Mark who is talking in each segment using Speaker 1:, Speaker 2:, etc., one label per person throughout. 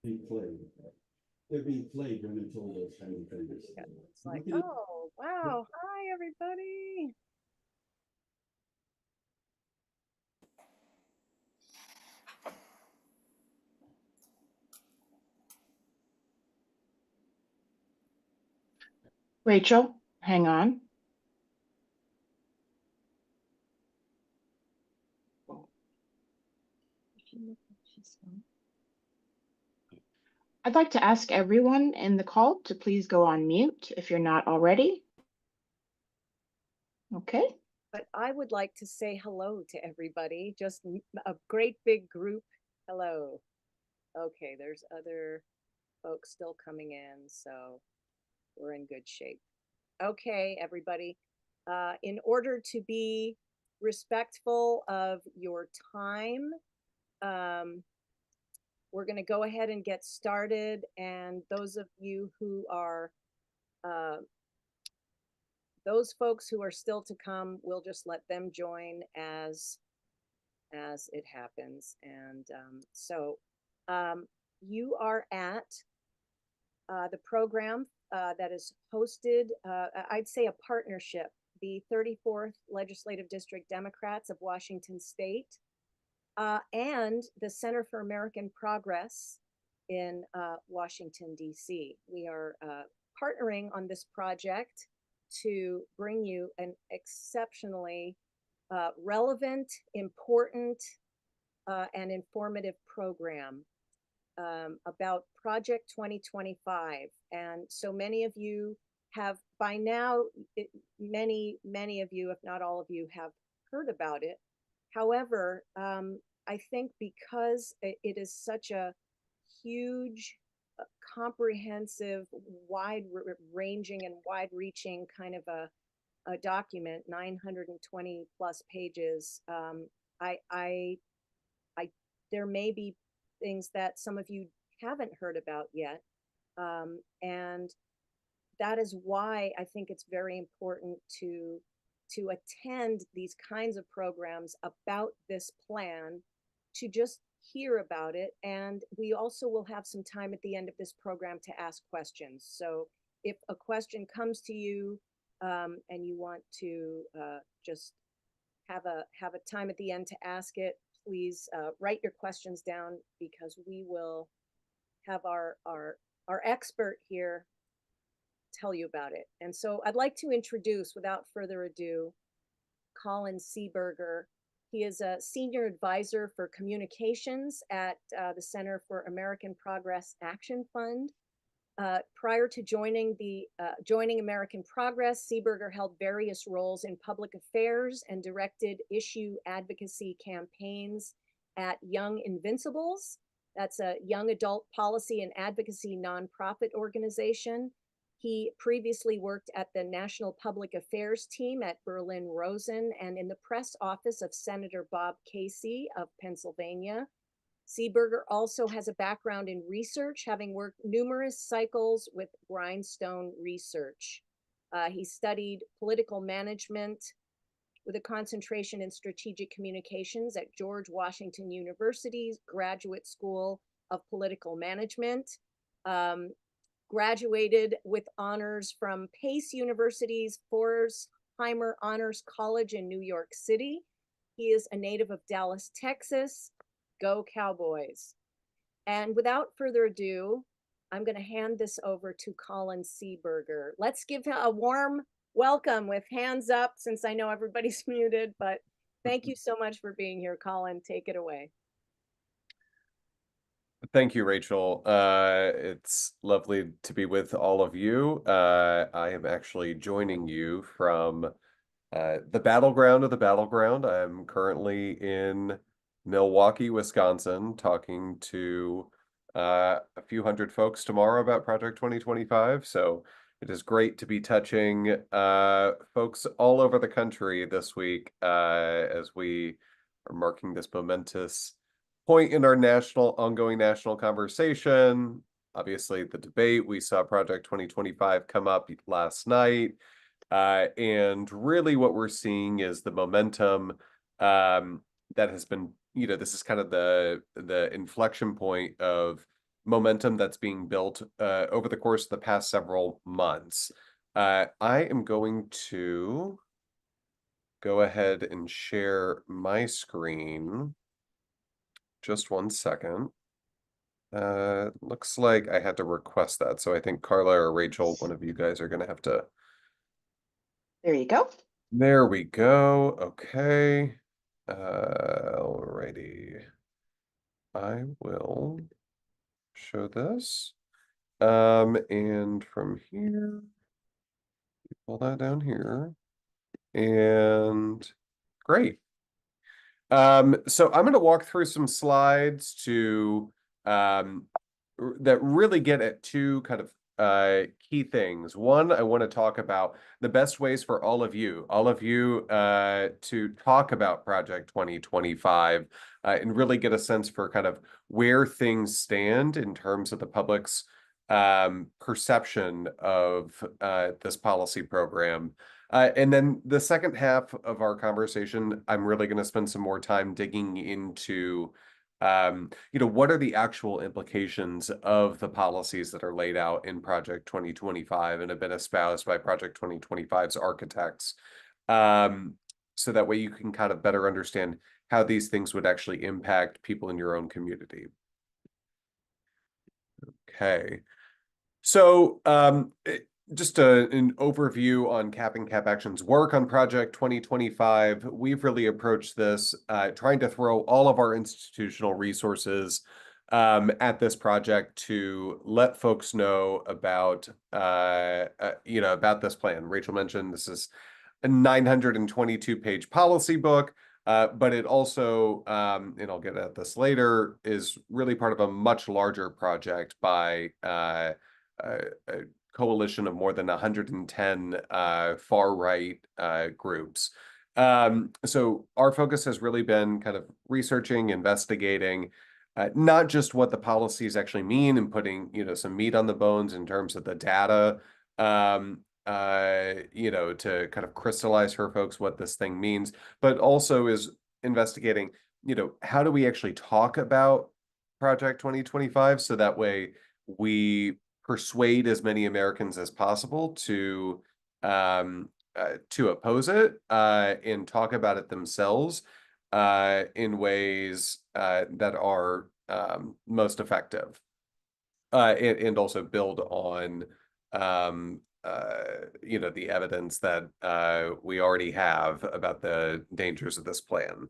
Speaker 1: being played. They're being played when they told those kind of things.
Speaker 2: It's like, oh, wow. Hi, everybody.
Speaker 3: Rachel, hang on. I'd like to ask everyone in the call to please go on mute if you're not already. Okay.
Speaker 2: But I would like to say hello to everybody. Just a great big group. Hello. Okay, there's other folks still coming in, so we're in good shape. Okay, everybody. In order to be respectful of your time, we're going to go ahead and get started. And those of you who are, those folks who are still to come, we'll just let them join as it happens. And you are at the program that is hosted, I'd say a partnership, the 34th Legislative District Democrats of Washington State and the Center for American Progress in Washington, D.C. We are partnering on this project to bring you an exceptionally relevant, important, and informative program about Project 2025. And so many of you have by now, many of you, if not all of you, have heard about it. However, I think because it is such a huge, comprehensive, wide-ranging and wide-reaching kind of a document, 920 plus pages, there may be things that some of you haven't heard about yet. And that is why I think it's very important to attend these kinds of programs about this plan, to just hear about it. And we also will have some time at the end of this program to ask questions. So if a question comes to you and you want to just have a time at the end to ask it, please write your questions down, because we will have our expert here tell you about it. And so I'd like to introduce, without further ado, Colin Seeberger. He is a senior advisor for communications at the Center for American Progress Action Fund. Prior to joining American Progress, Seeberger held various roles in public affairs and directed issue advocacy campaigns at Young Invincibles. That's a young adult policy and advocacy nonprofit organization. He previously worked at the National Public Affairs team at Berlin Rosen and in the press office of Senator Bob Casey of Pennsylvania. Seeberger also has a background in research, having worked numerous cycles with Grindstone Research. He studied political management with a concentration in strategic communications at George Washington University's Graduate School of Political Management. Graduated with honors from Pace University's Forsheimer Honors College in New York City. He is a native of Dallas, Texas. Go Cowboys. And without further ado, I'm going to hand this over to Colin Seeberger. Let's give him a warm welcome with hands up, since I know everybody's muted, but thank you so much for being here, Colin. Take it away.
Speaker 4: Thank you, Rachel. It's lovely to be with all of you. I am actually joining you from the battleground of the battleground. I'm currently in Milwaukee, Wisconsin, talking to a few hundred folks tomorrow about Project 2025. So it is great to be touching folks all over the country this week as we are marking this momentous point in our ongoing national conversation. Obviously, the debate, we saw Project 2025 come up last night. And really what we're seeing is the momentum that has been, this is kind of the inflection point of momentum that's being built over the course of the past several months. I am going to go ahead and share my screen. Just one second. Looks like I had to request that, so I think Carla or Rachel, one of you guys are gonna have to.
Speaker 3: There you go.
Speaker 4: There we go. Okay. Alrighty. I will show this. And from here, pull that down here. And great. So I'm going to walk through some slides to that really get at two kind of key things. One, I want to talk about the best ways for all of you to talk about Project 2025 and really get a sense for kind of where things stand in terms of the public's perception of this policy program. And then the second half of our conversation, I'm really going to spend some more time digging into, what are the actual implications of the policies that are laid out in Project 2025 and have been espoused by Project 2025's architects. So that way you can kind of better understand how these things would actually impact people in your own community. Okay. So, just an overview on Cap and Cap Action's work on Project 2025. We've really approached this trying to throw all of our institutional resources at this project to let folks know about about this plan. Rachel mentioned this is a 922-page policy book, but it also, and I'll get at this later, is really part of a much larger project by a coalition of more than 110 far-right groups. So our focus has really been kind of researching, investigating, not just what the policies actually mean and putting, some meat on the bones in terms of the data, to kind of crystallize for folks what this thing means, but also is investigating, how do we actually talk about Project 2025 so that way we persuade as many Americans as possible to oppose it and talk about it themselves in ways that are most effective, and also build on the evidence that we already have about the dangers of this plan.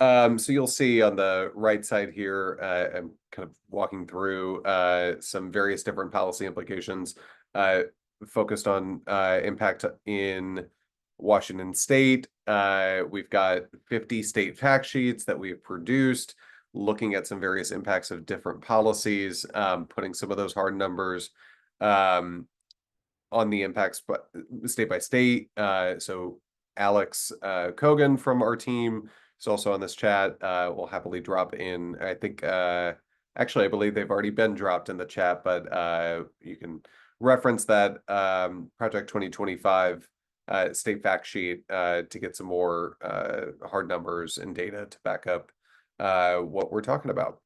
Speaker 4: So you'll see on the right side here, I'm kind of walking through some various different policy implications focused on impact in Washington State. We've got 50 state fact sheets that we've produced, looking at some various impacts of different policies, putting some of those hard numbers on the impacts state by state. So Alex Kogan from our team is also on this chat. We'll happily drop in. I think, actually, I believe they've already been dropped in the chat, but you can reference that Project 2025 state fact sheet to get some more hard numbers and data to back up what we're talking about.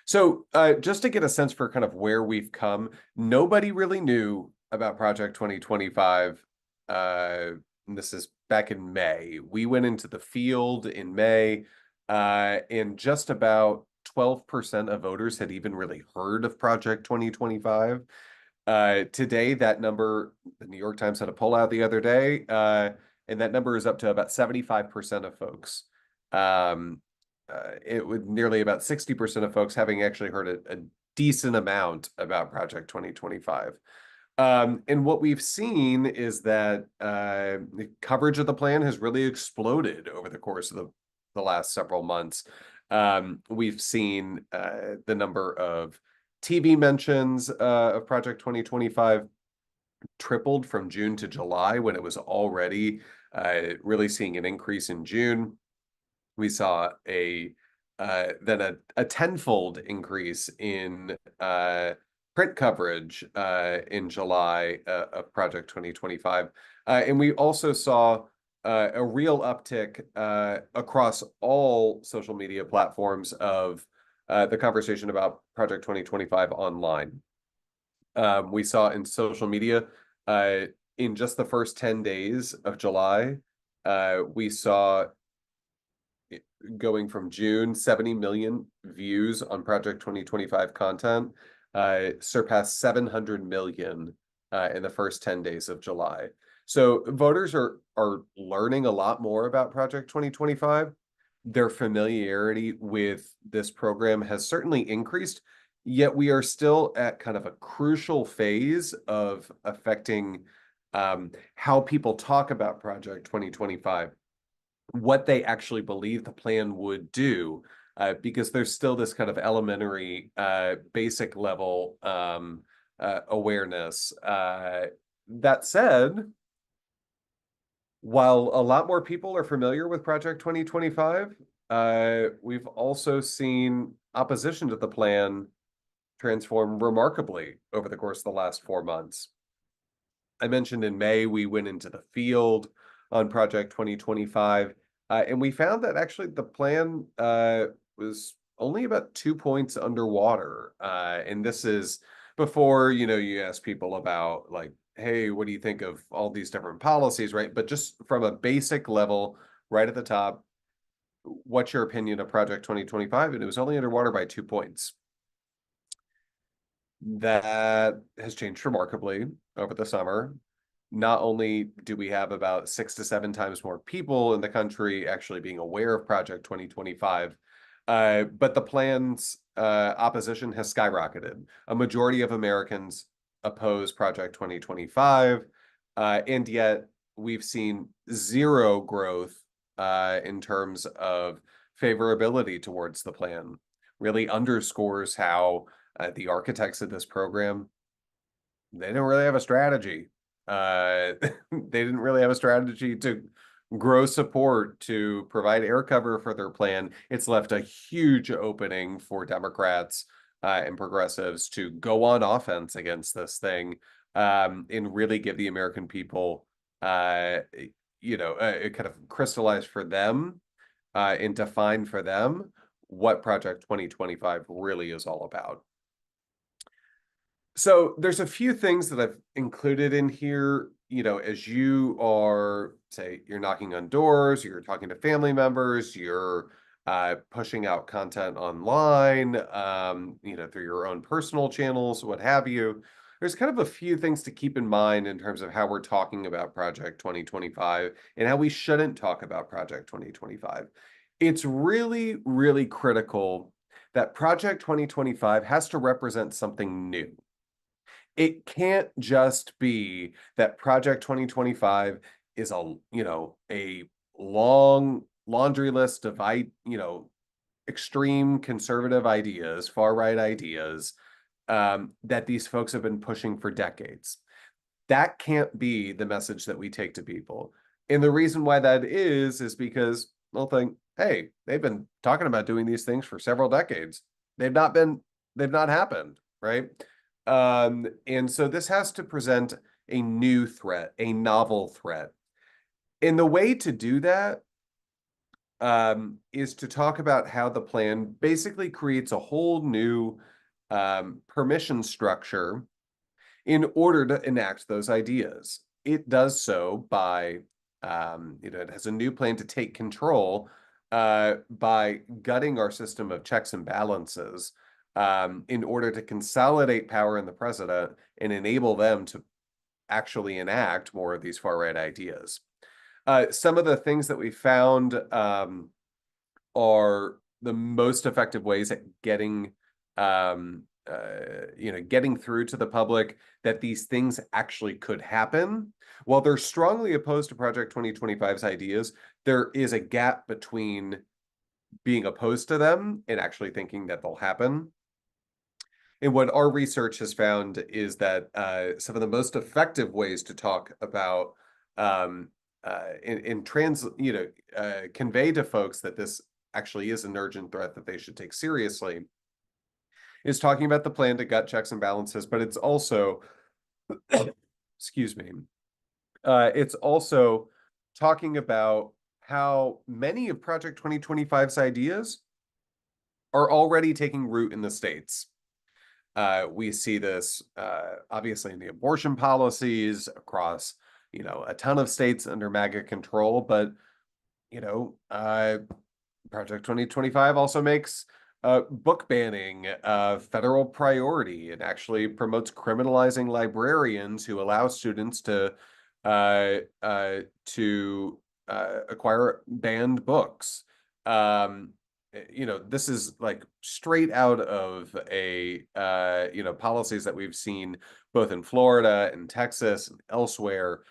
Speaker 4: So just to get a sense for kind of where we've come, nobody really knew about Project 2025. This is back in May. We went into the field in May, and just about 12% of voters had even really heard of Project 2025. Today, that number, the New York Times had a poll out the other day, and that number is up to about 75% of folks. It would nearly about 60% of folks having actually heard a decent amount about Project 2025. And what we've seen is that the coverage of the plan has really exploded over the course of the last several months. We've seen the number of TV mentions of Project 2025 tripled from June to July, when it was already really seeing an increase in June. We saw then a tenfold increase in print coverage in July of Project 2025. And we also saw a real uptick across all social media platforms of the conversation about Project 2025 online. We saw in social media, in just the first 10 days of July, we saw going from June, 70 million views on Project 2025 content, surpassed 700 million in the first 10 days of July. So voters are learning a lot more about Project 2025. Their familiarity with this program has certainly increased, yet we are still at kind of a crucial phase of affecting how people talk about Project 2025, what they actually believe the plan would do, because there's still this kind of elementary, basic level awareness. That said, while a lot more people are familiar with Project 2025, we've also seen opposition to the plan transform remarkably over the course of the last 4 months. I mentioned in May, we went into the field on Project 2025, and we found that actually the plan was only about 2 points underwater. And this is before, you ask people about like, hey, what do you think of all these different policies, right? But just from a basic level, right at the top, what's your opinion of Project 2025? And it was only underwater by 2 points. That has changed remarkably over the summer. Not only do we have about 6 to 7 times more people in the country actually being aware of Project 2025, but the plan's opposition has skyrocketed. A majority of Americans oppose Project 2025, and yet we've seen zero growth in terms of favorability towards the plan. Really underscores how the architects of this program, they don't really have a strategy. They didn't really have a strategy to grow support, to provide air cover for their plan. It's left a huge opening for Democrats and progressives to go on offense against this thing, and really give the American people, kind of crystallize for them and define for them what Project 2025 really is all about. So there's a few things that I've included in here, as you are, say, you're knocking on doors, you're talking to family members, you're pushing out content online, through your own personal channels, what have you. There's kind of a few things to keep in mind in terms of how we're talking about Project 2025 and how we shouldn't talk about Project 2025. It's really, really critical that Project 2025 has to represent something new. It can't just be that Project 2025 is a long laundry list of extreme conservative ideas, far right ideas, that these folks have been pushing for decades. That can't be the message that we take to people. And the reason why that is because they'll think, hey, they've been talking about doing these things for several decades. They've not happened, right? And so this has to present a new threat, a novel threat. And the way to do that is to talk about how the plan basically creates a whole new permission structure in order to enact those ideas. It does so by, it has a new plan to take control by gutting our system of checks and balances, in order to consolidate power in the president and enable them to actually enact more of these far-right ideas. Some of the things that we found are the most effective ways at getting through to the public that these things actually could happen. While they're strongly opposed to Project 2025's ideas, there is a gap between being opposed to them and actually thinking that they'll happen. And what our research has found is that some of the most effective ways to talk about convey to folks that this actually is an urgent threat that they should take seriously is talking about the plan to gut checks and balances, but it's also, excuse me, it's also talking about how many of Project 2025's ideas are already taking root in the states. We see this obviously in the abortion policies across, a ton of states under MAGA control, but Project 2025 also makes book banning a federal priority and actually promotes criminalizing librarians who allow students to acquire banned books. This is like straight out of policies that we've seen both in Florida and Texas and elsewhere.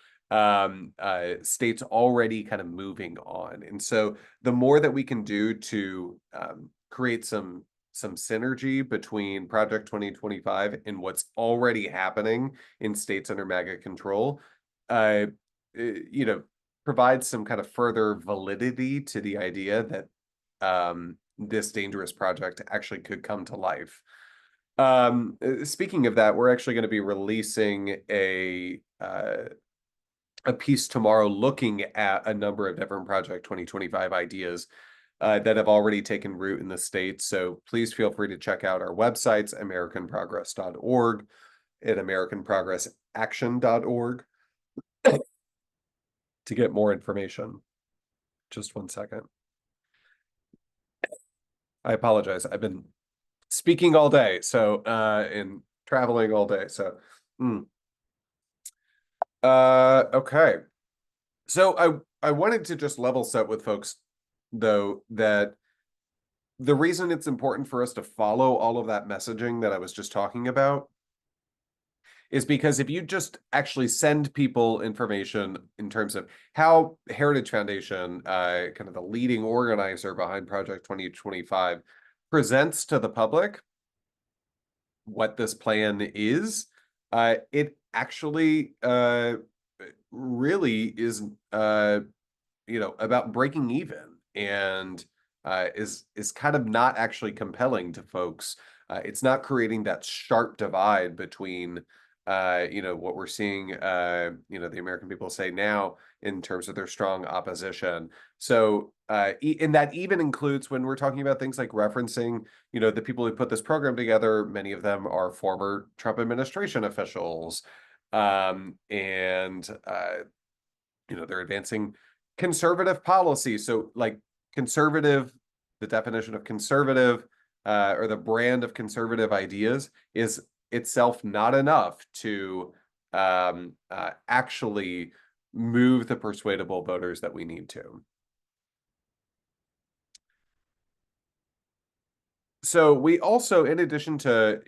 Speaker 4: States already kind of moving on. And so the more that we can do to create some synergy between Project 2025 and what's already happening in states under MAGA control, provides some kind of further validity to the idea that this dangerous project actually could come to life. Speaking of that, we're actually going to be releasing a piece tomorrow looking at a number of different Project 2025 ideas that have already taken root in the states. So please feel free to check out our websites, americanprogress.org and americanprogressaction.org to get more information. Just one second. I apologize. I've been speaking all day, so and traveling all day. So okay. So I wanted to just level set with folks, though, that the reason it's important for us to follow all of that messaging that I was just talking about is because if you just actually send people information in terms of how Heritage Foundation, kind of the leading organizer behind Project 2025, presents to the public what this plan is, it actually really is about breaking even, and is kind of not actually compelling to folks. It's not creating that sharp divide between what we're seeing the American people say now in terms of their strong opposition. So and that even includes when we're talking about things like referencing the people who put this program together. Many of them are former Trump administration officials, and they're advancing conservative policy. So like conservative, the definition of conservative or the brand of conservative ideas is itself not enough to actually move the persuadable voters that we need to. So we also, in addition to,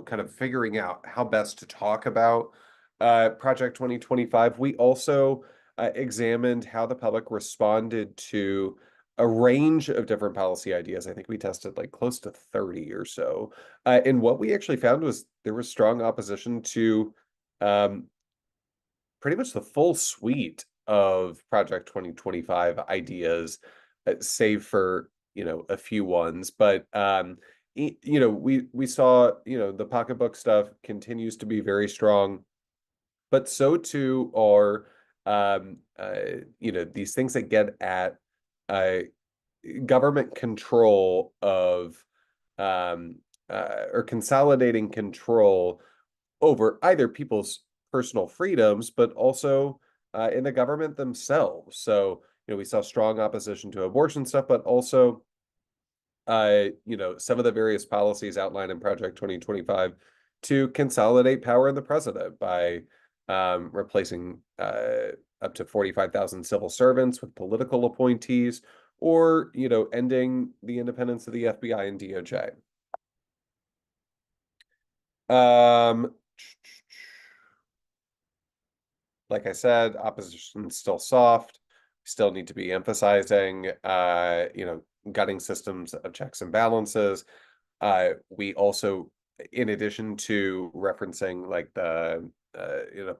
Speaker 4: kind of figuring out how best to talk about Project 2025, we also examined how the public responded to a range of different policy ideas. I think we tested like close to 30 or so. And what we actually found was there was strong opposition to pretty much the full suite of Project 2025 ideas, save for, a few ones. But, we saw, the pocketbook stuff continues to be very strong, but so too are, these things that get at government control of or consolidating control over either people's personal freedoms, but also in the government themselves. So, we saw strong opposition to abortion stuff, but also, some of the various policies outlined in Project 2025 to consolidate power in the president by replacing up to 45,000 civil servants with political appointees, or, ending the independence of the FBI and DOJ. Like I said, opposition is still soft. Still need to be emphasizing, gutting systems of checks and balances. We also, in addition to referencing like the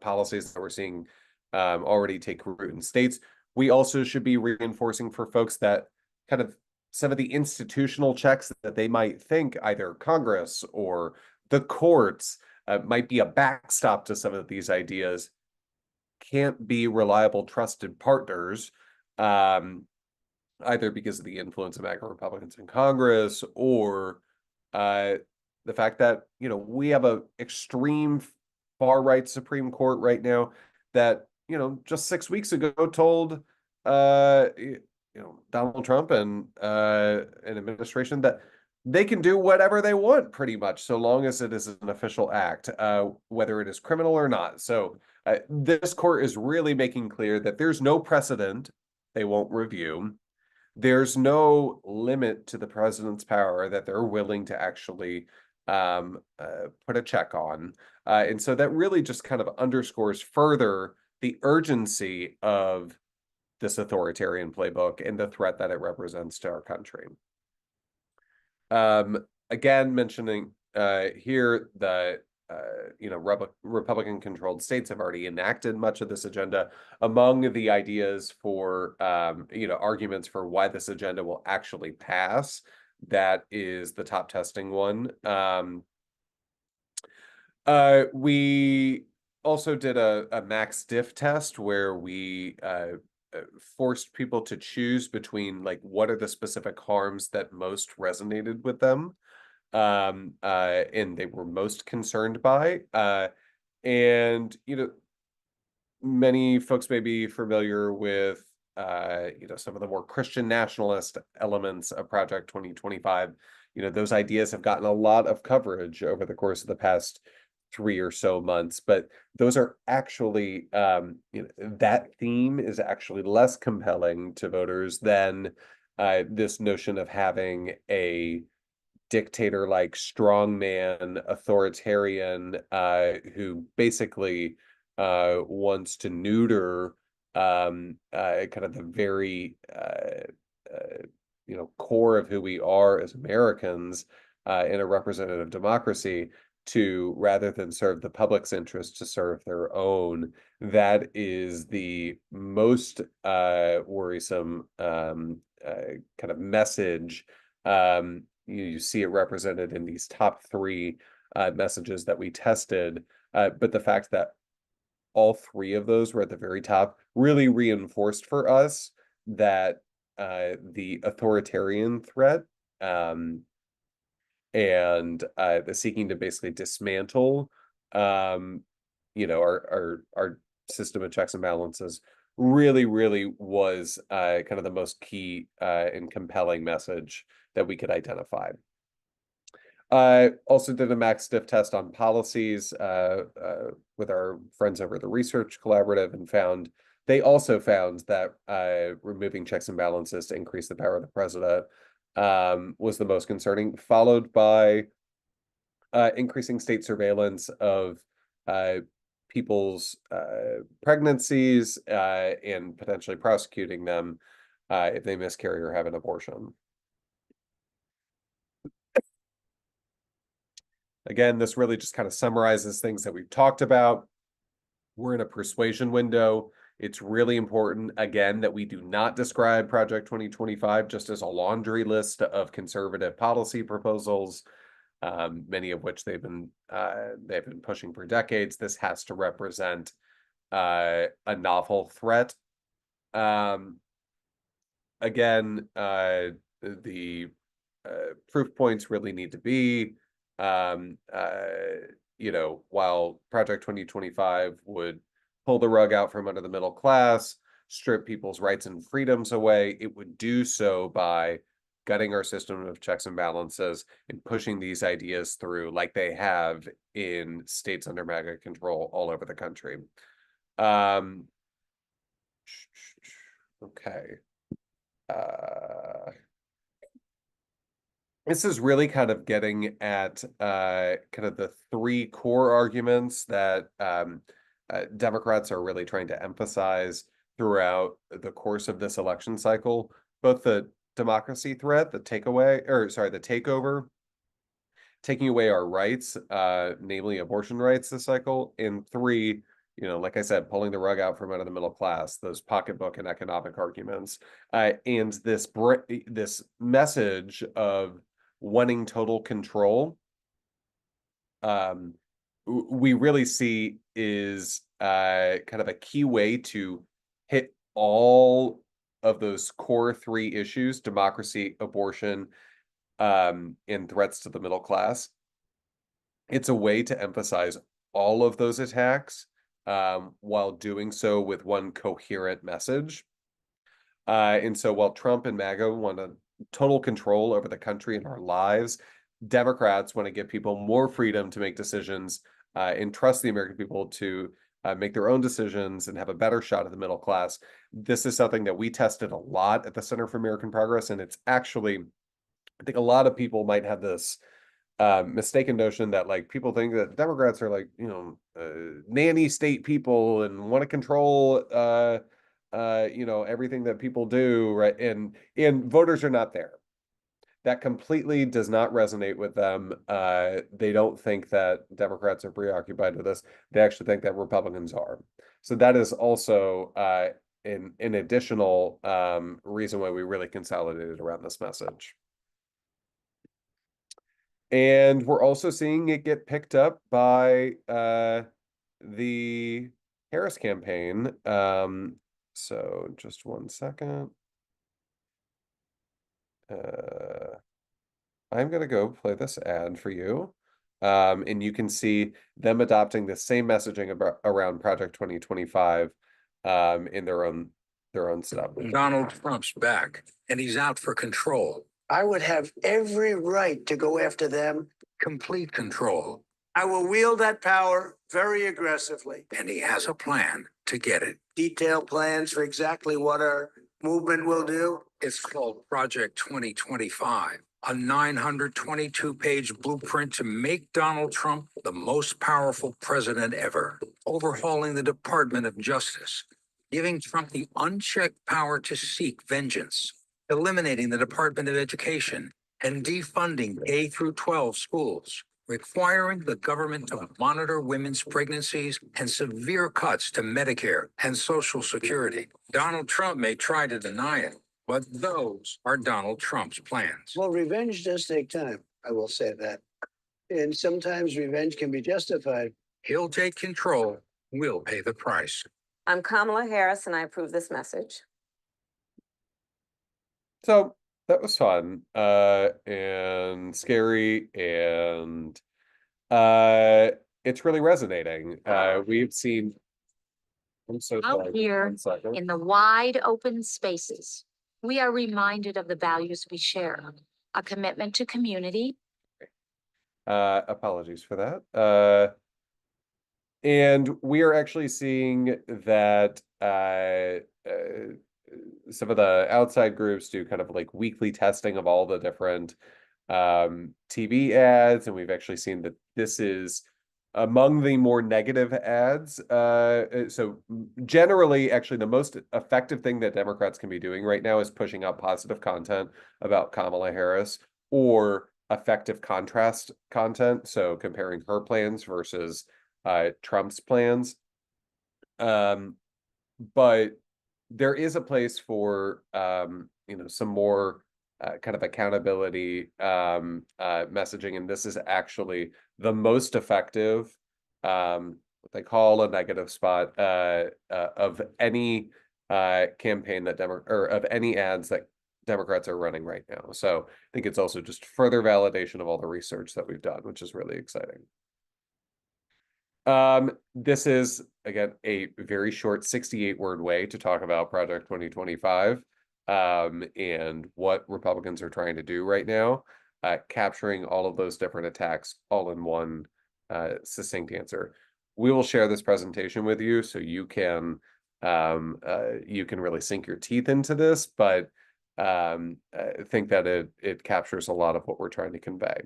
Speaker 4: policies that we're seeing already take root in states, we also should be reinforcing for folks that kind of some of the institutional checks that they might think either Congress or the courts might be a backstop to some of these ideas can't be reliable, trusted partners either because of the influence of MAGA Republicans in Congress or the fact that, we have a extreme far right Supreme Court right now that, just 6 weeks ago told Donald Trump and an administration that they can do whatever they want pretty much, so long as it is an official act, whether it is criminal or not. So this court is really making clear that there's no precedent they won't review. There's no limit to the president's power that they're willing to actually put a check on. And so that really just kind of underscores further the urgency of this authoritarian playbook and the threat that it represents to our country. Again, mentioning here the Republican-controlled states have already enacted much of this agenda. Among the ideas for arguments for why this agenda will actually pass, that is the top testing one. We also did a max diff test where we forced people to choose between what are the specific harms that most resonated with them, and they were most concerned by. And many folks may be familiar with some of the more Christian nationalist elements of Project 2025. Those ideas have gotten a lot of coverage over the course of the past 3 or so months, but those are actually that theme is actually less compelling to voters than this notion of having a dictator-like strongman authoritarian who basically wants to neuter kind of the very core of who we are as Americans in a representative democracy, to, rather than serve the public's interest, to serve their own. That is the most worrisome kind of message. You see it represented in these top 3 messages that we tested, but the fact that all 3 of those were at the very top really reinforced for us that the authoritarian threat and the seeking to basically dismantle our system of checks and balances really was kind of the most key and compelling message that we could identify. Also did a max diff test on policies with our friends over at the Research Collaborative, and they also found that removing checks and balances to increase the power of the president was the most concerning, followed by increasing state surveillance of people's pregnancies and potentially prosecuting them if they miscarry or have an abortion. Again, this really just kind of summarizes things that we've talked about. We're in a persuasion window. It's really important, again, that we do not describe Project 2025 just as a laundry list of conservative policy proposals, many of which they've been pushing for decades. This has to represent a novel threat. Again, the proof points really need to be, while Project 2025 would pull the rug out from under the middle class, strip people's rights and freedoms away, it would do so by gutting our system of checks and balances and pushing these ideas through like they have in states under MAGA control all over the country. Okay. This is really kind of getting at kind of the 3 core arguments that Democrats are really trying to emphasize throughout the course of this election cycle, both the democracy threat, the takeover, taking away our rights, namely abortion rights this cycle, and 3, like I said, pulling the rug out from under the middle class, those pocketbook and economic arguments, and this message of wanting total control, we really see is kind of a key way to hit all of those core three issues: democracy, abortion, and threats to the middle class. It's a way to emphasize all of those attacks, while doing so with one coherent message. And so while Trump and MAGA want a total control over the country and our lives, Democrats want to give people more freedom to make decisions, and trust the American people to make their own decisions and have a better shot at the middle class. This is something that we tested a lot at the Center for American Progress, and it's actually, I think a lot of people might have this mistaken notion that like people think that Democrats are like, nanny state people and want to control everything that people do, right? And voters are not there. That completely does not resonate with them. They don't think that Democrats are preoccupied with this. They actually think that Republicans are. So that is also an additional reason why we really consolidated around this message. And we're also seeing it get picked up by the Harris campaign. So just one second. I'm going to go play this ad for you. And you can see them adopting the same messaging around Project 2025 in their own stuff.
Speaker 5: Donald Trump's back, and he's out for control.
Speaker 6: I would have every right to go after them.
Speaker 5: Complete control.
Speaker 6: I will wield that power very aggressively.
Speaker 5: And he has a plan to get it.
Speaker 6: Detailed plans for exactly what our movement will do.
Speaker 5: It's called Project 2025, a 922-page blueprint to make Donald Trump the most powerful president ever, overhauling the Department of Justice, giving Trump the unchecked power to seek vengeance, eliminating the Department of Education, and defunding K-12 schools, requiring the government to monitor women's pregnancies, and severe cuts to Medicare and Social Security. Donald Trump may try to deny it, but those are Donald Trump's plans.
Speaker 6: Well, revenge does take time. I will say that. And sometimes revenge can be justified.
Speaker 5: He'll take control. We'll pay the price.
Speaker 7: I'm Kamala Harris, and I approve this message.
Speaker 4: So that was fun and scary, and it's really resonating. We've seen. I'm so
Speaker 8: Out
Speaker 4: sorry.
Speaker 8: here
Speaker 4: 1 second.
Speaker 8: in the wide open spaces, we are reminded of the values we share, a commitment to community.
Speaker 4: Apologies for that. And we are actually seeing that some of the outside groups do kind of like weekly testing of all the different TV ads, and we've actually seen that this is among the more negative ads. So generally, actually, the most effective thing that Democrats can be doing right now is pushing out positive content about Kamala Harris or effective contrast content. So comparing her plans versus Trump's plans. But there is a place for some more kind of accountability messaging, and this is actually the most effective what they call a negative spot of any campaign that of any ads that Democrats are running right now. So I think it's also just further validation of all the research that we've done, which is really exciting. This is, again, a very short 68-word way to talk about Project 2025 and what Republicans are trying to do right now, capturing all of those different attacks all in one succinct answer. We will share this presentation with you so you can really sink your teeth into this, but I think that it captures a lot of what we're trying to convey.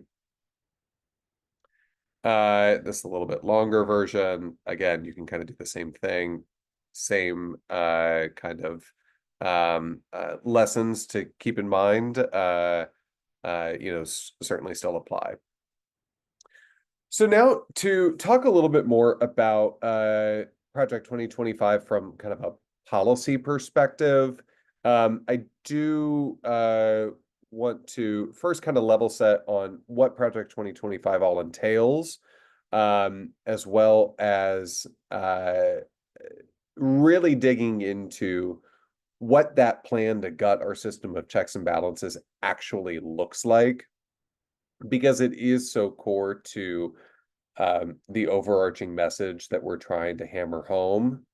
Speaker 4: This is a little bit longer version. Again, you can kind of do the same thing, same kind of lessons to keep in mind, certainly still apply. So now to talk a little bit more about Project 2025 from kind of a policy perspective, I do want to first kind of level set on what Project 2025 all entails, as well as really digging into what that plan to gut our system of checks and balances actually looks like, because it is so core to the overarching message that we're trying to hammer home.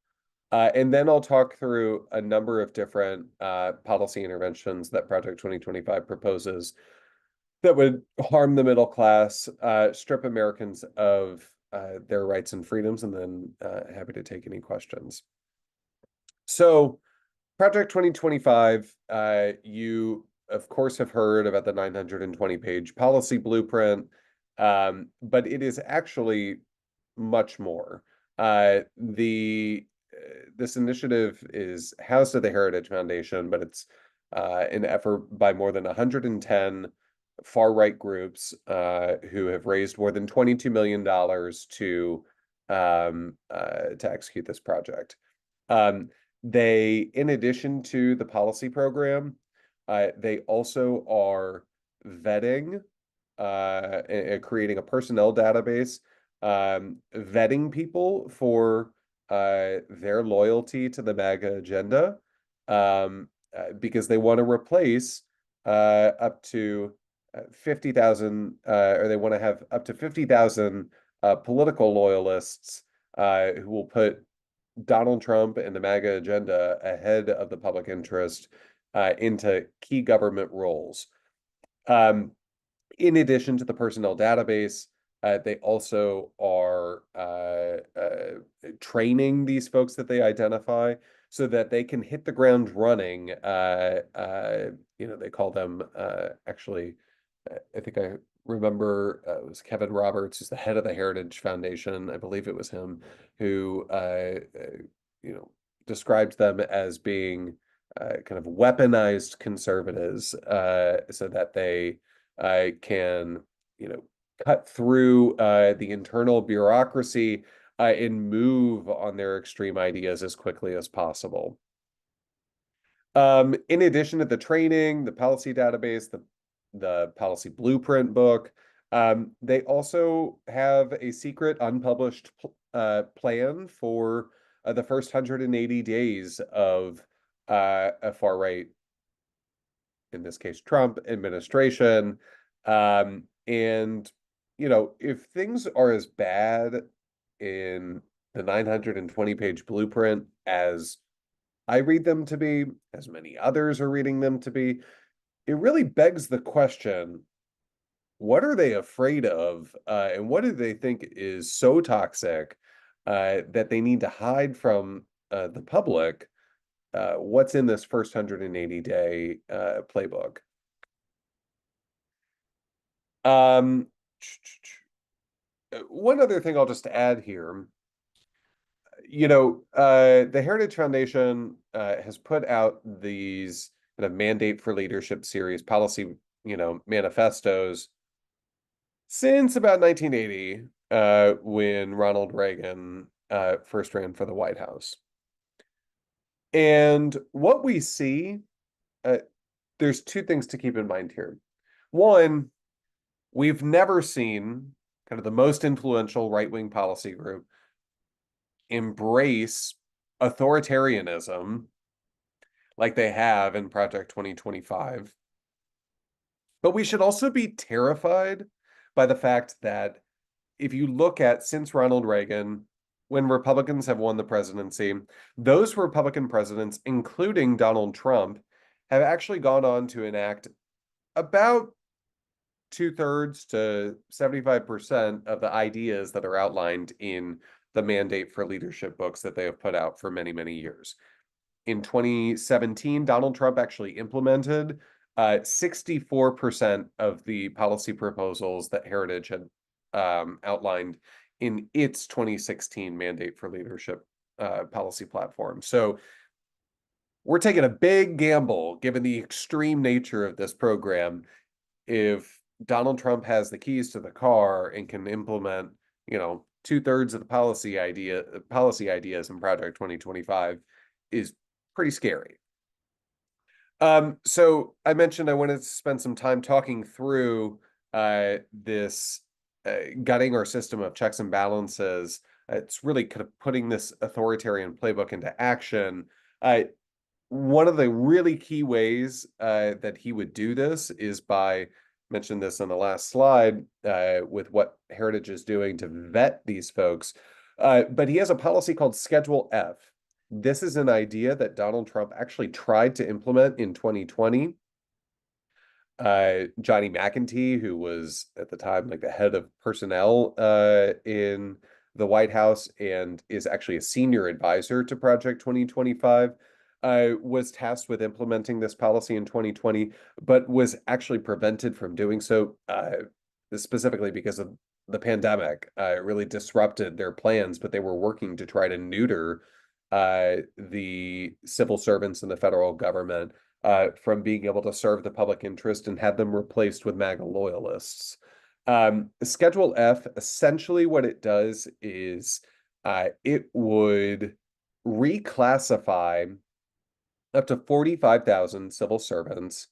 Speaker 4: And then I'll talk through a number of different policy interventions that Project 2025 proposes that would harm the middle class, strip Americans of their rights and freedoms, and then happy to take any questions. So Project 2025, you of course have heard about the 920-page policy blueprint, but it is actually much more. This initiative is housed at the Heritage Foundation, but it's an effort by more than 110 far-right groups who have raised more than $22 million to execute this project. They, in addition to the policy program, they also are vetting, creating a personnel database, vetting people for their loyalty to the MAGA agenda, because they want to replace up to 50,000, or they want to have up to 50,000 political loyalists who will put Donald Trump and the MAGA agenda ahead of the public interest into key government roles. In addition to the personnel database, they also are training these folks that they identify so that they can hit the ground running. They call them actually, I think I remember it was Kevin Roberts, who's the head of the Heritage Foundation. I believe it was him who described them as being kind of weaponized conservatives, so that they can cut through the internal bureaucracy and move on their extreme ideas as quickly as possible. In addition to the training, the policy database, the policy blueprint book, they also have a secret unpublished plan for the first 180 days of a far-right, in this case, Trump administration. And if things are as bad in the 920-page blueprint as I read them to be, as many others are reading them to be, it really begs the question, what are they afraid of? And what do they think is so toxic that they need to hide from the public? What's in this first 180-day playbook? One other thing I'll just add here, the Heritage Foundation has put out these kind of Mandate for Leadership series policy, manifestos since about 1980, when Ronald Reagan first ran for the White House. And what we see, there's two things to keep in mind here. One, we've never seen kind of the most influential right-wing policy group embrace authoritarianism like they have in Project 2025. But we should also be terrified by the fact that if you look at since Ronald Reagan, when Republicans have won the presidency, those Republican presidents, including Donald Trump, have actually gone on to enact about 2/3 to 75% of the ideas that are outlined in the Mandate for Leadership books that they have put out for many, many years. In 2017, Donald Trump actually implemented 64% of the policy proposals that Heritage had outlined in its 2016 Mandate for Leadership policy platform. So we're taking a big gamble, given the extreme nature of this program. If Donald Trump has the keys to the car and can implement, 2/3 of the policy ideas in Project 2025, is pretty scary. So I mentioned I wanted to spend some time talking through this gutting our system of checks and balances. It's really kind of putting this authoritarian playbook into action. one of the really key ways that he would do this is by, mentioned this on the last slide, with what Heritage is doing to vet these folks. But he has a policy called Schedule F. This is an idea that Donald Trump actually tried to implement in 2020. Johnny McEntee, who was at the time like the head of personnel in the White House and is actually a senior advisor to Project 2025, was tasked with implementing this policy in 2020, but was actually prevented from doing so, specifically because of the pandemic. It really disrupted their plans, but they were working to try to neuter the civil servants in the federal government from being able to serve the public interest and have them replaced with MAGA loyalists. Schedule F, essentially what it does is it would reclassify up to 45,000 civil servants.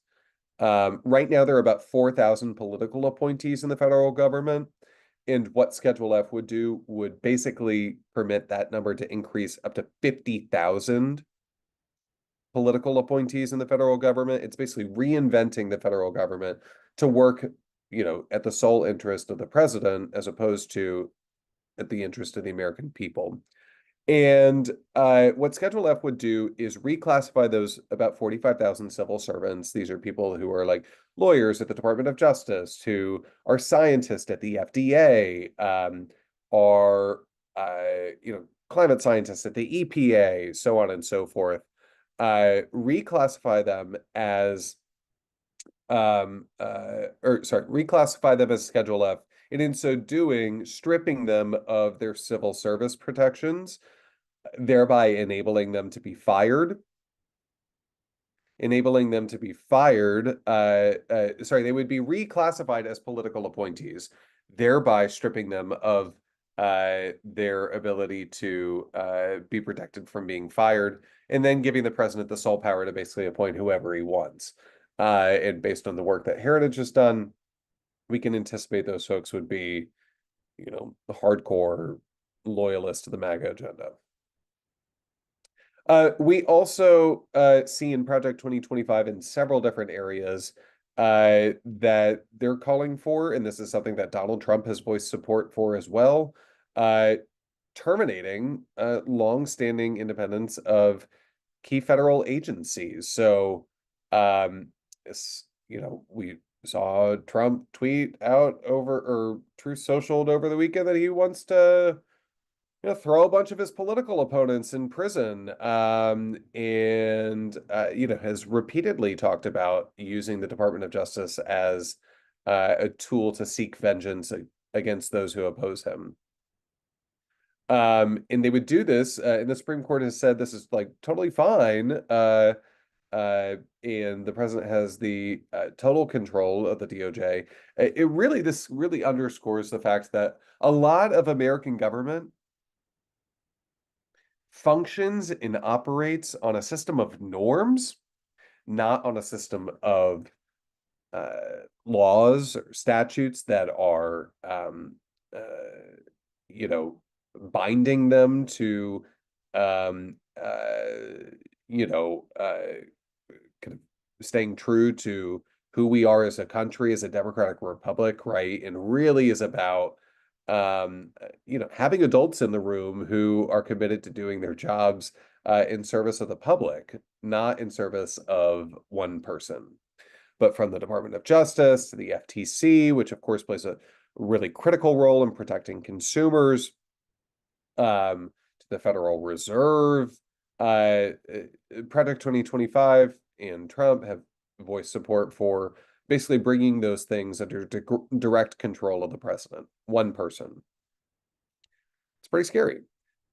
Speaker 4: Right now, there are about 4,000 political appointees in the federal government. And what Schedule F would do would basically permit that number to increase up to 50,000 political appointees in the federal government. It's basically reinventing the federal government to work, at the sole interest of the president as opposed to at the interest of the American people. And what Schedule F would do is reclassify those about 45,000 civil servants. These are people who are like lawyers at the Department of Justice, who are scientists at the FDA, are climate scientists at the EPA, so on and so forth. Reclassify them as reclassify them as Schedule F, and in so doing, stripping them of their civil service protections, thereby enabling them to be fired. They would be reclassified as political appointees, thereby stripping them of their ability to be protected from being fired, and then giving the president the sole power to basically appoint whoever he wants. And based on the work that Heritage has done, we can anticipate those folks would be, hardcore loyalists to the MAGA agenda. We also see in Project 2025 in several different areas that they're calling for, and this is something that Donald Trump has voiced support for as well, terminating long-standing independence of key federal agencies. So, we saw Trump tweet out Truth Socialed over the weekend that he wants to throw a bunch of his political opponents in prison, and has repeatedly talked about using the Department of Justice as a tool to seek vengeance against those who oppose him. And they would do this, and the Supreme Court has said this is like totally fine, and the president has the total control of the DOJ. This really underscores the fact that a lot of American government functions and operates on a system of norms, not on a system of laws or statutes that are binding them to kind of staying true to who we are as a country, as a democratic republic, right? And really is about having adults in the room who are committed to doing their jobs in service of the public, not in service of one person. But from the Department of Justice to the FTC, which of course plays a really critical role in protecting consumers, to the Federal Reserve, Project 2025 and Trump have voiced support for basically bringing those things under direct control of the president, one person. It's pretty scary.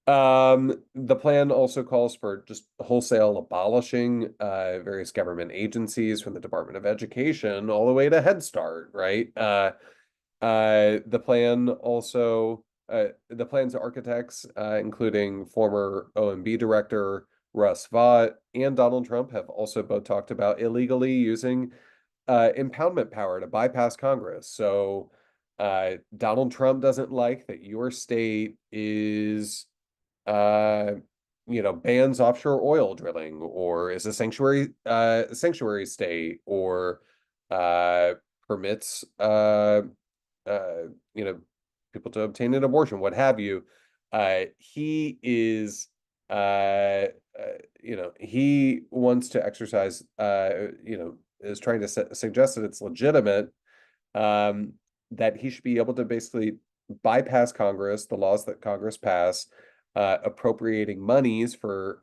Speaker 4: The plan also calls for just wholesale abolishing various government agencies, from the Department of Education all the way to Head Start, right? The plan's architects, including former OMB director Russ Vought and Donald Trump, have also both talked about illegally using impoundment power to bypass Congress. So Donald Trump doesn't like that your state is bans offshore oil drilling, or is a sanctuary state, or permits people to obtain an abortion, what have you. He is he wants to exercise is trying to suggest that it's legitimate, that he should be able to basically bypass Congress, the laws that Congress pass, appropriating monies for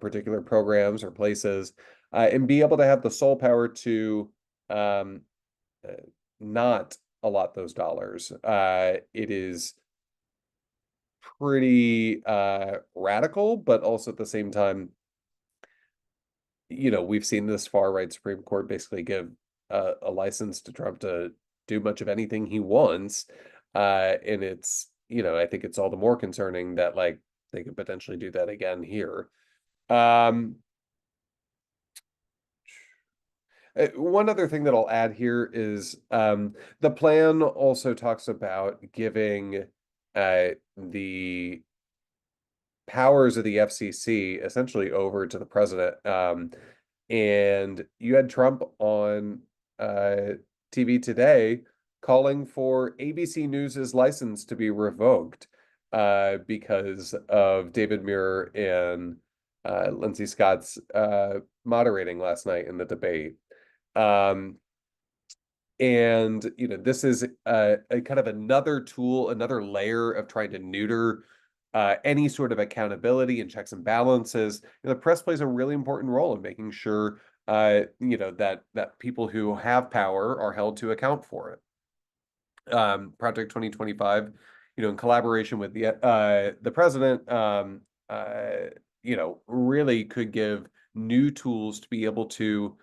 Speaker 4: particular programs or places, and be able to have the sole power to not allot those dollars. It is pretty radical, but also at the same time, we've seen this far right Supreme Court basically give a license to Trump to do much of anything he wants. And it's, I think it's all the more concerning that like they could potentially do that again here. One other thing that I'll add here is the plan also talks about giving the powers of the FCC essentially over to the president. And you had Trump on TV today calling for ABC News's license to be revoked because of David Muir and Lindsey Scott's moderating last night in the debate. And this is a kind of another tool, another layer of trying to neuter any sort of accountability and checks and balances. The press plays a really important role in making sure that people who have power are held to account for it. Project 2025, in collaboration with the president, really could give new tools to be able to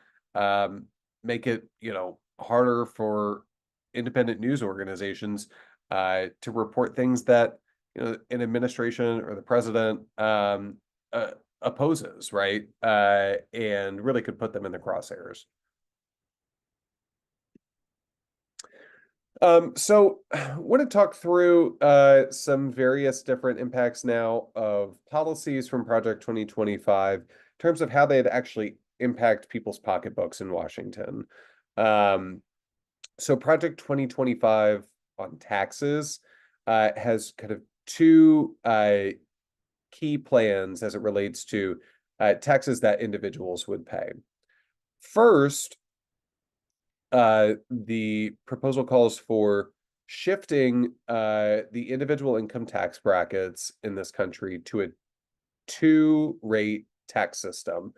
Speaker 4: make it, harder for independent news organizations to report things that an administration or the president opposes, right? And really could put them in the crosshairs. So I want to talk through some various different impacts now of policies from Project 2025 in terms of how they'd actually impact people's pocketbooks in Washington. So Project 2025 on taxes has kind of two key plans as it relates to taxes that individuals would pay. First, the proposal calls for shifting the individual income tax brackets in this country to a two-rate tax system.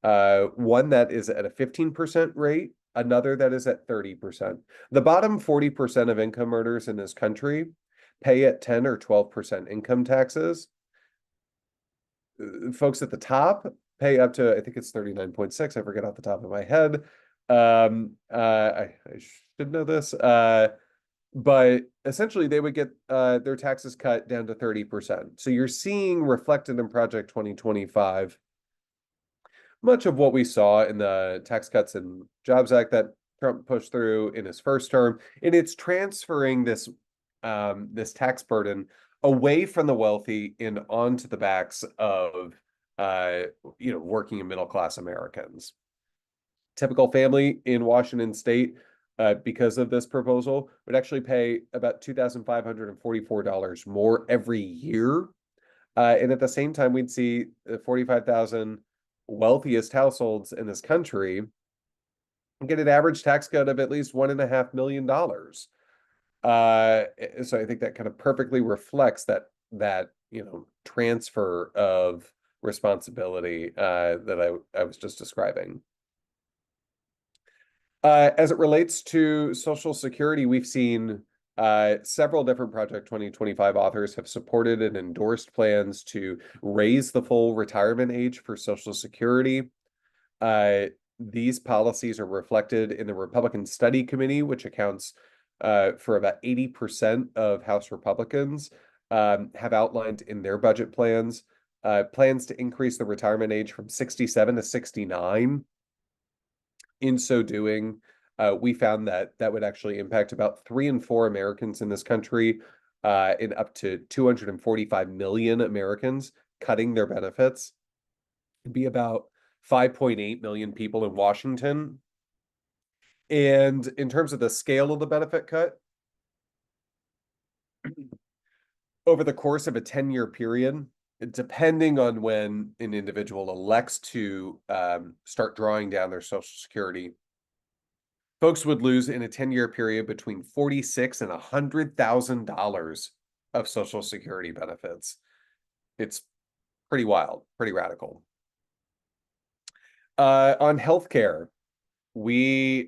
Speaker 4: One that is at a 15% rate, another that is at 30%. The bottom 40% of income earners in this country pay at 10 or 12% income taxes. Folks at the top pay up to, I think it's 39.6. I forget off the top of my head. I should know this. But essentially they would get their taxes cut down to 30%. So you're seeing reflected in Project 2025 much of what we saw in the Tax Cuts and Jobs Act that Trump pushed through in his first term, and it's transferring this this tax burden away from the wealthy and onto the backs of working and middle class Americans. Typical family in Washington State, because of this proposal, would actually pay about $2,544 more every year, and at the same time, we'd see the 45,000 wealthiest households in this country get an average tax cut of at least $1.5 million. So I think that kind of perfectly reflects that transfer of responsibility that I was just describing. As it relates to Social Security, we've seen several different Project 2025 authors have supported and endorsed plans to raise the full retirement age for Social Security. These policies are reflected in the Republican Study Committee, which accounts for about 80% of House Republicans, have outlined in their budget plans to increase the retirement age from 67 to 69. In so doing, we found that would actually impact about 3 in 4 Americans in this country, and up to 245 million Americans cutting their benefits. It'd be about 5.8 million people in Washington. And in terms of the scale of the benefit cut, over the course of a 10-year period, depending on when an individual elects to start drawing down their Social Security, folks would lose in a 10-year period between $46,000 and $100,000 of Social Security benefits. It's pretty wild, pretty radical. On healthcare, we,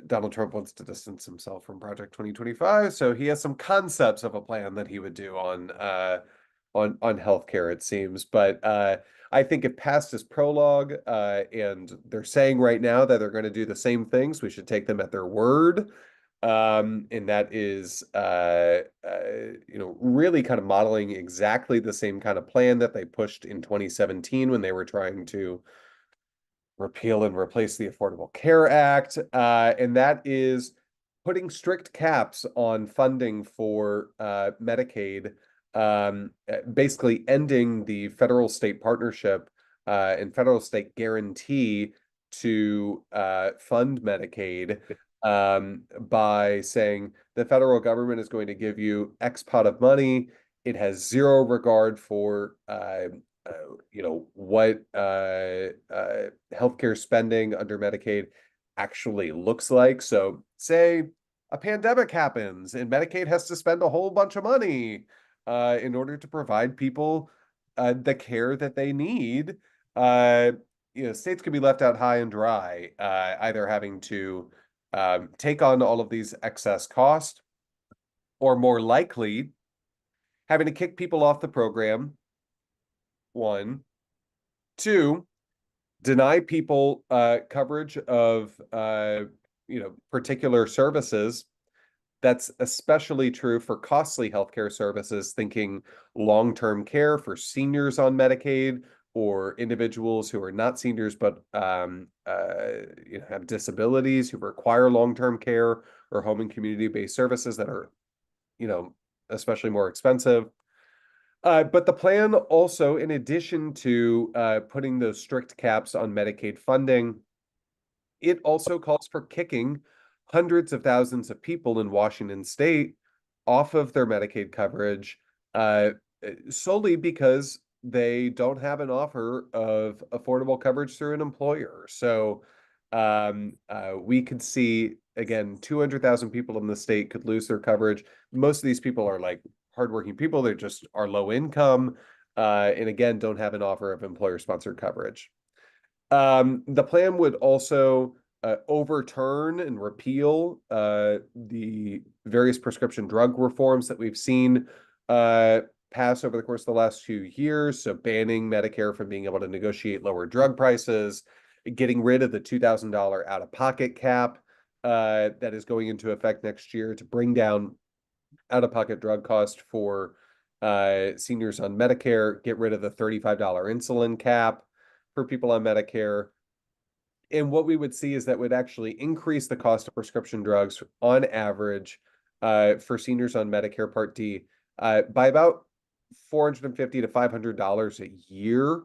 Speaker 4: Donald Trump wants to distance himself from Project 2025, so he has some concepts of a plan that he would do on healthcare, it seems. But I think if past is prologue, and they're saying right now that they're going to do the same things, we should take them at their word. And that is, really kind of modeling exactly the same kind of plan that they pushed in 2017 when they were trying to repeal and replace the Affordable Care Act. And that is putting strict caps on funding for Medicaid, basically ending the federal state partnership and federal state guarantee to fund Medicaid, by saying the federal government is going to give you X pot of money. It has zero regard for what healthcare spending under Medicaid actually looks like. So say a pandemic happens and Medicaid has to spend a whole bunch of money in order to provide people the care that they need. States could be left out high and dry, either having to take on all of these excess costs, or more likely having to kick people off the program. 1, 2, deny people coverage of particular services. That's especially true for costly healthcare services, thinking long-term care for seniors on Medicaid, or individuals who are not seniors but have disabilities who require long-term care, or home and community-based services that are especially more expensive. But the plan also, in addition to putting those strict caps on Medicaid funding, it also calls for kicking hundreds of thousands of people in Washington state off of their Medicaid coverage, solely because they don't have an offer of affordable coverage through an employer. So we could see, again, 200,000 people in the state could lose their coverage. Most of these people are like hardworking people. They just are low income, and again, don't have an offer of employer-sponsored coverage. The plan would also overturn and repeal the various prescription drug reforms that we've seen pass over the course of the last few years. So banning Medicare from being able to negotiate lower drug prices, getting rid of the $2,000 out-of-pocket cap that is going into effect next year to bring down out-of-pocket drug cost for seniors on Medicare, get rid of the $35 insulin cap for people on Medicare. And what we would see is that would actually increase the cost of prescription drugs on average for seniors on Medicare Part D by about $450 to $500 a year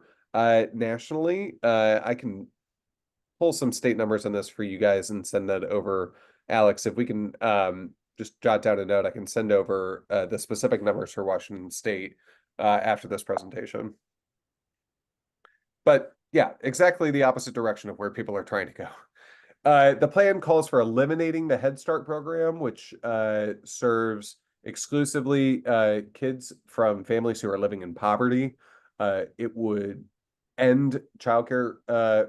Speaker 4: nationally. I can pull some state numbers on this for you guys and send that over. Alex, if we can just jot down a note, I can send over the specific numbers for Washington State after this presentation. But yeah, exactly the opposite direction of where people are trying to go. The plan calls for eliminating the Head Start program, which serves exclusively kids from families who are living in poverty. It would end childcare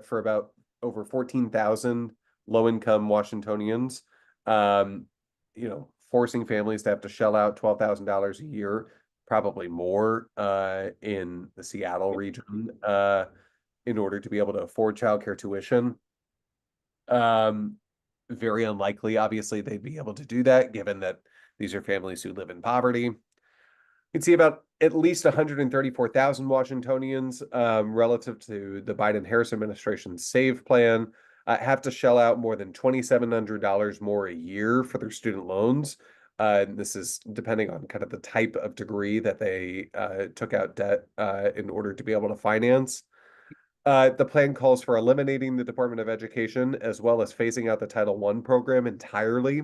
Speaker 4: for about over 14,000 low-income Washingtonians, forcing families to have to shell out $12,000 a year, probably more in the Seattle region, in order to be able to afford childcare tuition. Very unlikely, obviously, they'd be able to do that, given that these are families who live in poverty. You can see about at least 134,000 Washingtonians, relative to the Biden-Harris administration's SAVE plan, have to shell out more than $2,700 more a year for their student loans. This is depending on kind of the type of degree that they took out debt in order to be able to finance. The plan calls for eliminating the Department of Education as well as phasing out the Title I program entirely.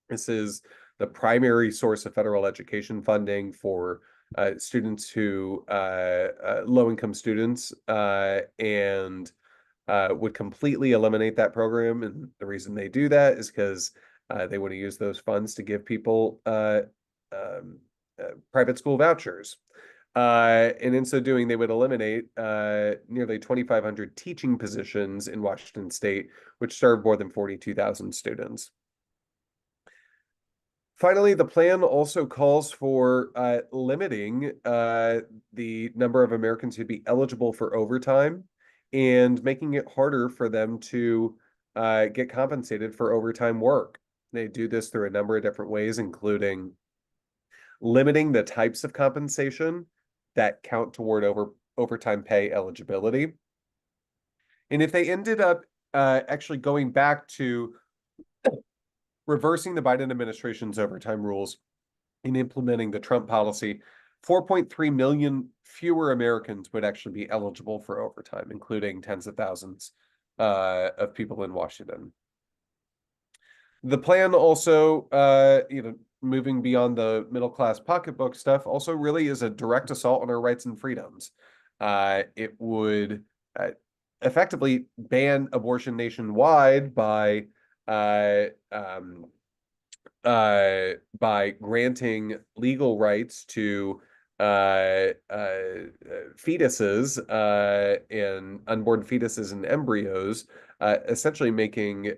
Speaker 4: This is the primary source of federal education funding for students who low-income students, and would completely eliminate that program. And the reason they do that is because they want to use those funds to give people private school vouchers. And in so doing, they would eliminate nearly 2,500 teaching positions in Washington State, which serve more than 42,000 students. Finally, the plan also calls for limiting the number of Americans who'd be eligible for overtime and making it harder for them to get compensated for overtime work. They do this through a number of different ways, including limiting the types of compensation that count toward overtime pay eligibility. And if they ended up actually going back to reversing the Biden administration's overtime rules and implementing the Trump policy, 4.3 million fewer Americans would actually be eligible for overtime, including tens of thousands of people in Washington. The plan also, moving beyond the middle-class pocketbook stuff, also really is a direct assault on our rights and freedoms. It would effectively ban abortion nationwide by granting legal rights to fetuses and unborn fetuses and embryos, essentially making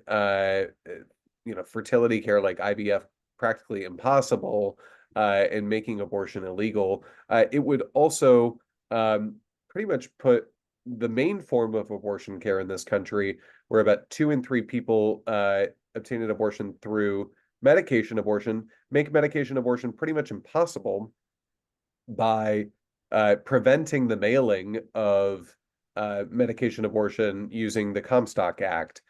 Speaker 4: fertility care like IVF practically impossible, and making abortion illegal. It would also pretty much put the main form of abortion care in this country, where about 2 in 3 people obtain an abortion through medication abortion, make medication abortion pretty much impossible by preventing the mailing of medication abortion using the Comstock Act.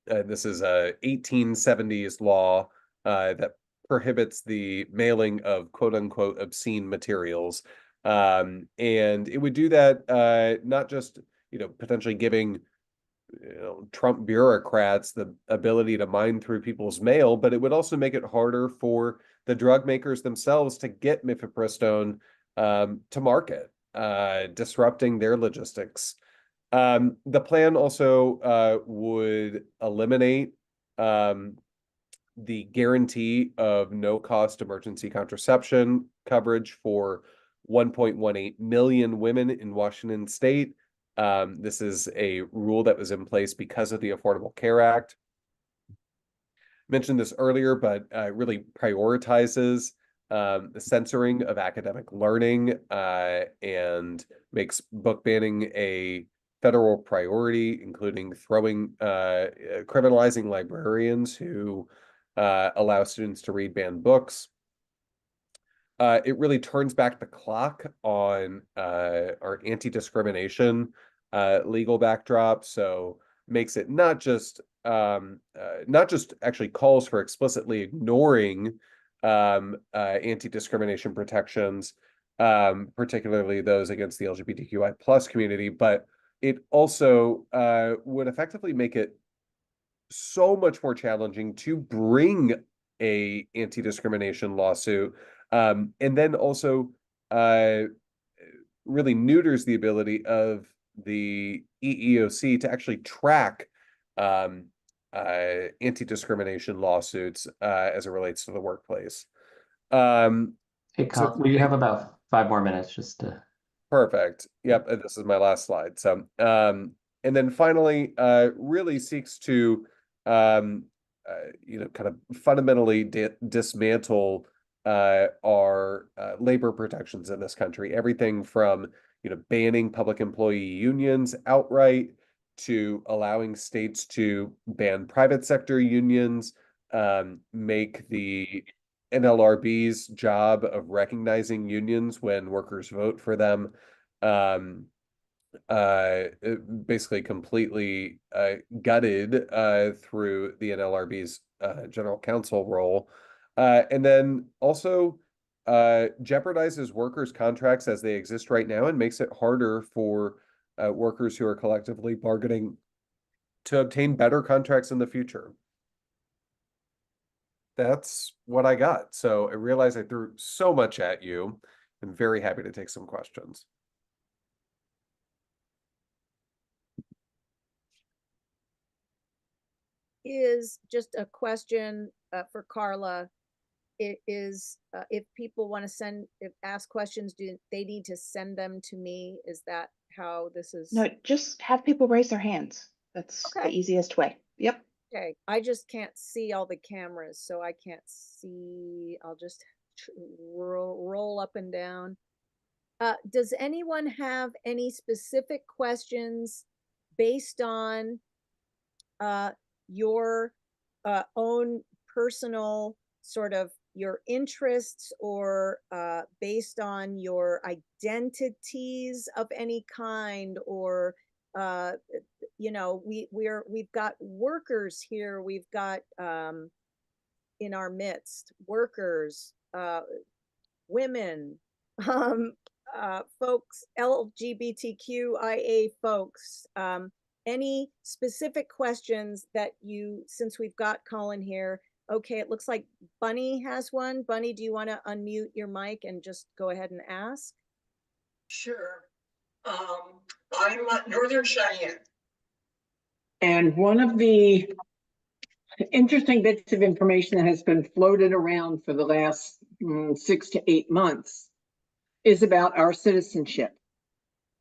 Speaker 4: This is a 1870s law that prohibits the mailing of quote unquote obscene materials. And it would do that not just, potentially giving Trump bureaucrats the ability to mine through people's mail, but it would also make it harder for the drug makers themselves to get mifepristone to market, disrupting their logistics. The plan also would eliminate the guarantee of no-cost emergency contraception coverage for 1.18 million women in Washington State. This is a rule that was in place because of the Affordable Care Act. Mentioned this earlier, but really prioritizes the censoring of academic learning and makes book banning a federal priority, including criminalizing librarians who allow students to read banned books. It really turns back the clock on our anti-discrimination legal backdrop, so makes it not just actually calls for explicitly ignoring anti-discrimination protections, particularly those against the LGBTQI plus community, but it also would effectively make it so much more challenging to bring a anti-discrimination lawsuit, and then also really neuters the ability of the EEOC to actually track anti-discrimination lawsuits as it relates to the workplace.
Speaker 9: Hey, we have about 5 more minutes just to.
Speaker 4: Perfect. Yep, this is my last slide. So, and then finally, really seeks to, kind of fundamentally dismantle our labor protections in this country. Everything from, banning public employee unions outright to allowing states to ban private sector unions, make the NLRB's job of recognizing unions when workers vote for them basically completely gutted through the NLRB's general counsel role, and then also jeopardizes workers' contracts as they exist right now and makes it harder for workers who are collectively bargaining to obtain better contracts in the future. That's what I got. So I realize I threw so much at you. I'm very happy to take some questions.
Speaker 2: Is just a question for Carla. It is if people want to ask questions, do they need to send them to me? Is that how this is?
Speaker 3: No, just have people raise their hands. That's the
Speaker 2: Okay.
Speaker 3: easiest way. Yep.
Speaker 2: Okay, I just can't see all the cameras, so I can't see. I'll just roll up and down. Does anyone have any specific questions based on your own personal sort of your interests, or based on your identities of any kind, or you know, we've got workers here, we've got in our midst workers, women, folks, LGBTQIA folks, any specific questions that you, since we've got Colin here. Okay, it looks like Bunny has one. Bunny, do you want to unmute your mic and just go ahead and ask?
Speaker 10: Sure. I'm Northern Cheyenne. And one of the interesting bits of information that has been floated around for the last 6 to 8 months is about our citizenship.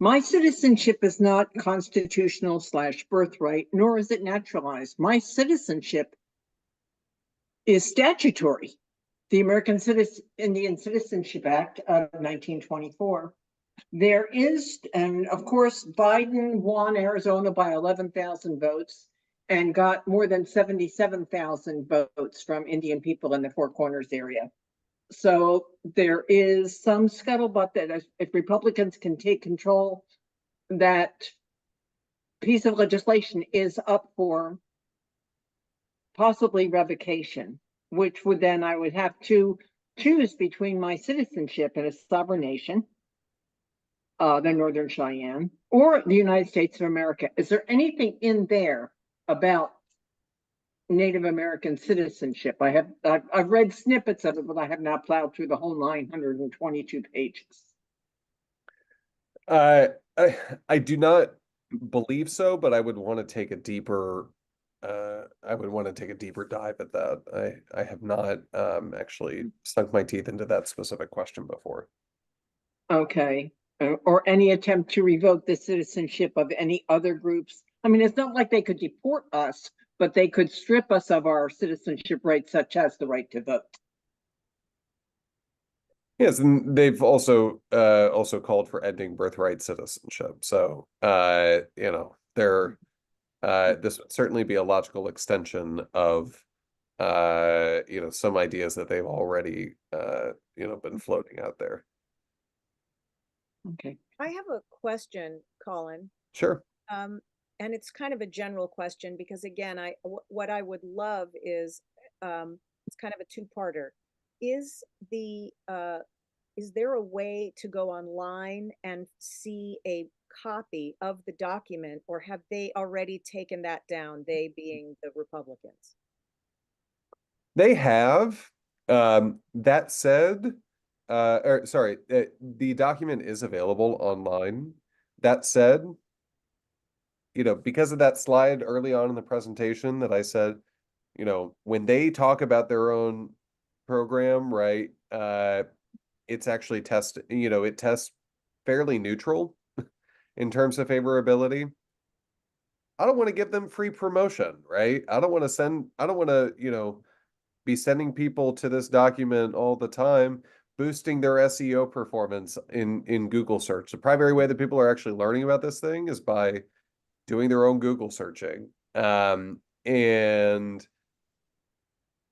Speaker 10: My citizenship is not constitutional / birthright, nor is it naturalized. My citizenship is statutory. The American Indian Citizenship Act of 1924. There is, and of course, Biden won Arizona by 11,000 votes and got more than 77,000 votes from Indian people in the Four Corners area. So there is some scuttlebutt that if Republicans can take control, that piece of legislation is up for possibly revocation, which would then I would have to choose between my citizenship in a sovereign nation, the Northern Cheyenne, or the United States of America. Is there anything in there about Native American citizenship? I've read snippets of it, but I have not plowed through the whole 922 pages.
Speaker 4: I do not believe so, but I would want to take a deeper dive at that. I have not actually sunk my teeth into that specific question before.
Speaker 10: Okay. Or any attempt to revoke the citizenship of any other groups. I mean, it's not like they could deport us, but they could strip us of our citizenship rights, such as the right to vote.
Speaker 4: Yes, and they've also called for ending birthright citizenship. So you know, this would certainly be a logical extension of you know, some ideas that they've already you know, been floating out there.
Speaker 10: Okay.
Speaker 2: I have a question, Colin.
Speaker 4: Sure.
Speaker 2: And it's kind of a general question, because again, what I would love is it's kind of a two-parter. Is there a way to go online and see a copy of the document, or have they already taken that down, they being the Republicans?
Speaker 4: They have. That said, the document is available online. That said, you know, because of that slide early on in the presentation that I said, you know, when they talk about their own program, right, it's actually it tests fairly neutral in terms of favorability. I don't want to give them free promotion, right? I don't want to, you know, be sending people to this document all the time, boosting their SEO performance in Google search. The primary way that people are actually learning about this thing is by doing their own Google searching, and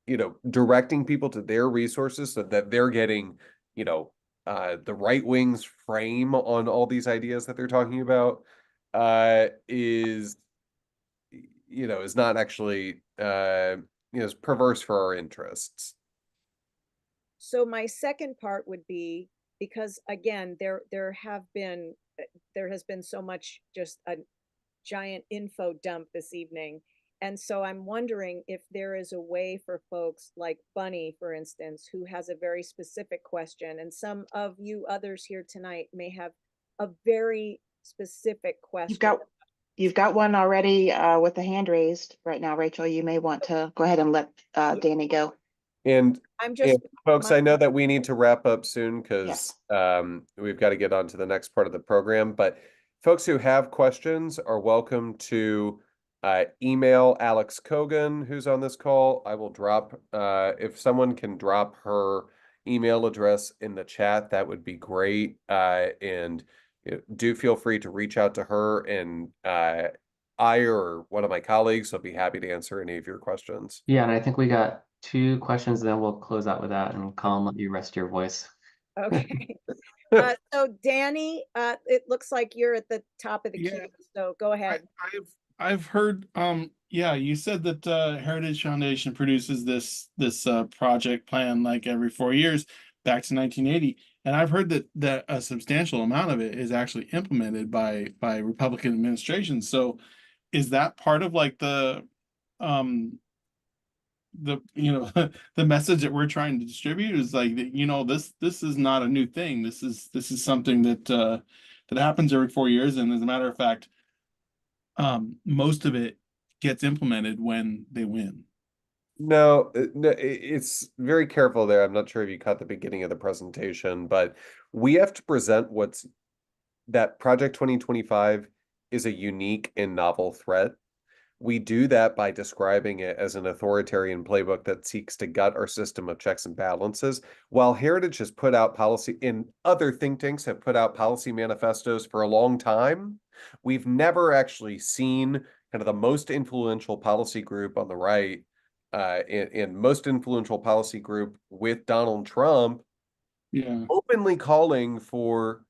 Speaker 4: you know, directing people to their resources so that they're getting, you know, the right wing's frame on all these ideas that they're talking about is is not actually is perverse for our interests.
Speaker 2: So my second part would be, because again, there has been so much, just a giant info dump this evening. And so I'm wondering if there is a way for folks like Bunny, for instance, who has a very specific question, and some of you others here tonight may have a very specific question.
Speaker 3: You've got one already with the hand raised right now, Rachel. You may want to go ahead and let Danny go.
Speaker 4: And
Speaker 2: I'm just,
Speaker 4: folks, I know that we need to wrap up soon because we've got to get on to the next part of the program. But folks who have questions are welcome to email Alex Kogan, who's on this call. I will drop, if someone can drop her email address in the chat, that would be great. And do feel free to reach out to her, and I or one of my colleagues will be happy to answer any of your questions.
Speaker 9: Yeah, and I think we got 2 questions, then we'll close out with that, and Colin, let you rest your voice.
Speaker 2: okay. So Danny, it looks like you're at the top of the queue, so go ahead.
Speaker 11: I've heard, yeah, you said that Heritage Foundation produces this project plan like every 4 years back to 1980, and I've heard that a substantial amount of it is actually implemented by Republican administrations. So is that part of like the the message that we're trying to distribute? Is like, this is not a new thing. This is something that happens every 4 years, and as a matter of fact, most of it gets implemented when they win.
Speaker 4: No, it's very careful there. I'm not sure if you caught the beginning of the presentation, but we have to present that Project 2025 is a unique and novel threat. We do that by describing it as an authoritarian playbook that seeks to gut our system of checks and balances. While Heritage has put out policy, and other think tanks have put out policy manifestos for a long time, we've never actually seen kind of the most influential policy group on the right, and most influential policy group with Donald Trump, openly calling for,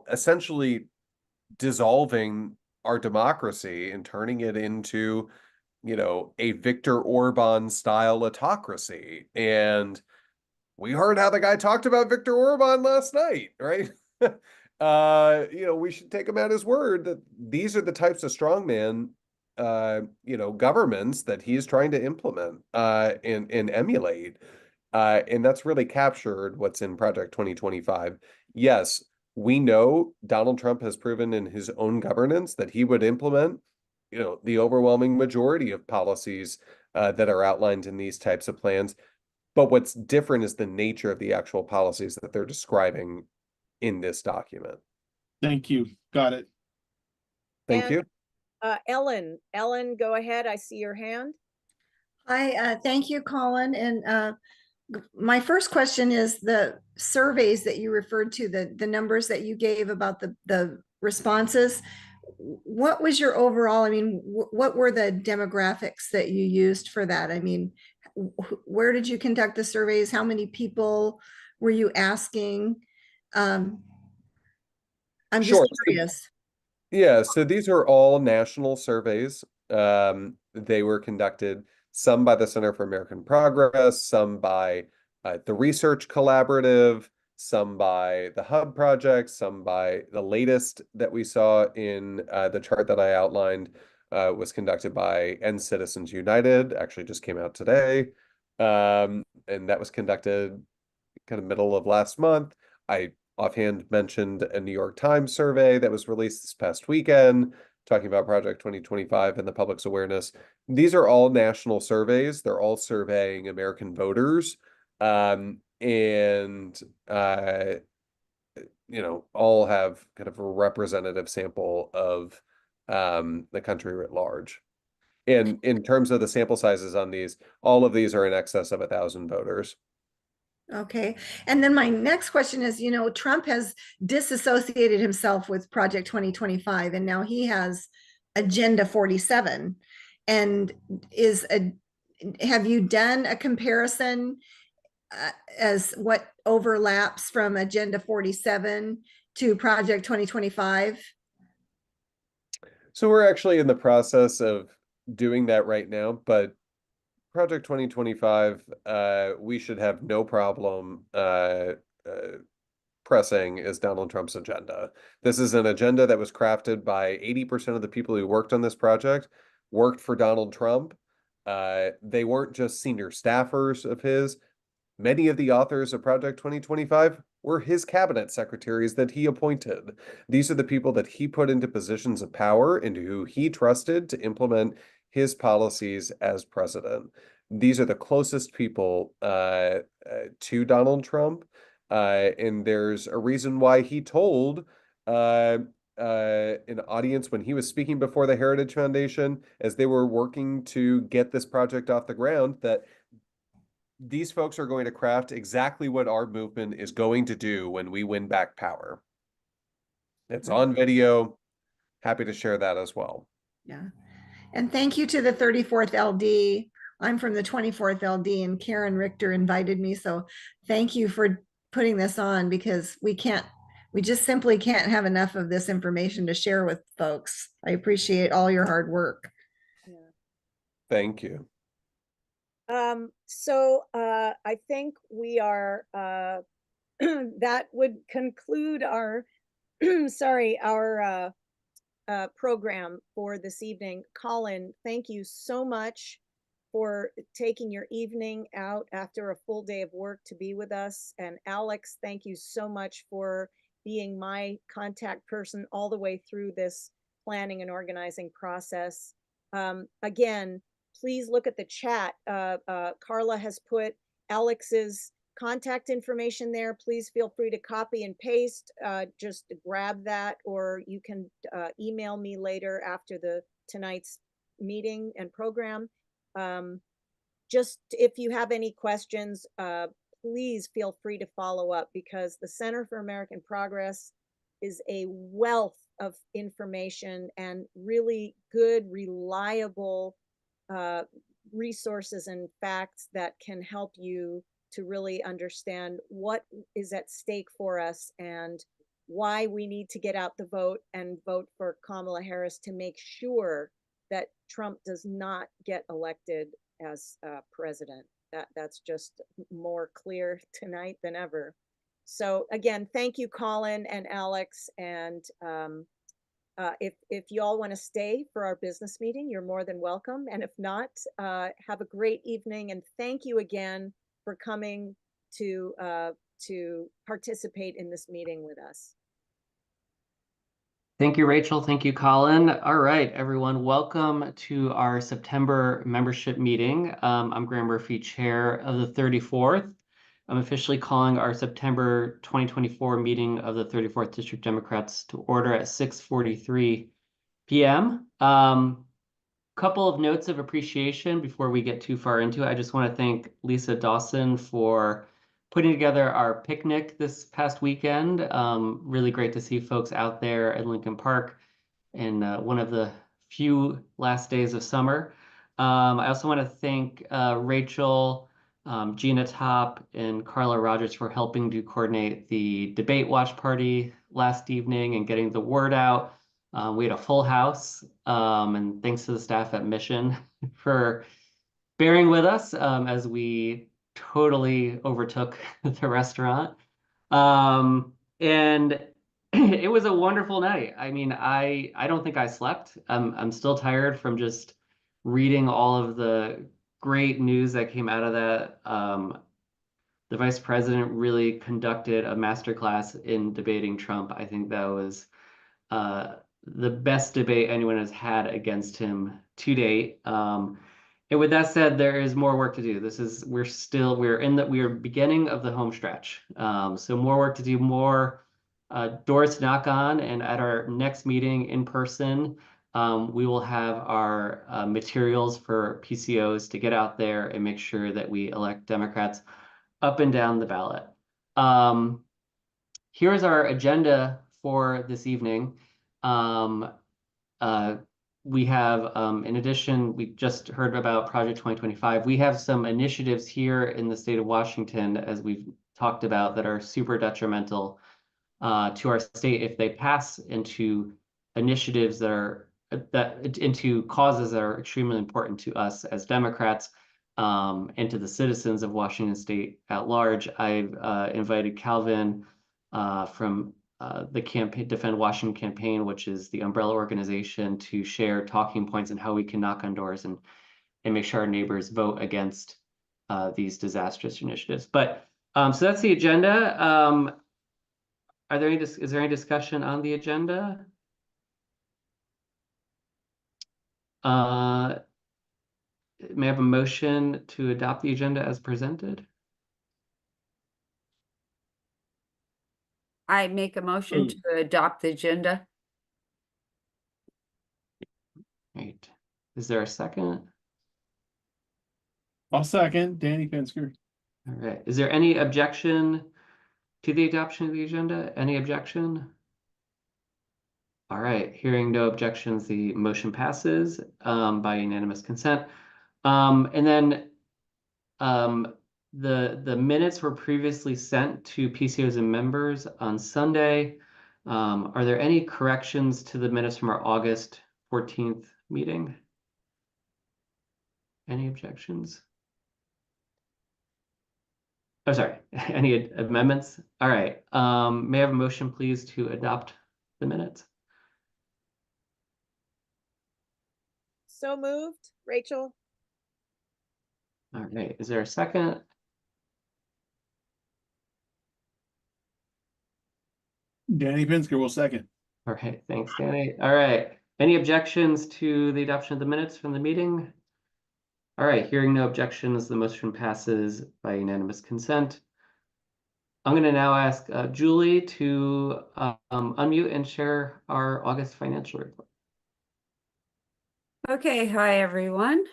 Speaker 4: essentially dissolving our democracy and turning it into, a Viktor Orban style autocracy. And we heard how the guy talked about Viktor Orban last night, right? We should take him at his word that these are the types of strongman, governments that he is trying to implement and emulate. And that's really captured what's in Project 2025. Yes, we know Donald Trump has proven in his own governance that he would implement, the overwhelming majority of policies that are outlined in these types of plans. But what's different is the nature of the actual policies that they're describing in this document.
Speaker 11: Thank you. Got it.
Speaker 4: Thank you.
Speaker 2: Ellen, go ahead. I see your hand.
Speaker 12: Hi, thank you, Colin. And my first question is the surveys that you referred to, the numbers that you gave about the responses. What was your overall, what were the demographics that you used for that? Where did you conduct the surveys? How many people were you asking? I'm just curious.
Speaker 4: Yeah, so these are all national surveys. They were conducted, some by the Center for American Progress, some by the Research Collaborative, some by the Hub Project, some by the latest that we saw in the chart that I outlined was conducted by End Citizens United, actually just came out today. And that was conducted kind of middle of last month. I offhand mentioned a New York Times survey that was released this past weekend, talking about Project 2025 and the public's awareness. These are all national surveys. They're all surveying American voters. All have kind of a representative sample of the country writ large. And in terms of the sample sizes on these, all of these are in excess of 1,000 voters.
Speaker 12: Okay. And then my next question is, Trump has disassociated himself with Project 2025, and now he has Agenda 47. And have you done a comparison as what overlaps from Agenda 47 to Project 2025?
Speaker 4: So we're actually in the process of doing that right now, but Project 2025, we should have no problem pressing is Donald Trump's agenda. This is an agenda that was crafted by 80% of the people who worked on this project worked for Donald Trump. They weren't just senior staffers of his. Many of the authors of Project 2025 were his cabinet secretaries that he appointed. These are the people that he put into positions of power and who he trusted to implement his policies as president. These are the closest people to Donald Trump. And there's a reason why he told an audience when he was speaking before the Heritage Foundation, as they were working to get this project off the ground, that these folks are going to craft exactly what our movement is going to do when we win back power. It's on video. Happy to share that as well.
Speaker 12: Yeah. And thank you to the 34th LD. I'm from the 24th LD and Karen Richter invited me. So thank you for putting this on, because we just simply can't have enough of this information to share with folks. I appreciate all your hard work.
Speaker 4: Thank you.
Speaker 2: So I think we are, that would conclude our, sorry, our program for this evening. Colin, thank you so much for taking your evening out after a full day of work to be with us. And Alex, thank you so much for being my contact person all the way through this planning and organizing process. Again, please look at the chat. Carla has put Alex's contact information there. Please feel free to copy and paste. Just grab that, or you can email me later after tonight's meeting and program. Just if you have any questions, please feel free to follow up, because the Center for American Progress is a wealth of information and really good, reliable resources and facts that can help you to really understand what is at stake for us and why we need to get out the vote and vote for Kamala Harris to make sure that Trump does not get elected as president. That's just more clear tonight than ever. So again, thank you, Colin and Alex. And if you all want to stay for our business meeting, you're more than welcome. And if not, have a great evening. And thank you again for coming to participate in this meeting with us.
Speaker 9: Thank you, Rachel. Thank you, Colin. All right, everyone, welcome to our September membership meeting. I'm Graham Murphy, chair of the 34th. I'm officially calling our September 2024 meeting of the 34th District Democrats to order at 6:43 p.m. Couple of notes of appreciation before we get too far into it. I just want to thank Lisa Dawson for putting together our picnic this past weekend. Really great to see folks out there at Lincoln Park in one of the few last days of summer. I also want to thank Rachel, Gina Top, and Carla Rogers for helping to coordinate the debate watch party last evening and getting the word out. We had a full house, and thanks to the staff at Mission for bearing with us as we totally overtook the restaurant. And it was a wonderful night. I mean, I don't think I slept. I'm still tired from just reading all of the great news that came out of that. The vice president really conducted a masterclass in debating Trump. I think that was the best debate anyone has had against him to date. And with that said, there is more work to do. We're beginning of the home stretch. So more work to do, more doors to knock on. And at our next meeting in person, we will have our materials for PCOs to get out there and make sure that we elect Democrats up and down the ballot. Here's our agenda for this evening. we have, in addition, we just heard about Project 2025. We have some initiatives here in the state of Washington, as we've talked about, that are super detrimental to our state if they pass into initiatives into causes that are extremely important to us as Democrats, and to the citizens of Washington State at large. I've invited Calvin from the campaign Defend Washington campaign, which is the umbrella organization, to share talking points and how we can knock on doors and make sure our neighbors vote against these disastrous initiatives. But so that's the agenda. Is there any discussion on the agenda? May I have a motion to adopt the agenda as presented?
Speaker 13: I make a motion to adopt the agenda.
Speaker 9: Right. Is there a second?
Speaker 11: I'll second. Danny Pinsker.
Speaker 9: All right. Is there any objection to the adoption of the agenda? Any objection? All right. Hearing no objections, the motion passes by unanimous consent. And then the minutes were previously sent to PCOs and members on Sunday. Are there any corrections to the minutes from our August 14th meeting? Any objections? Oh, sorry. Any amendments? All right. May I have a motion, please, to adopt the minutes?
Speaker 2: So moved, Rachel.
Speaker 9: All right. Is there a second?
Speaker 11: Danny Pinsker will second.
Speaker 9: All right. Thanks, Danny. All right. Any objections to the adoption of the minutes from the meeting? All right. Hearing no objections, the motion passes by unanimous consent. I'm going to now ask Julie to unmute and share our August financial report.
Speaker 13: Okay, hi, everyone.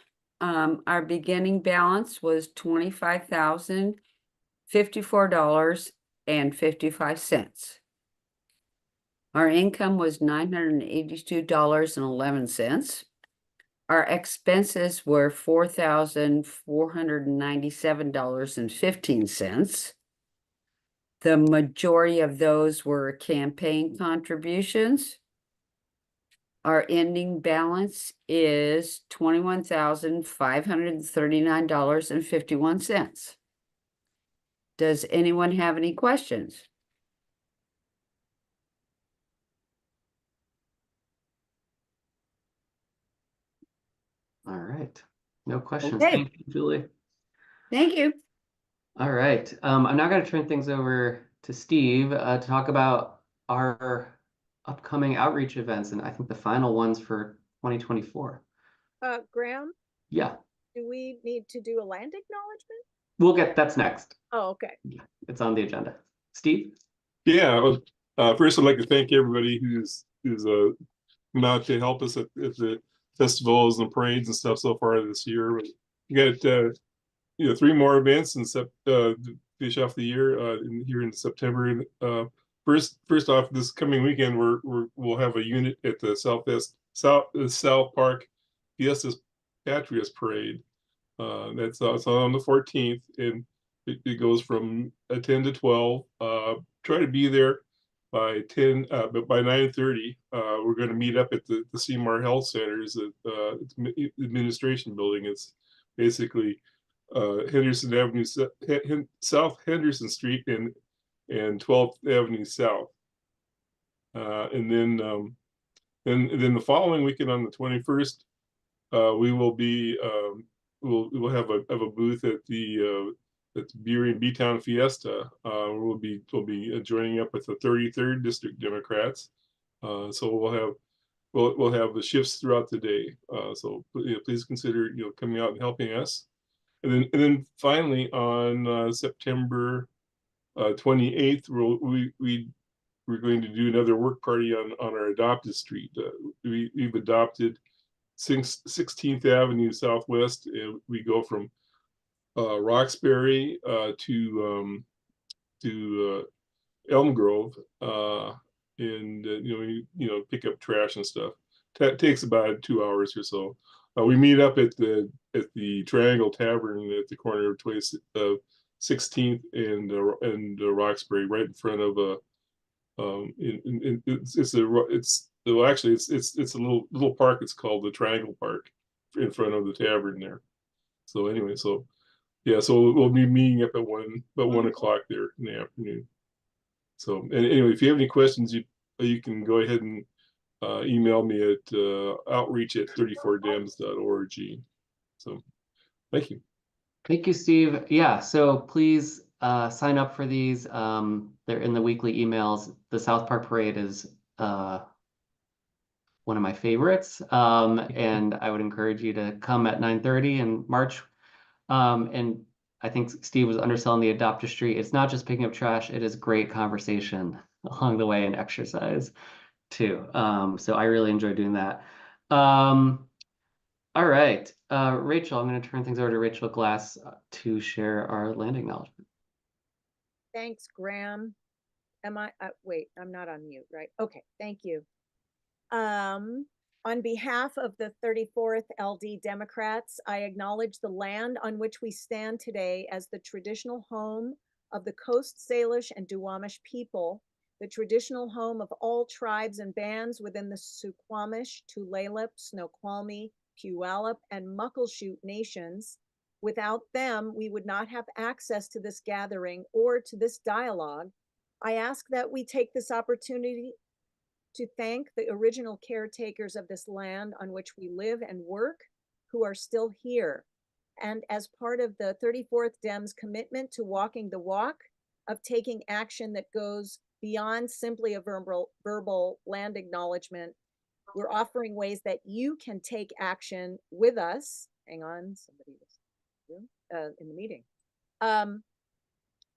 Speaker 13: Our beginning balance was $25,054.55. Our income was $982.11. Our expenses were $4,497.15. The majority of those were campaign contributions. Our ending balance is $21,539.51. Does anyone have any questions?
Speaker 9: All right. No questions.
Speaker 13: Okay.
Speaker 9: Thank you, Julie.
Speaker 13: Thank you.
Speaker 9: All right. I'm now going to turn things over to Steve to talk about our upcoming outreach events, and I think the final ones for 2024.
Speaker 2: Graham,
Speaker 9: Yeah,
Speaker 2: do we need to do a land acknowledgement?
Speaker 9: that's next.
Speaker 2: Oh, okay.
Speaker 9: Yeah, it's on the agenda. Steve?
Speaker 14: Yeah, first I'd like to thank everybody who's come out to help us at the festivals and parades and stuff so far this year. We got 3 more events and finish off the year here in September. First off, this coming weekend we'll have a unit at the South Park Fiestas Patrias Parade. That's on the 14th, and it goes from 10 to 12. Try to be there by 10, but by 9:30, we're going to meet up at the Seymour Health Center's administration building. It's basically Henderson Avenue, South Henderson Street and 12th Avenue South. And then the following weekend on the 21st, we will be we'll have a booth at the Beery and B-Town Fiesta. We'll be joining up with the 33rd District Democrats. So we'll have the shifts throughout the day. So please consider coming out and helping us. And then finally on September 28th, we're going to do another work party on our adopted street. We've adopted 16th Avenue Southwest. We go from Roxbury to Elm Grove, and we pick up trash and stuff. takes about 2 hours or so. We meet up at the Triangle Tavern at the corner of 16th and Roxbury, right in front of it's a little park. It's called the Triangle Park in front of the tavern there. So anyway, so yeah, so we'll be meeting up at 1 o'clock there in the afternoon. So and anyway, if you have any questions, you can go ahead and email me at outreach@34dems.org. So thank you.
Speaker 9: Thank you, Steve. Yeah, so please sign up for these. They're in the weekly emails. The South Park Parade is one of my favorites. And I would encourage you to come at 9:30 in March. And I think Steve was underselling the Adopt-A-Street. It's not just picking up trash, it is great conversation along the way and exercise too. So I really enjoy doing that. All right, Rachel, I'm going to turn things over to Rachel Glass to share our land acknowledgement.
Speaker 2: Thanks, Graham. Wait, I'm not on mute, right? Okay, thank you. On behalf of the 34th LD Democrats, I acknowledge the land on which we stand today as the traditional home of the Coast Salish and Duwamish people, the traditional home of all tribes and bands within the Suquamish, Tulalip, Snoqualmie, Puyallup, and Muckleshoot nations. Without them, we would not have access to this gathering or to this dialogue. I ask that we take this opportunity to thank the original caretakers of this land on which we live and work, who are still here. And as part of the 34th Dems commitment to walking the walk, of taking action that goes beyond simply a verbal land acknowledgement, we're offering ways that you can take action with us. Hang on, somebody was in the meeting.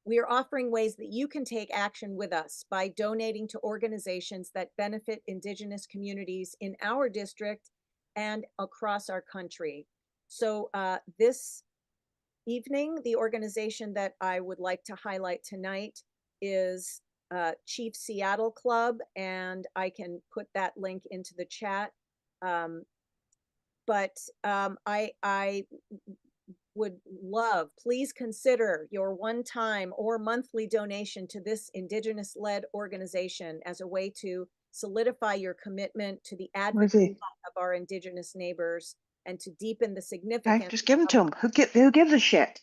Speaker 2: We are offering ways that you can take action with us by donating to organizations that benefit Indigenous communities in our district and across our country. So this evening, the organization that I would like to highlight tonight is Chief Seattle Club, and I can put that link into the chat. I would love, please consider your one-time or monthly donation to this Indigenous-led organization as a way to solidify your commitment to the advocacy of our Indigenous neighbors and to deepen the significance.
Speaker 15: Okay, just give them to them. Who gives a shit?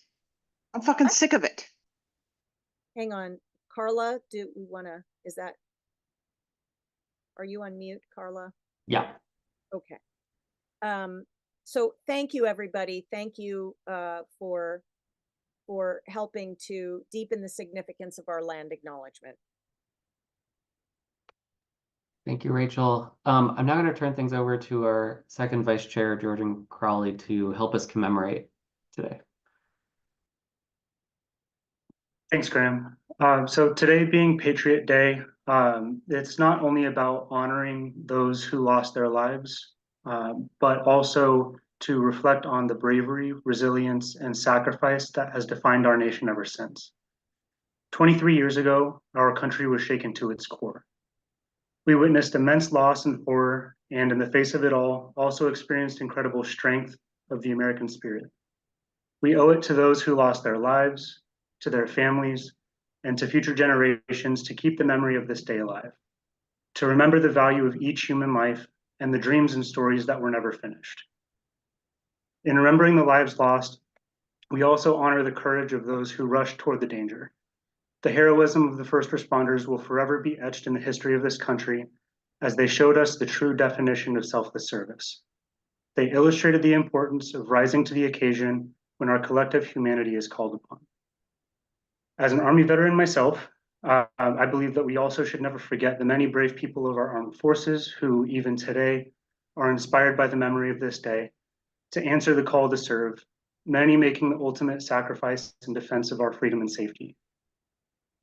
Speaker 15: I'm fucking sick of it.
Speaker 2: Hang on, Carla, do we want to, are you on mute, Carla?
Speaker 9: Yeah.
Speaker 2: Okay. So thank you, everybody. Thank you for helping to deepen the significance of our land acknowledgement.
Speaker 9: Thank you, Rachel. I'm now going to turn things over to our second vice chair, Georgian Crawley, to help us commemorate today.
Speaker 16: Thanks, Graham. So today being Patriot Day, it's not only about honoring those who lost their lives, but also to reflect on the bravery, resilience, and sacrifice that has defined our nation ever since. 23 years ago, our country was shaken to its core. We witnessed immense loss and horror, and in the face of it all, also experienced incredible strength of the American spirit. We owe it to those who lost their lives, to their families, and to future generations to keep the memory of this day alive, to remember the value of each human life and the dreams and stories that were never finished. In remembering the lives lost, we also honor the courage of those who rushed toward the danger. The heroism of the first responders will forever be etched in the history of this country as they showed us the true definition of selfless service. They illustrated the importance of rising to the occasion when our collective humanity is called upon. As an Army veteran myself, I believe that we also should never forget the many brave people of our armed forces who, even today, are inspired by the memory of this day to answer the call to serve, many making the ultimate sacrifice in defense of our freedom and safety.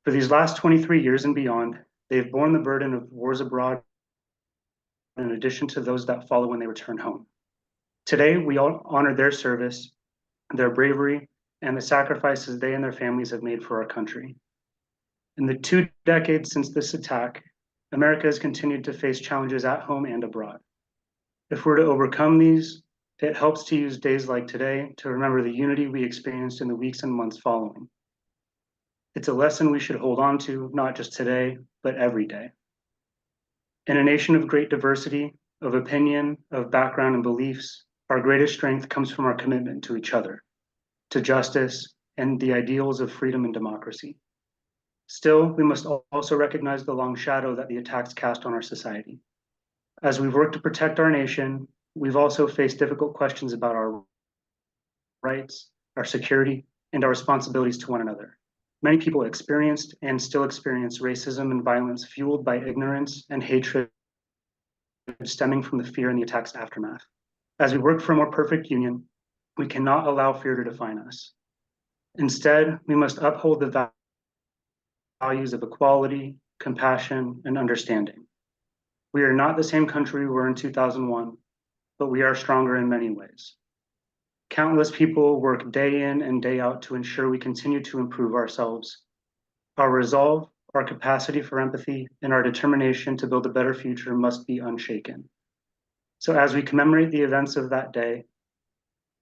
Speaker 16: For these last 23 years and beyond, they've borne the burden of wars abroad in addition to those that follow when they return home. Today, we all honor their service, their bravery, and the sacrifices they and their families have made for our country. In the 2 decades since this attack, America has continued to face challenges at home and abroad. If we're to overcome these, it helps to use days like today to remember the unity we experienced in the weeks and months following. It's a lesson we should hold on to, not just today, but every day. In a nation of great diversity, of opinion, of background and beliefs, our greatest strength comes from our commitment to each other, to justice, and the ideals of freedom and democracy. Still, we must also recognize the long shadow that the attacks cast on our society. As we've worked to protect our nation, we've also faced difficult questions about our rights, our security, and our responsibilities to one another. Many people experienced and still experience racism and violence fueled by ignorance and hatred stemming from the fear in the attack's aftermath. As we work for a more perfect union, we cannot allow fear to define us. Instead, we must uphold the values of equality, compassion, and understanding. We are not the same country we were in 2001, but we are stronger in many ways. Countless people work day in and day out to ensure we continue to improve ourselves. Our resolve, our capacity for empathy, and our determination to build a better future must be unshaken. So as we commemorate the events of that day,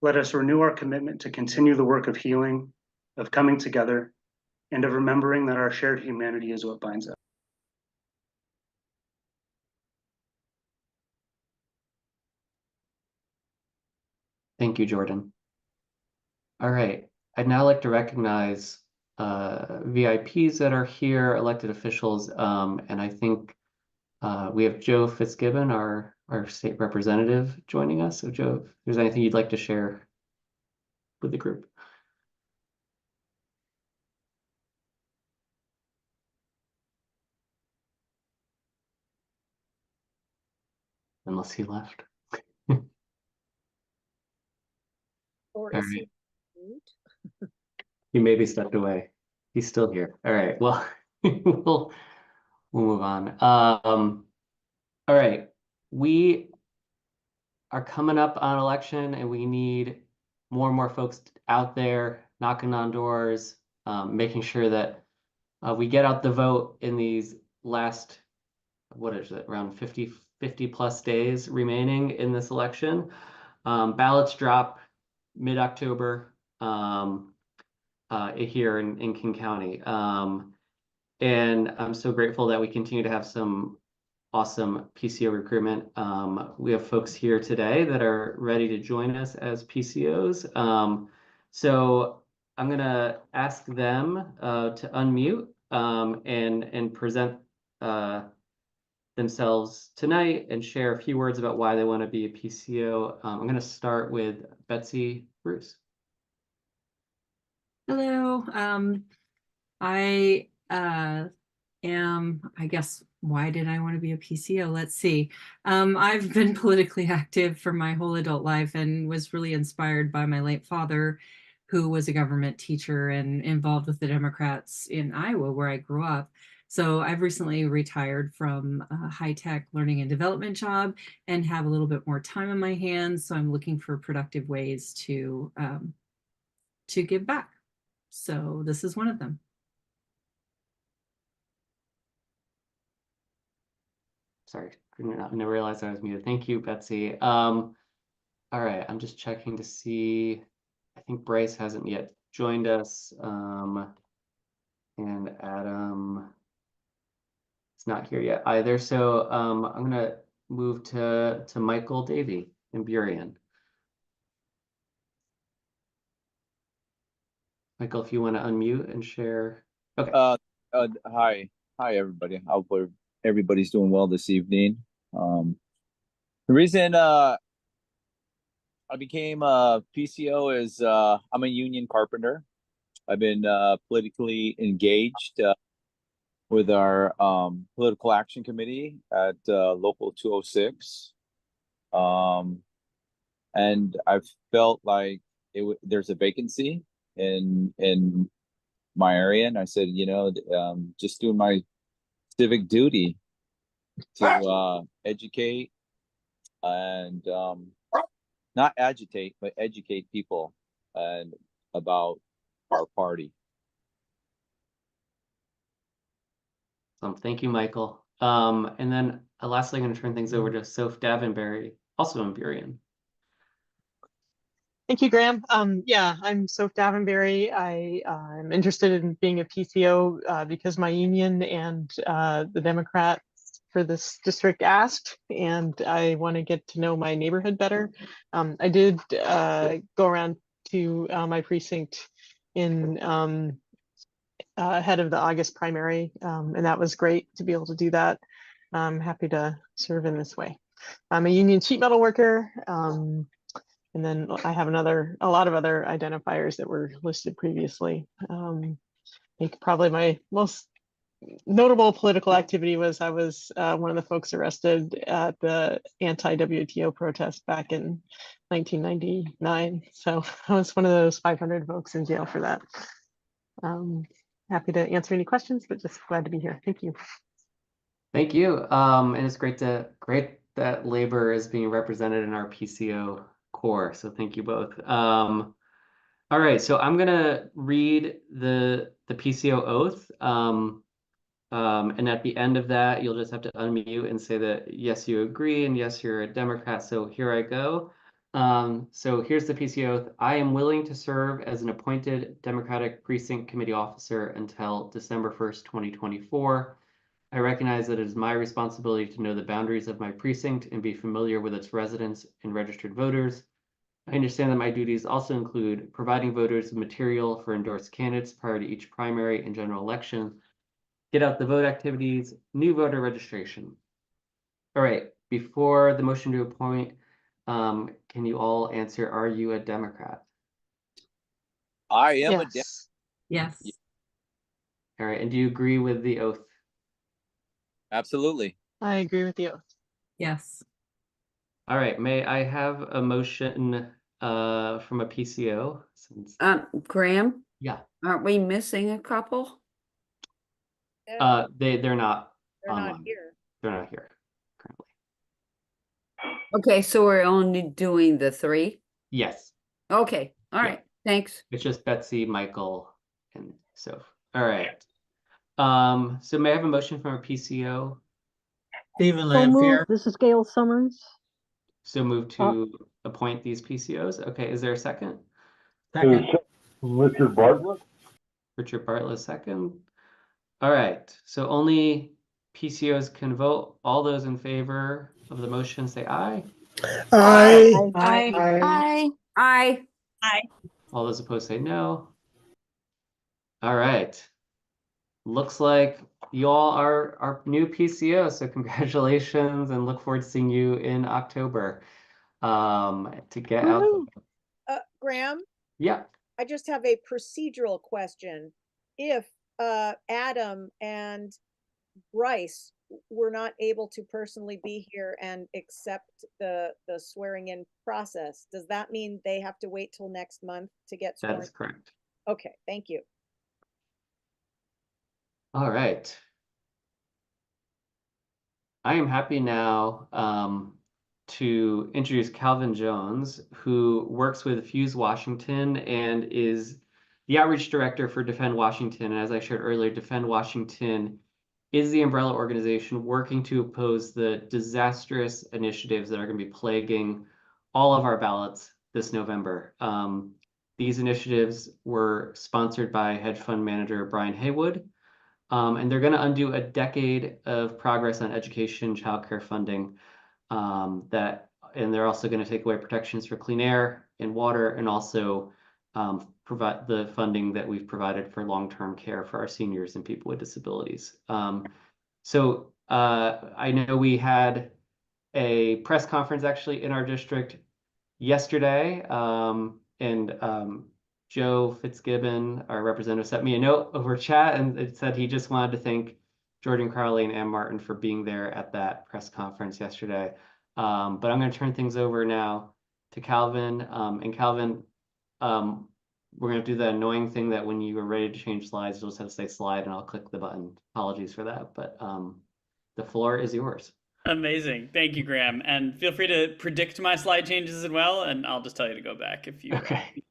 Speaker 16: let us renew our commitment to continue the work of healing, of coming together, and of remembering that our shared humanity is what binds us.
Speaker 9: Thank you, Jordan. All right, I'd now like to recognize VIPs that are here, elected officials, and I think we have Joe Fitzgibbon, our state representative, joining us. So Joe, if there's anything you'd like to share with the group. Unless he left.
Speaker 2: Or
Speaker 9: All
Speaker 2: is
Speaker 9: right.
Speaker 2: he mute?
Speaker 9: He maybe stepped away. He's still here. All right. Well, we'll move on. All right. We are coming up on election, and we need more and more folks out there knocking on doors, making sure that we get out the vote in these last, what is it, around 50 plus days remaining in this election. Ballots drop mid-October here in King County. And I'm so grateful that we continue to have some awesome PCO recruitment. We have folks here today that are ready to join us as PCOs. So I'm gonna ask them to unmute and present themselves tonight and share a few words about why they want to be a PCO. I'm going to start with Betsy Bruce.
Speaker 13: Hello. I am, I guess, why did I want to be a PCO? Let's see. I've been politically active for my whole adult life and was really inspired by my late father, who was a government teacher and involved with the Democrats in Iowa, where I grew up. So I've recently retired from a high-tech learning and development job and have a little bit more time on my hands. So I'm looking for productive ways to give back. So this is one of them.
Speaker 9: Sorry, I didn't realize I was muted. Thank you, Betsy. All right, I'm just checking to see. I think Bryce hasn't yet joined us. And Adam is not here yet either. So I'm gonna move to Michael Davey in Burien. Michael, if you want to unmute and share. Okay.
Speaker 17: Hi everybody. I hope everybody's doing well this evening. The reason I became a PCO is I'm a union carpenter. I've been politically engaged with our political action committee at local 206, and I felt like there's a vacancy in my area, and I said, you know, just doing my civic duty to educate and not agitate, but educate people and about our party.
Speaker 9: Thank you, Michael. And then lastly, I'm going to turn things over to Soph Davenberry also in Burien.
Speaker 18: Thank you, Graham. Yeah, I'm Soph Davenberry. I'm interested in being a PCO because my union and the Democrats for this district asked, and I want to get to know my neighborhood better. I did go around to my precinct in ahead of the August primary, and that was great to be able to do that. I'm happy to serve in this way. I'm a union sheet metal worker. And then I have a lot of other identifiers that were listed previously. I think probably my most notable political activity was I was one of the folks arrested at the anti-WTO protest back in 1999. So I was one of those 500 folks in jail for that. Happy to answer any questions, but just glad to be here. Thank you.
Speaker 9: Thank you. And it's great that labor is being represented in our PCO core. So thank you both. All right, so I'm gonna read the PCO oath. And at the end of that, you'll just have to unmute and say that yes, you agree, and yes, you're a Democrat. So here I go. So here's the PCO oath. I am willing to serve as an appointed Democratic Precinct Committee officer until December 1st, 2024. I recognize that it is my responsibility to know the boundaries of my precinct and be familiar with its residents and registered voters. I understand that my duties also include providing voters with material for endorsed candidates prior to each primary and general election, get out the vote activities, new voter registration. All right, before the motion to appoint, can you all answer, are you a Democrat?
Speaker 17: I am a
Speaker 18: Yes.
Speaker 13: Yes.
Speaker 9: All right, and do you agree with the oath?
Speaker 17: Absolutely.
Speaker 18: I agree with you.
Speaker 13: Yes.
Speaker 9: All right, may I have a motion from a PCO? Since
Speaker 19: Graham,
Speaker 9: yeah,
Speaker 19: aren't we missing a couple?
Speaker 9: they're not
Speaker 2: They're not
Speaker 9: online.
Speaker 2: here.
Speaker 9: They're not here currently.
Speaker 19: Okay, so we're only doing the 3?
Speaker 9: Yes,
Speaker 19: Okay, all
Speaker 9: Yeah.
Speaker 19: right, thanks.
Speaker 9: it's just Betsy, Michael, and Soph. All right. So may I have a motion from a PCO?
Speaker 20: Stephen
Speaker 21: So moved.
Speaker 20: Lampier.
Speaker 21: This is Gail Summers.
Speaker 9: So move to appoint these PCOs. Okay, is there a second?
Speaker 20: Second.
Speaker 22: Richard Bartlett.
Speaker 9: Richard Bartlett, second. All right, so only PCOs can vote. All those in favor of the motion say aye.
Speaker 21: Aye.
Speaker 19: Aye. Aye.
Speaker 2: Aye.
Speaker 9: All those opposed say no. All right. Looks like you all are our new PCO, so congratulations and look forward to seeing you in October to get out.
Speaker 2: Graham,
Speaker 9: Yeah.
Speaker 2: I just have a procedural question. If Adam and Bryce were not able to personally be here and accept the swearing in process, does that mean they have to wait till next month to get sworn?
Speaker 9: That is correct.
Speaker 2: Okay, thank you.
Speaker 9: All right. I am happy now to introduce Calvin Jones, who works with Fuse Washington and is the outreach director for Defend Washington. And as I shared earlier, Defend Washington is the umbrella organization working to oppose the disastrous initiatives that are going to be plaguing all of our ballots this November. These initiatives were sponsored by hedge fund manager Brian Haywood, and they're going to undo a decade of progress on education, childcare funding. And they're also going to take away protections for clean air and water, and also provide the funding that we've provided for long-term care for our seniors and people with disabilities. So I know we had a press conference actually in our district yesterday, and Joe Fitzgibbon, our representative, sent me a note over chat, and it said he just wanted to thank Jordan Crowley and Ann Martin for being there at that press conference yesterday. But I'm going to turn things over now to Calvin. And Calvin, we're going to do the annoying thing that when you are ready to change slides, you'll just have to say slide and I'll click the button. Apologies for that, but the floor is yours.
Speaker 23: Amazing. Thank you, Graham. And feel free to predict my slide changes as well, and I'll just tell you to go back if you.
Speaker 9: Okay.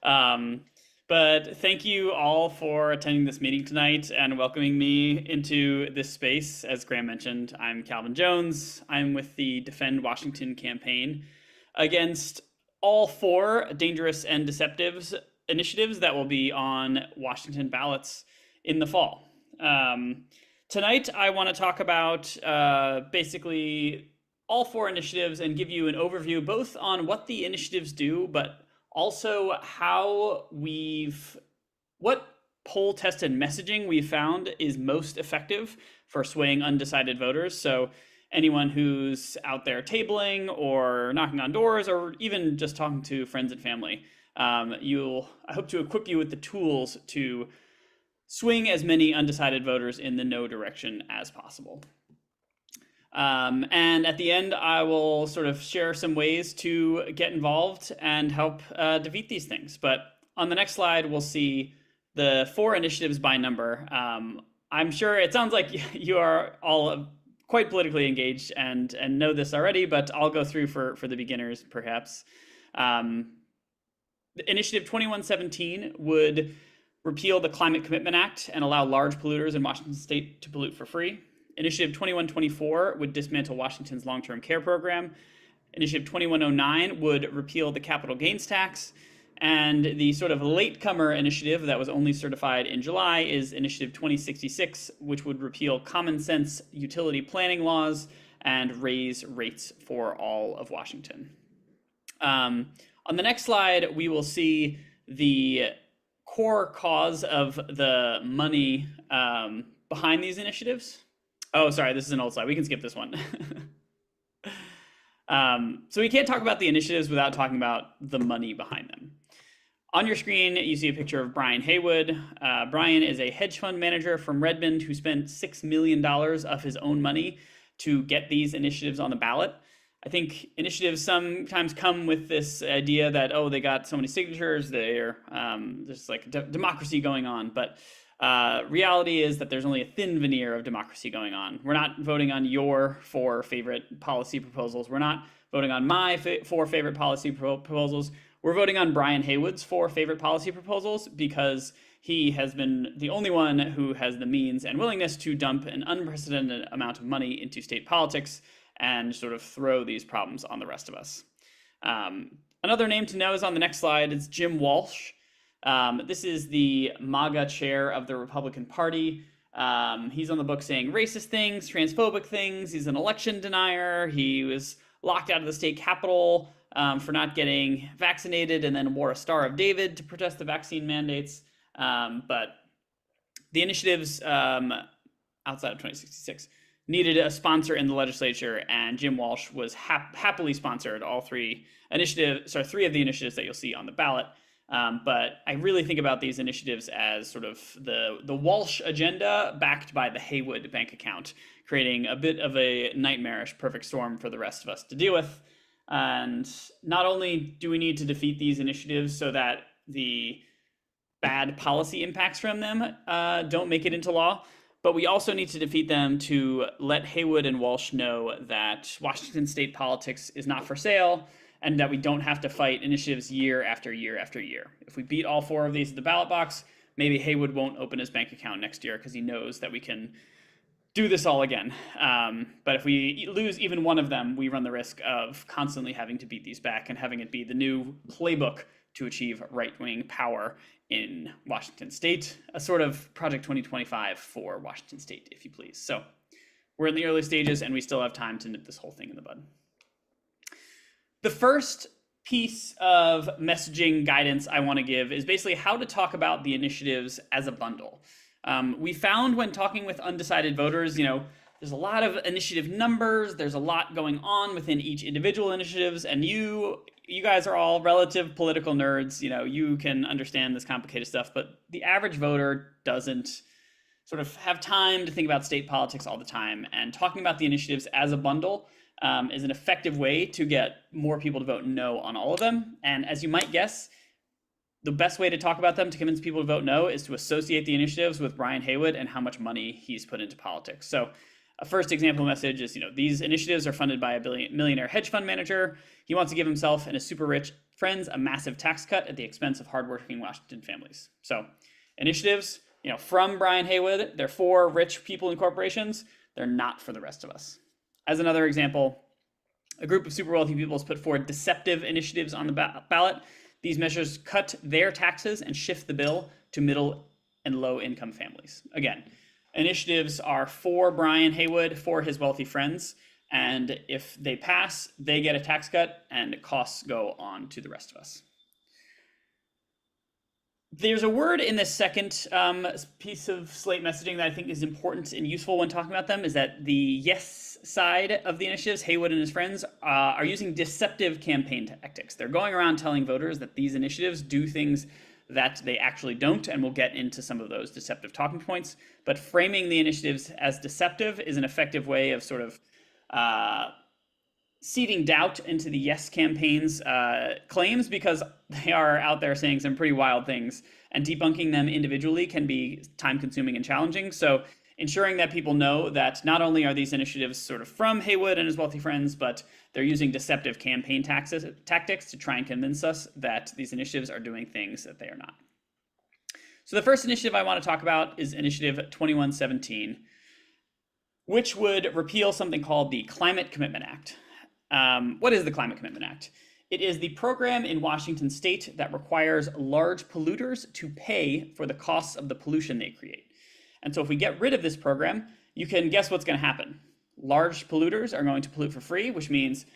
Speaker 23: But But thank you all for attending this meeting tonight and welcoming me into this space. As Graham mentioned, I'm Calvin Jones. I'm with the Defend Washington campaign against all 4 dangerous and deceptive initiatives that will be on Washington ballots in the fall. Tonight, I want to talk about basically all 4 initiatives and give you an overview both on what the initiatives do, but also what poll tested messaging we found is most effective for swaying undecided voters. So anyone who's out there tabling or knocking on doors or even just talking to friends and family, I hope to equip you with the tools to swing as many undecided voters in the no direction as possible. And at the end, I will sort of share some ways to get involved and help defeat these things. But on the next slide, we'll see the 4 initiatives by number. I'm sure it sounds like you are all quite politically engaged and know this already, but I'll go through for the beginners, perhaps. Initiative 2117 would repeal the Climate Commitment Act and allow large polluters in Washington state to pollute for free. Initiative 2124 would dismantle Washington's long-term care program. Initiative 2109 would repeal the capital gains tax. And the sort of latecomer initiative that was only certified in July is Initiative 2066, which would repeal common sense utility planning laws and raise rates for all of Washington. On the next slide, we will see the core cause of the money behind these initiatives. Oh, sorry, this is an old slide. We can skip this one. So we can't talk about the initiatives without talking about the money behind them. On your screen, you see a picture of Brian Haywood. Brian is a hedge fund manager from Redmond who spent $6 million of his own money to get these initiatives on the ballot. I think initiatives sometimes come with this idea that, oh, they got so many signatures, there's like democracy going on. But reality is that there's only a thin veneer of democracy going on. We're not voting on your 4 favorite policy proposals. We're not voting on my 4 favorite policy proposals. We're voting on Brian Haywood's 4 favorite policy proposals because he has been the only one who has the means and willingness to dump an unprecedented amount of money into state politics and sort of throw these problems on the rest of us. Another name to know is on the next slide. It's Jim Walsh. This is the MAGA chair of the Republican Party. He's on the book saying racist things, transphobic things. He's an election denier. He was locked out of the state capitol for not getting vaccinated and then wore a Star of David to protest the vaccine mandates. But the initiatives outside of 2066 needed a sponsor in the legislature, and Jim Walsh was happily sponsored all 3 of the initiatives that you'll see on the ballot. But I really think about these initiatives as sort of the Walsh agenda backed by the Haywood bank account, creating a bit of a nightmarish perfect storm for the rest of us to deal with. And not only do we need to defeat these initiatives so that the bad policy impacts from them don't make it into law, but we also need to defeat them to let Haywood and Walsh know that Washington state politics is not for sale and that we don't have to fight initiatives year after year after year. If we beat all 4 of these at the ballot box, maybe Haywood won't open his bank account next year because he knows that we can do this all again. But if we lose even one of them, we run the risk of constantly having to beat these back and having it be the new playbook to achieve right-wing power in Washington state, a sort of Project 2025 for Washington state, if you please. So we're in the early stages and we still have time to nip this whole thing in the bud. The first piece of messaging guidance I want to give is basically how to talk about the initiatives as a bundle. We found when talking with undecided voters, there's a lot of initiative numbers, there's a lot going on within each individual initiatives, and you guys are all relative political nerds, you can understand this complicated stuff, but the average voter doesn't sort of have time to think about state politics all the time, and talking about the initiatives as a bundle is an effective way to get more people to vote no on all of them. And as you might guess, the best way to talk about them to convince people to vote no is to associate the initiatives with Brian Haywood and how much money he's put into politics. So a first example message is, these initiatives are funded by a millionaire hedge fund manager. He wants to give himself and his super rich friends a massive tax cut at the expense of hardworking Washington families. So initiatives, from Brian Haywood, they're for rich people and corporations. They're not for the rest of us. As another example, a group of super wealthy people has put forward deceptive initiatives on the ballot. These measures cut their taxes and shift the bill to middle and low income families. Again, initiatives are for Brian Haywood, for his wealthy friends. And if they pass, they get a tax cut and costs go on to the rest of us. There's a word in this second piece of Slate messaging that I think is important and useful when talking about them, is that the yes side of the initiatives, Haywood and his friends, are using deceptive campaign tactics. They're going around telling voters that these initiatives do things that they actually don't, and we'll get into some of those deceptive talking points. But framing the initiatives as deceptive is an effective way of sort of seeding doubt into the yes campaign's claims, because they are out there saying some pretty wild things, and debunking them individually can be time consuming and challenging. So ensuring that people know that not only are these initiatives sort of from Haywood and his wealthy friends, but they're using deceptive campaign tactics to try and convince us that these initiatives are doing things that they are not. So the first initiative I want to talk about is Initiative 2117, which would repeal something called the Climate Commitment Act. What is the Climate Commitment Act? It is the program in Washington state that requires large polluters to pay for the costs of the pollution they create. And so if we get rid of this program, you can guess what's going to happen. Large polluters are going to pollute for free, which means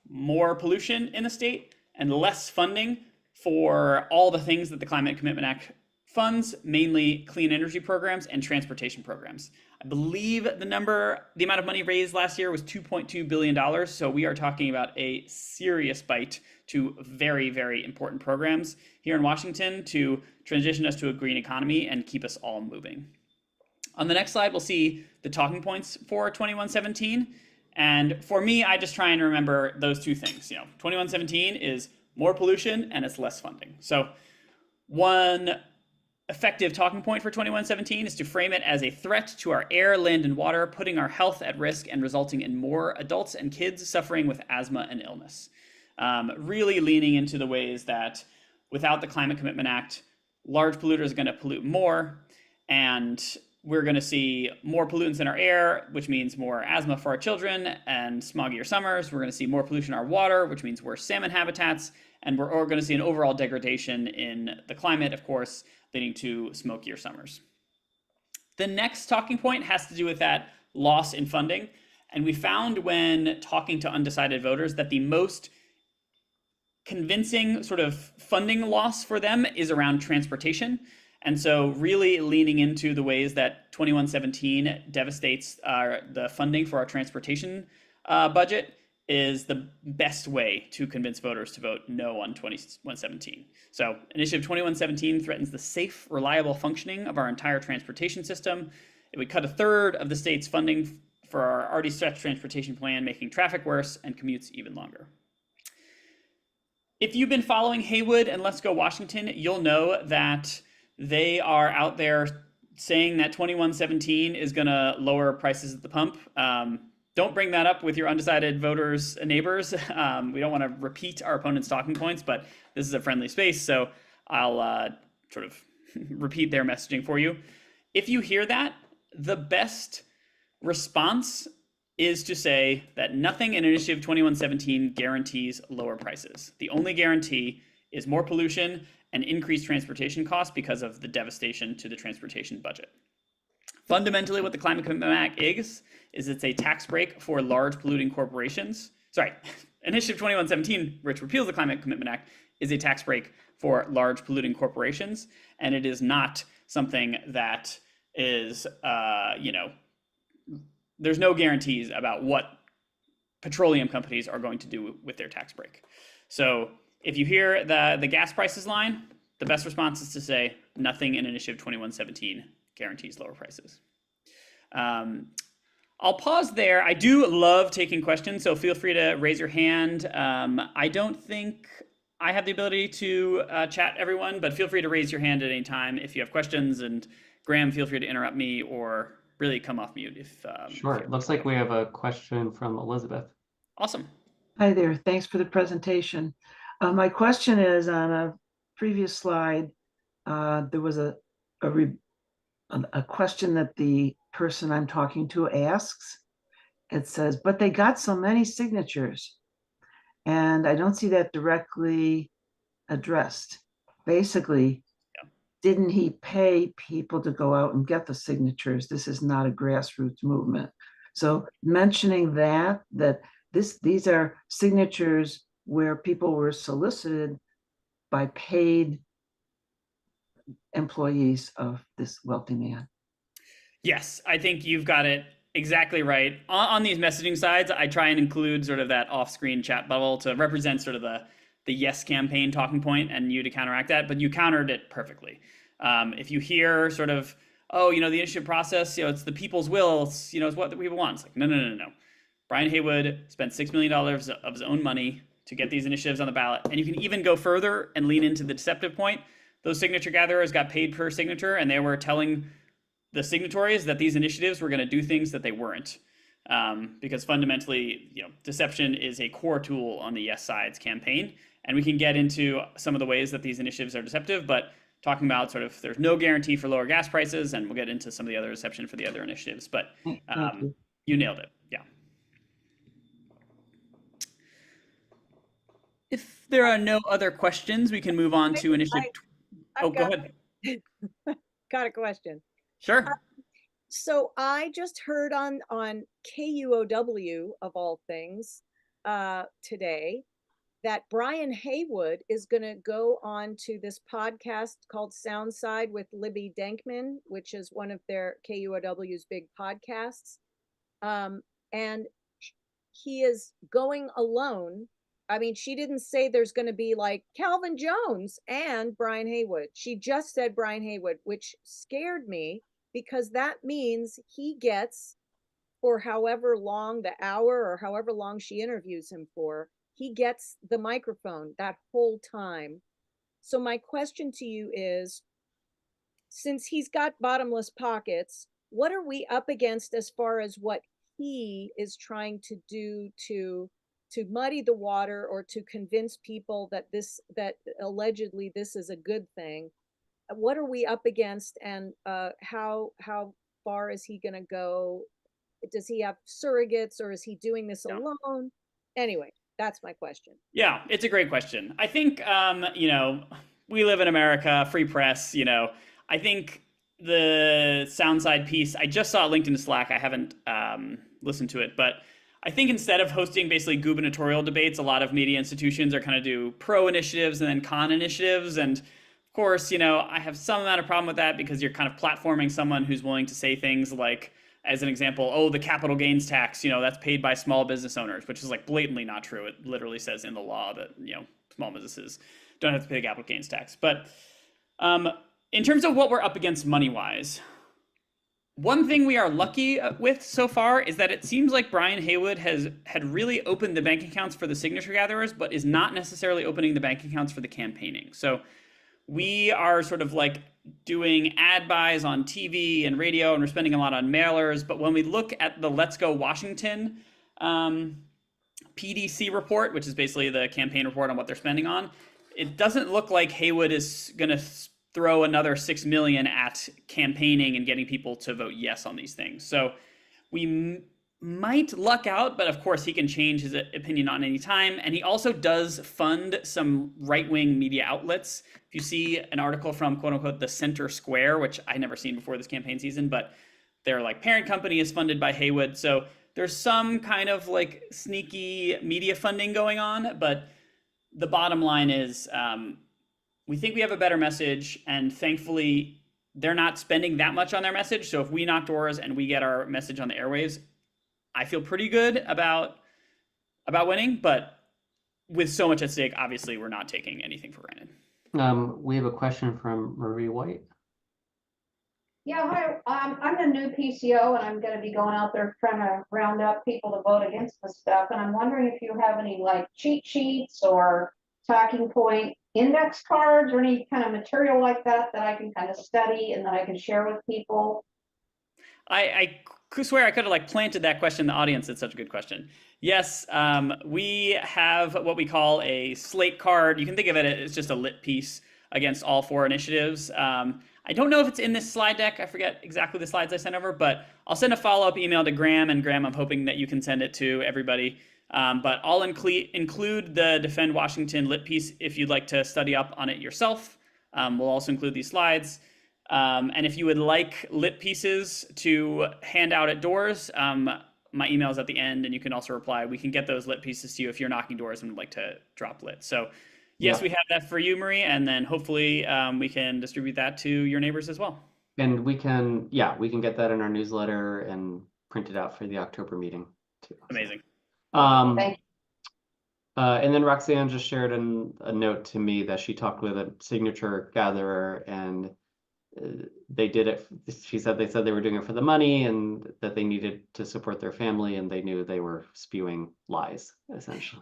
Speaker 23: more pollution in the state and less funding for all the things that the Climate Commitment Act funds, mainly clean energy programs and transportation programs. I believe the amount of money raised last year was $2.2 billion. So we are talking about a serious bite to very, very important programs here in Washington to transition us to a green economy and keep us all moving. On the next slide, we'll see the talking points for 2117. And for me, I just try and remember those two things. 2117 is more pollution and it's less funding. So one effective talking point for 2117 is to frame it as a threat to our air, land, and water, putting our health at risk and resulting in more adults and kids suffering with asthma and illness. Really leaning into the ways that without the Climate Commitment Act, large polluters are going to pollute more, and we're going to see more pollutants in our air, which means more asthma for our children and smoggier summers. We're going to see more pollution in our water, which means worse salmon habitats, and we're going to see an overall degradation in the climate, of course, leading to smokier summers. The next talking point has to do with that loss in funding. And we found when talking to undecided voters that the most convincing sort of funding loss for them is around transportation. And so really leaning into the ways that 2117 devastates the funding for our transportation budget is the best way to convince voters to vote no on 2117. So Initiative 2117 threatens the safe, reliable functioning of our entire transportation system. It would cut a third of the state's funding for our already stretched transportation plan, making traffic worse and commutes even longer. If you've been following Haywood and Let's Go Washington, you'll know that they are out there saying that 2117 is going to lower prices at the pump. Don't bring that up with your undecided voters and neighbors. We don't want to repeat our opponent's talking points, but this is a friendly space, so I'll sort of repeat their messaging for you. If you hear that, the best response is to say that nothing in Initiative 2117 guarantees lower prices. The only guarantee is more pollution and increased transportation costs because of the devastation to the transportation budget. Fundamentally, what the Climate Commitment Act is it's a tax break for large polluting corporations. Sorry, Initiative 2117, which repeals the Climate Commitment Act, is a tax break for large polluting corporations. And it is not something that is, there's no guarantees about what petroleum companies are going to do with their tax break. So if you hear the gas prices line, the best response is to say nothing in Initiative 2117 guarantees lower prices. I'll pause there. I do love taking questions, so feel free to raise your hand. I don't think I have the ability to chat everyone, but feel free to raise your hand at any time if you have questions. And Graham, feel free to interrupt me or really come off mute if.
Speaker 9: Sure. It looks like we have a question from Elizabeth.
Speaker 23: Awesome.
Speaker 1: Hi there. Thanks for the presentation. My question is, on a previous slide, there was a question that the person I'm talking to asks. It says, but they got so many signatures. And I don't see that directly addressed. Basically, didn't he pay people to go out and get the signatures? This is not a grassroots movement. So mentioning that these are signatures where people were solicited by paid employees of this wealthy man.
Speaker 23: Yes, I think you've got it exactly right. On these messaging sides, I try and include sort of that off-screen chat bubble to represent sort of the yes campaign talking point and you to counteract that, but you countered it perfectly. If you hear sort of, oh, the initiative process, it's the people's will, it's what the people want. It's like, no. Brian Haywood spent $6 million of his own money to get these initiatives on the ballot. And you can even go further and lean into the deceptive point. Those signature gatherers got paid per signature, and they were telling the signatories that these initiatives were going to do things that they weren't. Because fundamentally, deception is a core tool on the Yes Side's campaign. And we can get into some of the ways that these initiatives are deceptive, but talking about sort of there's no guarantee for lower gas prices, and we'll get into some of the other deception for the other initiatives. But you nailed it. Yeah. If there are no other questions, we can move on to initiative. Go ahead.
Speaker 2: Got a question.
Speaker 23: Sure.
Speaker 2: So I just heard on KUOW of all things today that Brian Haywood is going to go on to this podcast called Soundside with Libby Denkman, which is one of their KUOW's big podcasts. And he is going alone. I mean, she didn't say there's going to be like Calvin Jones and Brian Haywood. She just said Brian Haywood, which scared me because that means he gets, for however long the hour or however long she interviews him for, he gets the microphone that whole time. So my question to you is, since he's got bottomless pockets, what are we up against as far as what he is trying to do to muddy the water or to convince people that allegedly this is a good thing? What are we up against, and how far is he going to go? Does he have surrogates, or is he doing this alone? Anyway, that's my question.
Speaker 23: Yeah, it's a great question. I think, we live in America, free press, I think the Soundside piece, I just saw it linked into Slack. I haven't listened to it, but I think instead of hosting basically gubernatorial debates, a lot of media institutions are kind of do pro initiatives and then con initiatives. And of course, I have some amount of problem with that because you're kind of platforming someone who's willing to say things like, as an example, oh, the capital gains tax, that's paid by small business owners, which is like blatantly not true. It literally says in the law that, small businesses don't have to pay the capital gains tax. But in terms of what we're up against money-wise, one thing we are lucky with so far is that it seems like Brian Haywood had really opened the bank accounts for the signature gatherers, but is not necessarily opening the bank accounts for the campaigning. So we are sort of like doing ad buys on TV and radio, and we're spending a lot on mailers. But when we look at the Let's Go Washington PDC report, which is basically the campaign report on what they're spending on, it doesn't look like Haywood is going to throw another $6 million at campaigning and getting people to vote yes on these things. So we might luck out, but of course he can change his opinion on any time. And he also does fund some right-wing media outlets. If you see an article from quote unquote the Center Square, which I never seen before this campaign season, but their like parent company is funded by Haywood. So there's some kind of like sneaky media funding going on, but the bottom line is we think we have a better message, and thankfully they're not spending that much on their message. So if we knock doors and we get our message on the airwaves, I feel pretty good about winning, but with so much at stake, obviously we're not taking anything for granted.
Speaker 9: We have a question from Marie White.
Speaker 5: Yeah, hi. I'm a new PCO, and I'm going to be going out there trying to round up people to vote against this stuff. And I'm wondering if you have any like cheat sheets or talking point index cards or any kind of material like that I can kind of study and that I can share with people.
Speaker 23: I could swear I could have like planted that question in the audience. It's such a good question. Yes, we have what we call a slate card. You can think of it as just a lit piece against all 4 initiatives. I don't know if it's in this slide deck. I forget exactly the slides I sent over, but I'll send a follow-up email to Graham, and Graham, I'm hoping that you can send it to everybody. But I'll include the Defend Washington lit piece if you'd like to study up on it yourself. We'll also include these slides. And if you would like lit pieces to hand out at doors, my email is at the end, and you can also reply. We can get those lit pieces to you if you're knocking doors and would like to drop lit. So yes,
Speaker 9: Yeah.
Speaker 23: we have that for you, Marie, and then hopefully we can distribute that to your neighbors as well.
Speaker 9: And we can get that in our newsletter and print it out for the October meeting too.
Speaker 23: Amazing.
Speaker 5: Thank you.
Speaker 9: And then Roxanne just shared a note to me that she talked with a signature gatherer, and they did it. She said they were doing it for the money, and that they needed to support their family, and they knew they were spewing lies, essentially.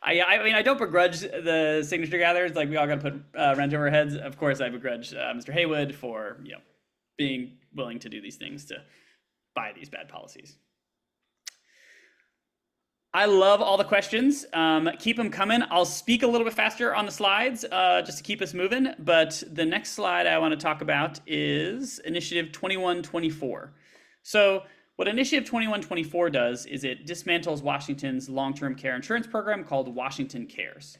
Speaker 23: I mean, I don't begrudge the signature gatherers. Like, we all got to put rent over our heads. Of course, I begrudge Mr. Haywood for being willing to do these things to buy these bad policies. I love all the questions. Keep them coming. I'll speak a little bit faster on the slides just to keep us moving. But the next slide I want to talk about is Initiative 2124. So what Initiative 2124 does is it dismantles Washington's long-term care insurance program called Washington Cares.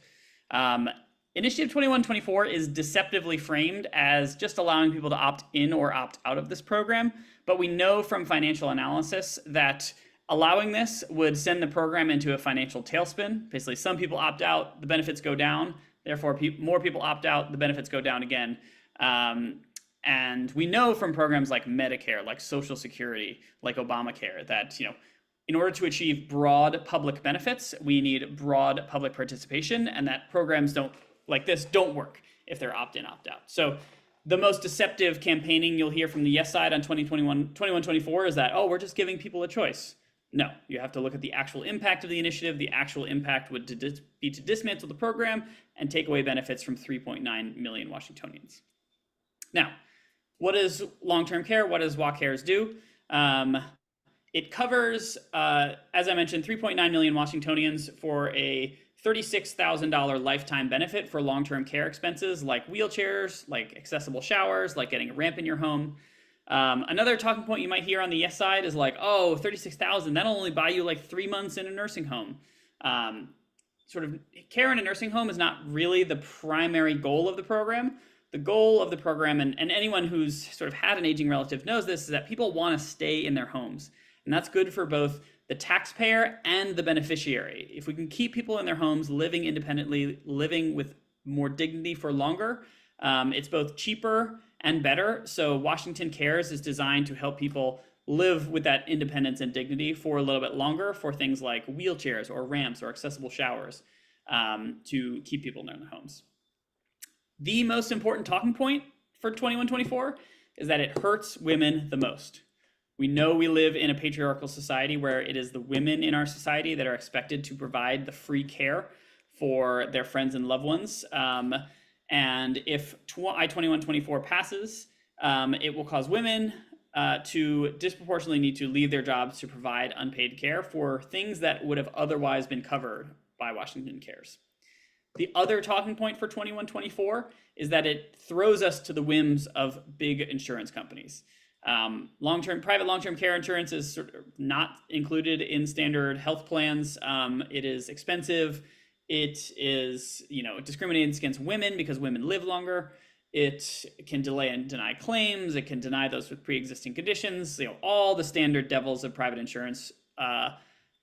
Speaker 23: Initiative 2124 is deceptively framed as just allowing people to opt in or opt out of this program. But we know from financial analysis that allowing this would send the program into a financial tailspin. Basically, some people opt out, the benefits go down. Therefore, more people opt out, the benefits go down again. And we know from programs like Medicare, like Social Security, like Obamacare, that in order to achieve broad public benefits, we need broad public participation, and that programs like this don't work if they're opt-in, opt-out. So the most deceptive campaigning you'll hear from the yes side on 2124 is that, oh, we're just giving people a choice. No, you have to look at the actual impact of the initiative. The actual impact would be to dismantle the program and take away benefits from 3.9 million Washingtonians. Now, what is long-term care? What does WaCares do? It covers, as I mentioned, 3.9 million Washingtonians for a $36,000 lifetime benefit for long-term care expenses like wheelchairs, like accessible showers, like getting a ramp in your home. Another talking point you might hear on the yes side is like, oh, 36,000, that'll only buy you like 3 months in a nursing home. Sort of care in a nursing home is not really the primary goal of the program. The goal of the program, and anyone who's sort of had an aging relative knows this, is that people want to stay in their homes. And that's good for both the taxpayer and the beneficiary. If we can keep people in their homes, living independently, living with more dignity for longer, it's both cheaper and better. So Washington Cares is designed to help people live with that independence and dignity for a little bit longer for things like wheelchairs or ramps or accessible showers to keep people in their homes. The most important talking point for 2124 is that it hurts women the most. We know we live in a patriarchal society where it is the women in our society that are expected to provide the free care for their friends and loved ones. And if I-2124 passes, it will cause women to disproportionately need to leave their jobs to provide unpaid care for things that would have otherwise been covered by Washington Cares. The other talking point for 2124 is that it throws us to the whims of big insurance companies. Private long-term care insurance is sort of not included in standard health plans. It is expensive. It is, it discriminates against women because women live longer. It can delay and deny claims. It can deny those with pre-existing conditions. All the standard devils of private insurance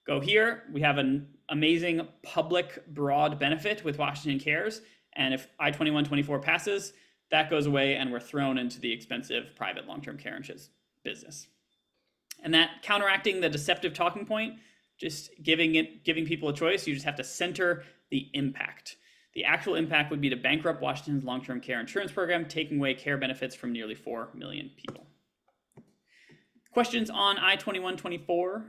Speaker 23: go here. We have an amazing public broad benefit with Washington Cares. And if I-2124 passes, that goes away and we're thrown into the expensive private long-term care insurance business. And that counteracting the deceptive talking point, just giving people a choice, you just have to center the impact. The actual impact would be to bankrupt Washington's long-term care insurance program, taking away care benefits from nearly 4 million people. Questions on I-2124?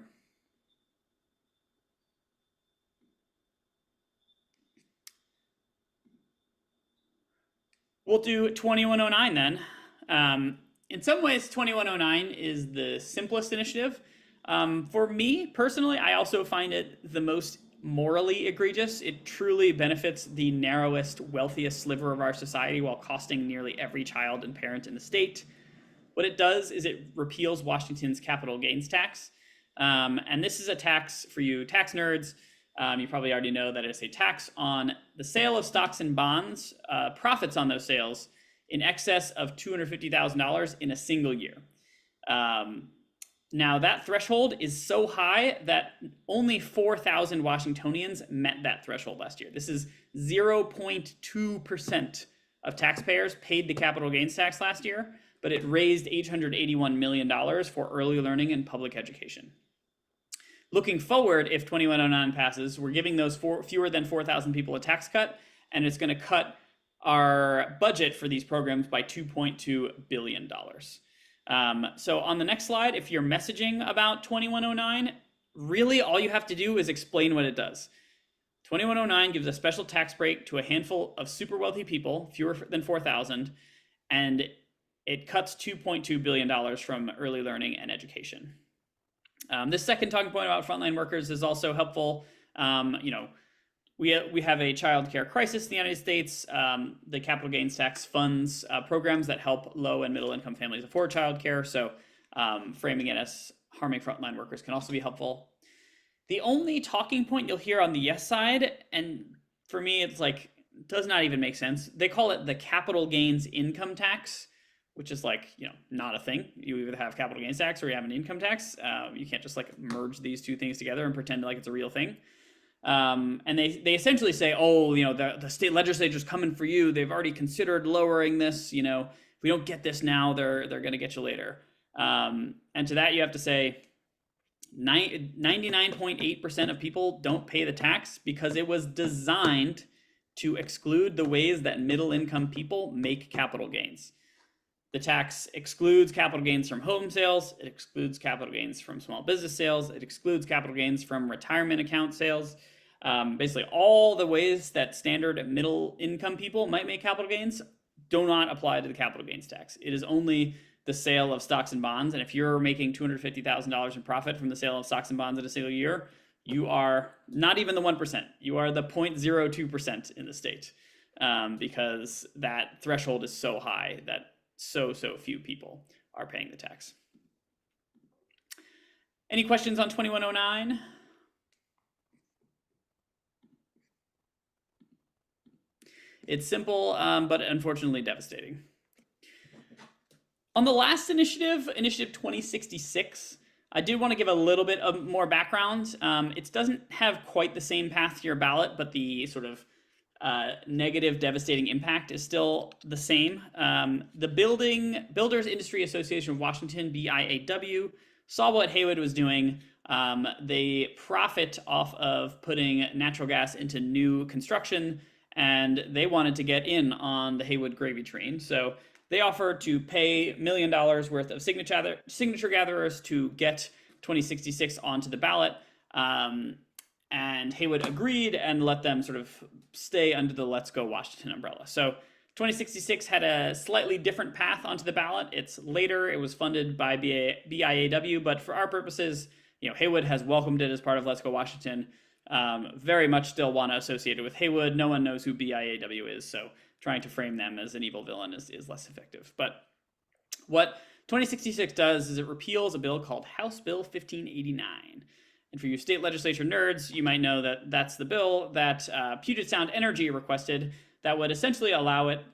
Speaker 23: We'll do 2109 then. in some ways, 2109 is the simplest initiative. For me personally, I also find it the most morally egregious. It truly benefits the narrowest, wealthiest sliver of our society while costing nearly every child and parent in the state. What it does is it repeals Washington's capital gains tax. And this is a tax for you tax nerds. You probably already know that it's a tax on the sale of stocks and bonds, profits on those sales in excess of $250,000 in a single year. Now that threshold is so high that only 4,000 Washingtonians met that threshold last year. This is 0.2% of taxpayers paid the capital gains tax last year, but it raised $881 million for early learning and public education. Looking forward, if 2109 passes, we're giving those fewer than 4,000 people a tax cut, and it's going to cut our budget for these programs by $2.2 billion. So on the next slide, if you're messaging about 2109, really all you have to do is explain what it does. 2109 gives a special tax break to a handful of super wealthy people, fewer than 4,000, and it cuts $2.2 billion from early learning and education. This second talking point about frontline workers is also helpful. We have a child care crisis in the United States. The capital gains tax funds programs that help low and middle income families afford child care. So framing it as harming frontline workers can also be helpful. The only talking point you'll hear on the yes side, and for me, it's like, does not even make sense. They call it the capital gains income tax, which is like, not a thing. You either have capital gains tax or you have an income tax. You can't just like merge these two things together and pretend like it's a real thing. And they essentially say, oh, the state legislature's coming for you. They've already considered lowering this. If we don't get this now, they're going to get you later. And to that, you have to say 99.8% of people don't pay the tax because it was designed to exclude the ways that middle income people make capital gains. The tax excludes capital gains from home sales. It excludes capital gains from small business sales. It excludes capital gains from retirement account sales. Basically, all the ways that standard middle income people might make capital gains do not apply to the capital gains tax. It is only the sale of stocks and bonds. And if you're making $250,000 in profit from the sale of stocks and bonds in a single year, you are not even the 1%. You are the 0.02% in the state, because that threshold is so high that so few people are paying the tax. Any questions on 2109? It's simple, but unfortunately devastating. On the last initiative, Initiative 2066, I did want to give a little bit of more background. It doesn't have quite the same path to your ballot, but the sort of negative, devastating impact is still the same. The Builders Industry Association of Washington, BIAW, saw what Haywood was doing. They profit off of putting natural gas into new construction, and they wanted to get in on the Haywood gravy train. So they offered to pay $1 million worth of signature gatherers to get 2066 onto the ballot. And Haywood agreed and let them sort of stay under the Let's Go Washington umbrella. So 2066 had a slightly different path onto the ballot. It's later, it was funded by BIAW, but for our purposes, Haywood has welcomed it as part of Let's Go Washington. Very much still want to associate it with Haywood. No one knows who BIAW is, so trying to frame them as an evil villain is less effective. But what 2066 does is it repeals a bill called House Bill 1589. And for you state legislature nerds, you might know that that's the bill that Puget Sound Energy requested that would essentially allow it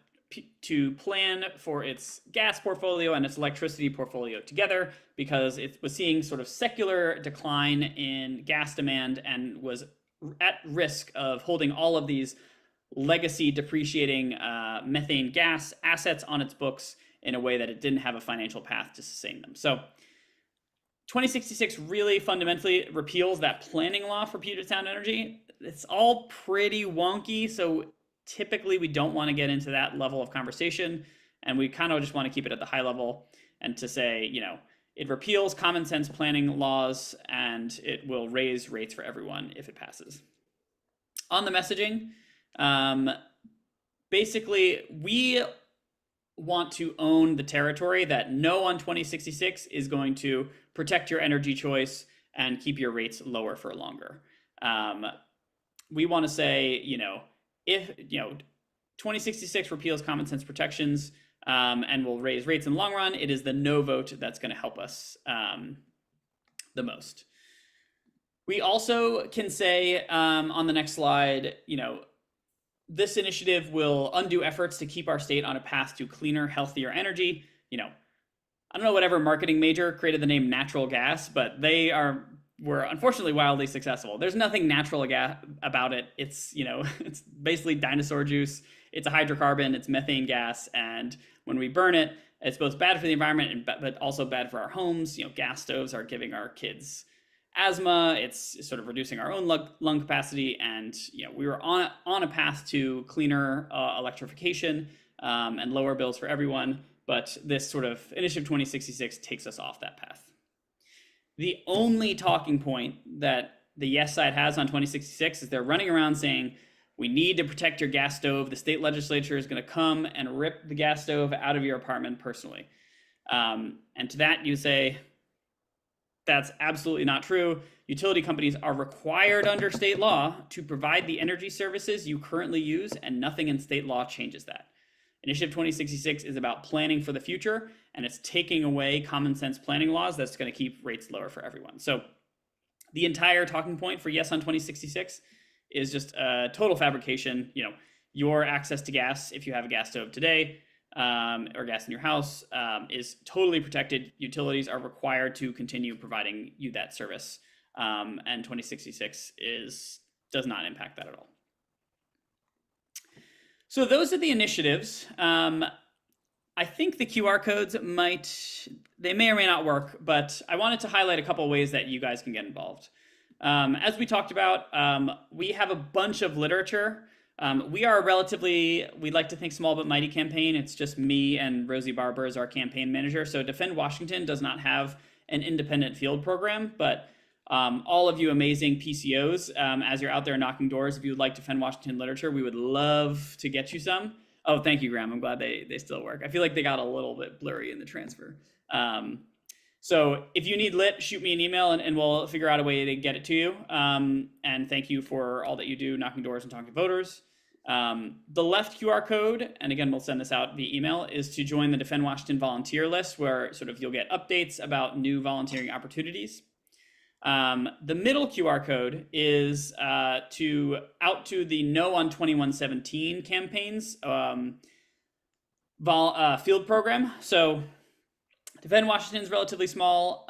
Speaker 23: to plan for its gas portfolio and its electricity portfolio together, because it was seeing sort of secular decline in gas demand and was at risk of holding all of these legacy depreciating methane gas assets on its books in a way that it didn't have a financial path to sustain them. So 2066 really fundamentally repeals that planning law for Puget Sound Energy. It's all pretty wonky, so typically we don't want to get into that level of conversation, and we kind of just want to keep it at the high level and to say, it repeals common sense planning laws and it will raise rates for everyone if it passes. On the messaging, basically we want to own the territory that No on 2066 is going to protect your energy choice and keep your rates lower for longer. We want to say, if 2066 repeals common sense protections and will raise rates in the long run, it is the no vote that's going to help us the most. We also can say on the next slide, this initiative will undo efforts to keep our state on a path to cleaner, healthier energy. I don't know whatever marketing major created the name natural gas, but were unfortunately wildly successful. There's nothing natural about it. It's, it's basically dinosaur juice. It's a hydrocarbon, it's methane gas. And when we burn it, it's both bad for the environment, but also bad for our homes. Gas stoves are giving our kids asthma. It's sort of reducing our own lung capacity. And, we were on a path to cleaner electrification and lower bills for everyone. But this sort of Initiative 2066 takes us off that path. The only talking point that the yes side has on 2066 is they're running around saying, we need to protect your gas stove. The state legislature is going to come and rip the gas stove out of your apartment personally. And to that you say, that's absolutely not true. Utility companies are required under state law to provide the energy services you currently use, and nothing in state law changes that. Initiative 2066 is about planning for the future, and it's taking away common sense planning laws that's going to keep rates lower for everyone. So the entire talking point for yes on 2066 is just a total fabrication. Your access to gas, if you have a gas stove today, or gas in your house, is totally protected. Utilities are required to continue providing you that service, and 2066 does not impact that at all. So those are the initiatives. I think the QR codes they may or may not work, but I wanted to highlight a couple of ways that you guys can get involved. As we talked about, we have a bunch of literature. We are we'd like to think small but mighty campaign. It's just me and Rosie Barber as our campaign manager. So Defend Washington does not have an independent field program, but all of you amazing PCOs, as you're out there knocking doors, if you would like Defend Washington literature, we would love to get you some. Oh, thank you, Graham. I'm glad they still work. I feel like they got a little bit blurry in the transfer. So if you need lit, shoot me an email and we'll figure out a way to get it to you. And thank you for all that you do knocking doors and talking to voters. The left QR code, and again, we'll send this out via email, is to join the Defend Washington volunteer list, where sort of you'll get updates about new volunteering opportunities. The middle QR code is out to the No on 2117 campaigns field program. So Defend Washington is relatively small.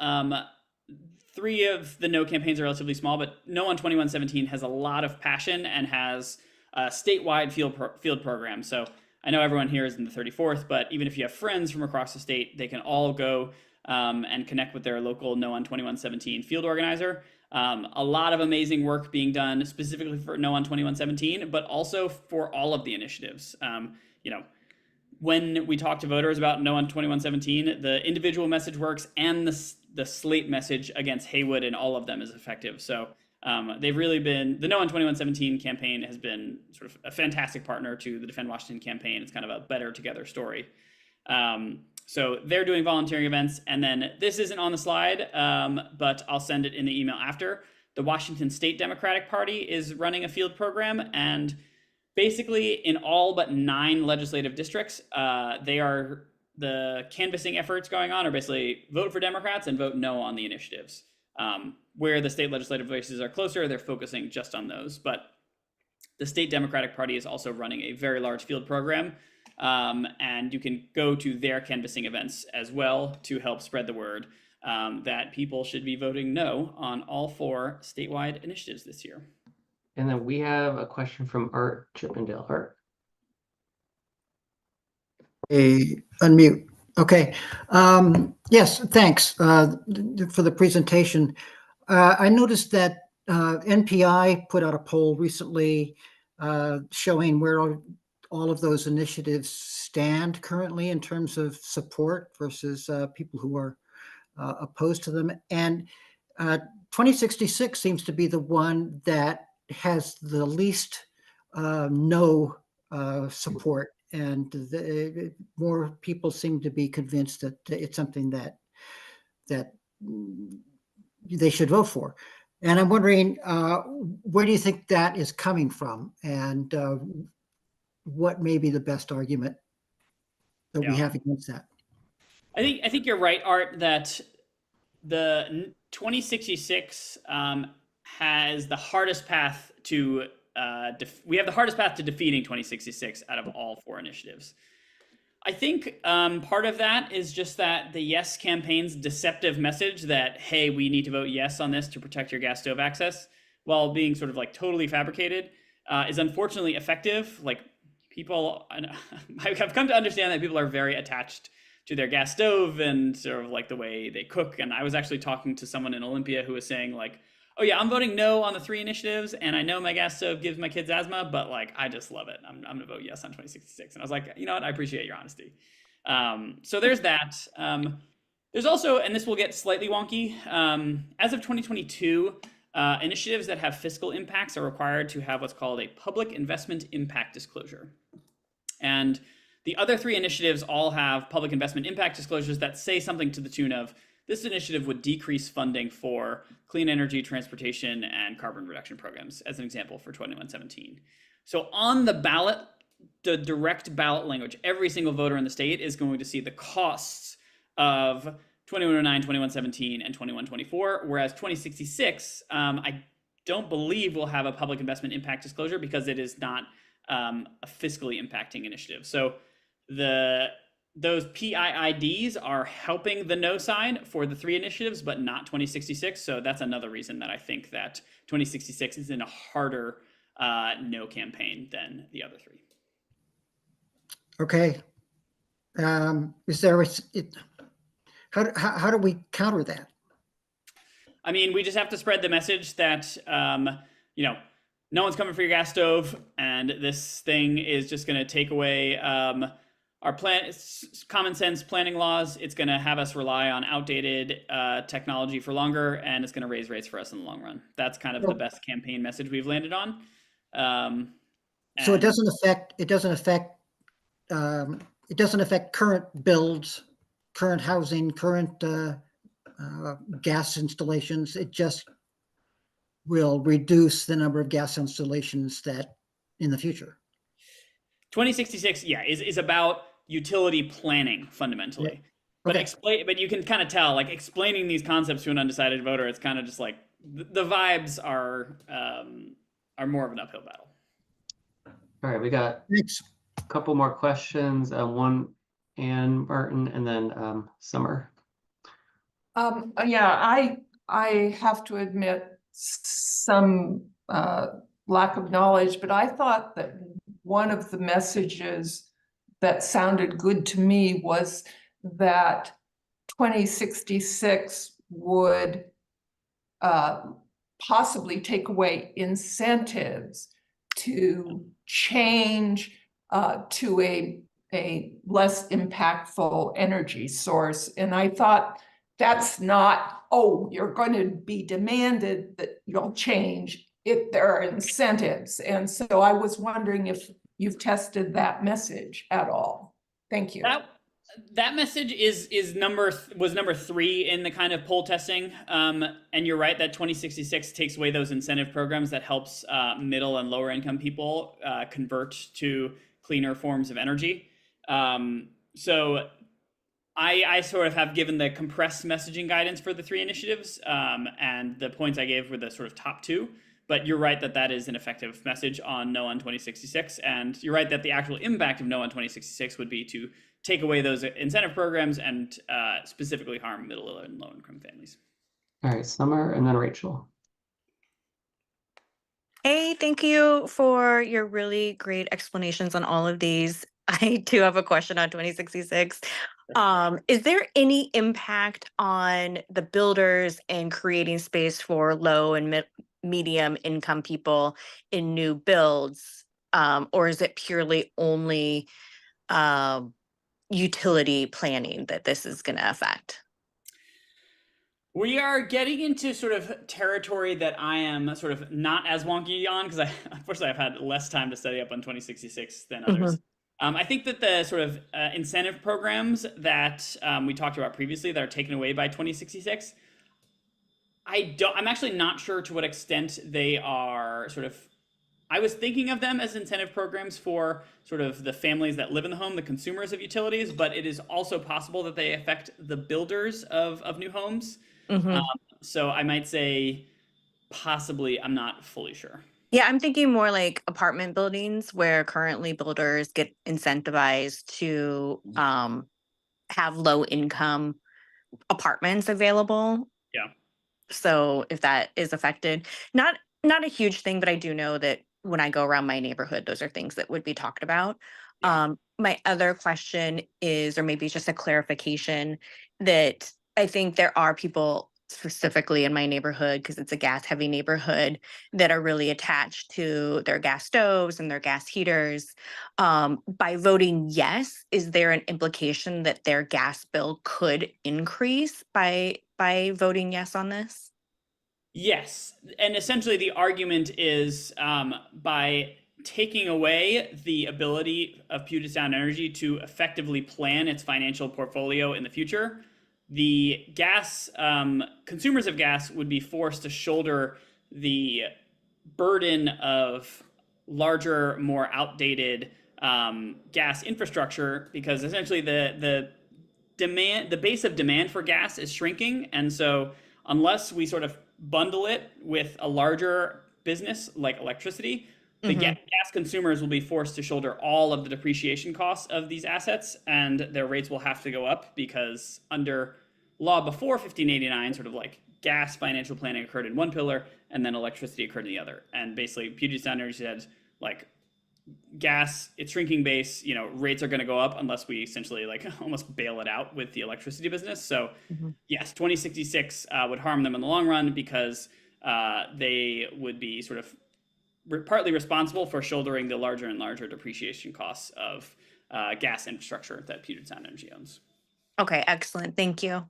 Speaker 23: 3 of the No campaigns are relatively small, but No on 2117 has a lot of passion and has a statewide field program. So I know everyone here is in the 34th, but even if you have friends from across the state, they can all go and connect with their local No on 2117 field organizer. A lot of amazing work being done specifically for No on 2117, but also for all of the initiatives. When we talk to voters about No on 2117, the individual message works and the slate message against Haywood and all of them is effective. So they've really been, the No on 2117 campaign has been sort of a fantastic partner to the Defend Washington campaign. It's kind of a better together story. So they're doing volunteering events. And then this isn't on the slide, but I'll send it in the email after. The Washington State Democratic Party is running a field program, and basically in all but 9 legislative districts, the canvassing efforts going on are basically vote for Democrats and vote no on the initiatives. Where the state legislative races are closer, they're focusing just on those. But the State Democratic Party is also running a very large field program. And you can go to their canvassing events as well to help spread the word that people should be voting no on all 4 statewide initiatives this year.
Speaker 9: And then we have a question from Art Chippendale. Art.
Speaker 6: Unmute. Okay. Yes, thanks for the presentation. I noticed that NPI put out a poll recently showing where all of those initiatives stand currently in terms of support versus people who are opposed to them. And 2066 seems to be the one that has the least no support and more people seem to be convinced that it's something that they should vote for. And I'm wondering, where do you think that is coming from, and what may be the best argument that we have against that?
Speaker 23: I think you're right, Art, that the 2066 has the hardest path to we have the hardest path to defeating 2066 out of all 4 initiatives. I think part of that is just that the Yes campaign's deceptive message that, hey, we need to vote yes on this to protect your gas stove access, while being sort of like totally fabricated, is unfortunately effective. Like, people, I've come to understand that people are very attached to their gas stove and sort of like the way they cook. And I was actually talking to someone in Olympia who was saying like, oh yeah, I'm voting no on the 3 initiatives, and I know my gas stove gives my kids asthma, but like, I just love it. I'm gonna vote yes on 2066. And I was like, you know what, I appreciate your honesty. So there's that. There's also, and this will get slightly wonky, as of 2022, initiatives that have fiscal impacts are required to have what's called a public investment impact disclosure. And the other 3 initiatives all have public investment impact disclosures that say something to the tune of, this initiative would decrease funding for clean energy, transportation, and carbon reduction programs, as an example, for 2117. So on the ballot, the direct ballot language, every single voter in the state is going to see the costs of 2109, 2117, and 2124, whereas 2066, I don't believe will have a public investment impact disclosure because it is not a fiscally impacting initiative. So those PIIDs are helping the no side for the 3 initiatives, but not 2066. So that's another reason that I think that 2066 is in a harder no campaign than the other 3.
Speaker 6: Okay. Is there how do we counter that?
Speaker 23: I mean, we just have to spread the message that, you know, no one's coming for your gas stove, and this thing is just going to take away our common sense planning laws. It's going to have us rely on outdated technology for longer, and it's going to raise rates for us in the long run. That's kind of the best campaign message we've landed on.
Speaker 6: So it doesn't affect current builds, current housing, current gas installations. It just will reduce the number of gas installations that in the future.
Speaker 23: 2066, yeah, is about utility planning fundamentally. Yeah. But but you can kind of tell, like, explaining these concepts to an undecided voter, it's kind of just like the vibes are more of an uphill battle.
Speaker 9: All right, we got a couple more questions. One, Ann Martin, and then Summer.
Speaker 7: Yeah, I have to admit some lack of knowledge, but I thought that one of the messages that sounded good to me was that 2066 would possibly take away incentives to change to a less impactful energy source. And I thought that's not, oh, you're going to be demanded that you'll change if there are incentives. And so I was wondering if you've tested that message at all. Thank you.
Speaker 23: That message was number 3 in the kind of poll testing. And you're right that 2066 takes away those incentive programs that helps middle and lower income people convert to cleaner forms of energy. So I sort of have given the compressed messaging guidance for the 3 initiatives, and the points I gave were the sort of top 2. But you're right that that is an effective message on no on 2066. And you're right that the actual impact of no on 2066 would be to take away those incentive programs and specifically harm middle and low income families.
Speaker 9: All right, Summer, and then Rachel.
Speaker 8: Hey, thank you for your really great explanations on all of these. I do have a question on 2066. Is there any impact on the builders in creating space for low and medium income people in new builds? Or is it purely only utility planning that this is going to affect?
Speaker 23: We are getting into sort of territory that I am sort of not as wonky on, because unfortunately I've had less time to study up on 2066 than others. I think that the sort of incentive programs that we talked about previously that are taken away by 2066, I'm actually not sure to what extent they are sort of, I was thinking of them as incentive programs for sort of the families that live in the home, the consumers of utilities, but it is also possible that they affect the builders of new homes.
Speaker 8: Mhm.
Speaker 23: So I might say possibly, I'm not fully sure.
Speaker 8: Yeah, I'm thinking more like apartment buildings where currently builders get incentivized to have low income apartments available.
Speaker 23: Yeah.
Speaker 8: So if that is affected, not a huge thing, but I do know that when I go around my neighborhood, those are things that would be talked about. My other question is, or maybe just a clarification, that I think there are people specifically in my neighborhood, because it's a gas heavy neighborhood, that are really attached to their gas stoves and their gas heaters. By voting yes, is there an implication that their gas bill could increase by voting yes on this?
Speaker 23: Yes, and essentially the argument is by taking away the ability of Puget Sound Energy to effectively plan its financial portfolio in the future, the gas consumers of gas would be forced to shoulder the burden of larger, more outdated gas infrastructure, because essentially the base of demand for gas is shrinking, and so unless we sort of bundle it with a larger business like electricity, the gas consumers will be forced to shoulder all of the depreciation costs of these assets, and their rates will have to go up because under law before 1589, sort of like gas financial planning occurred in one pillar and then electricity occurred in the other. And basically Puget Sound Energy said, like, gas, it's shrinking base, rates are going to go up unless we essentially like almost bail it out with the electricity business. So yes, 2066 would harm them in the long run because they would be sort of partly responsible for shouldering the larger and larger depreciation costs of gas infrastructure that Puget Sound Energy owns.
Speaker 8: Okay, excellent. Thank you.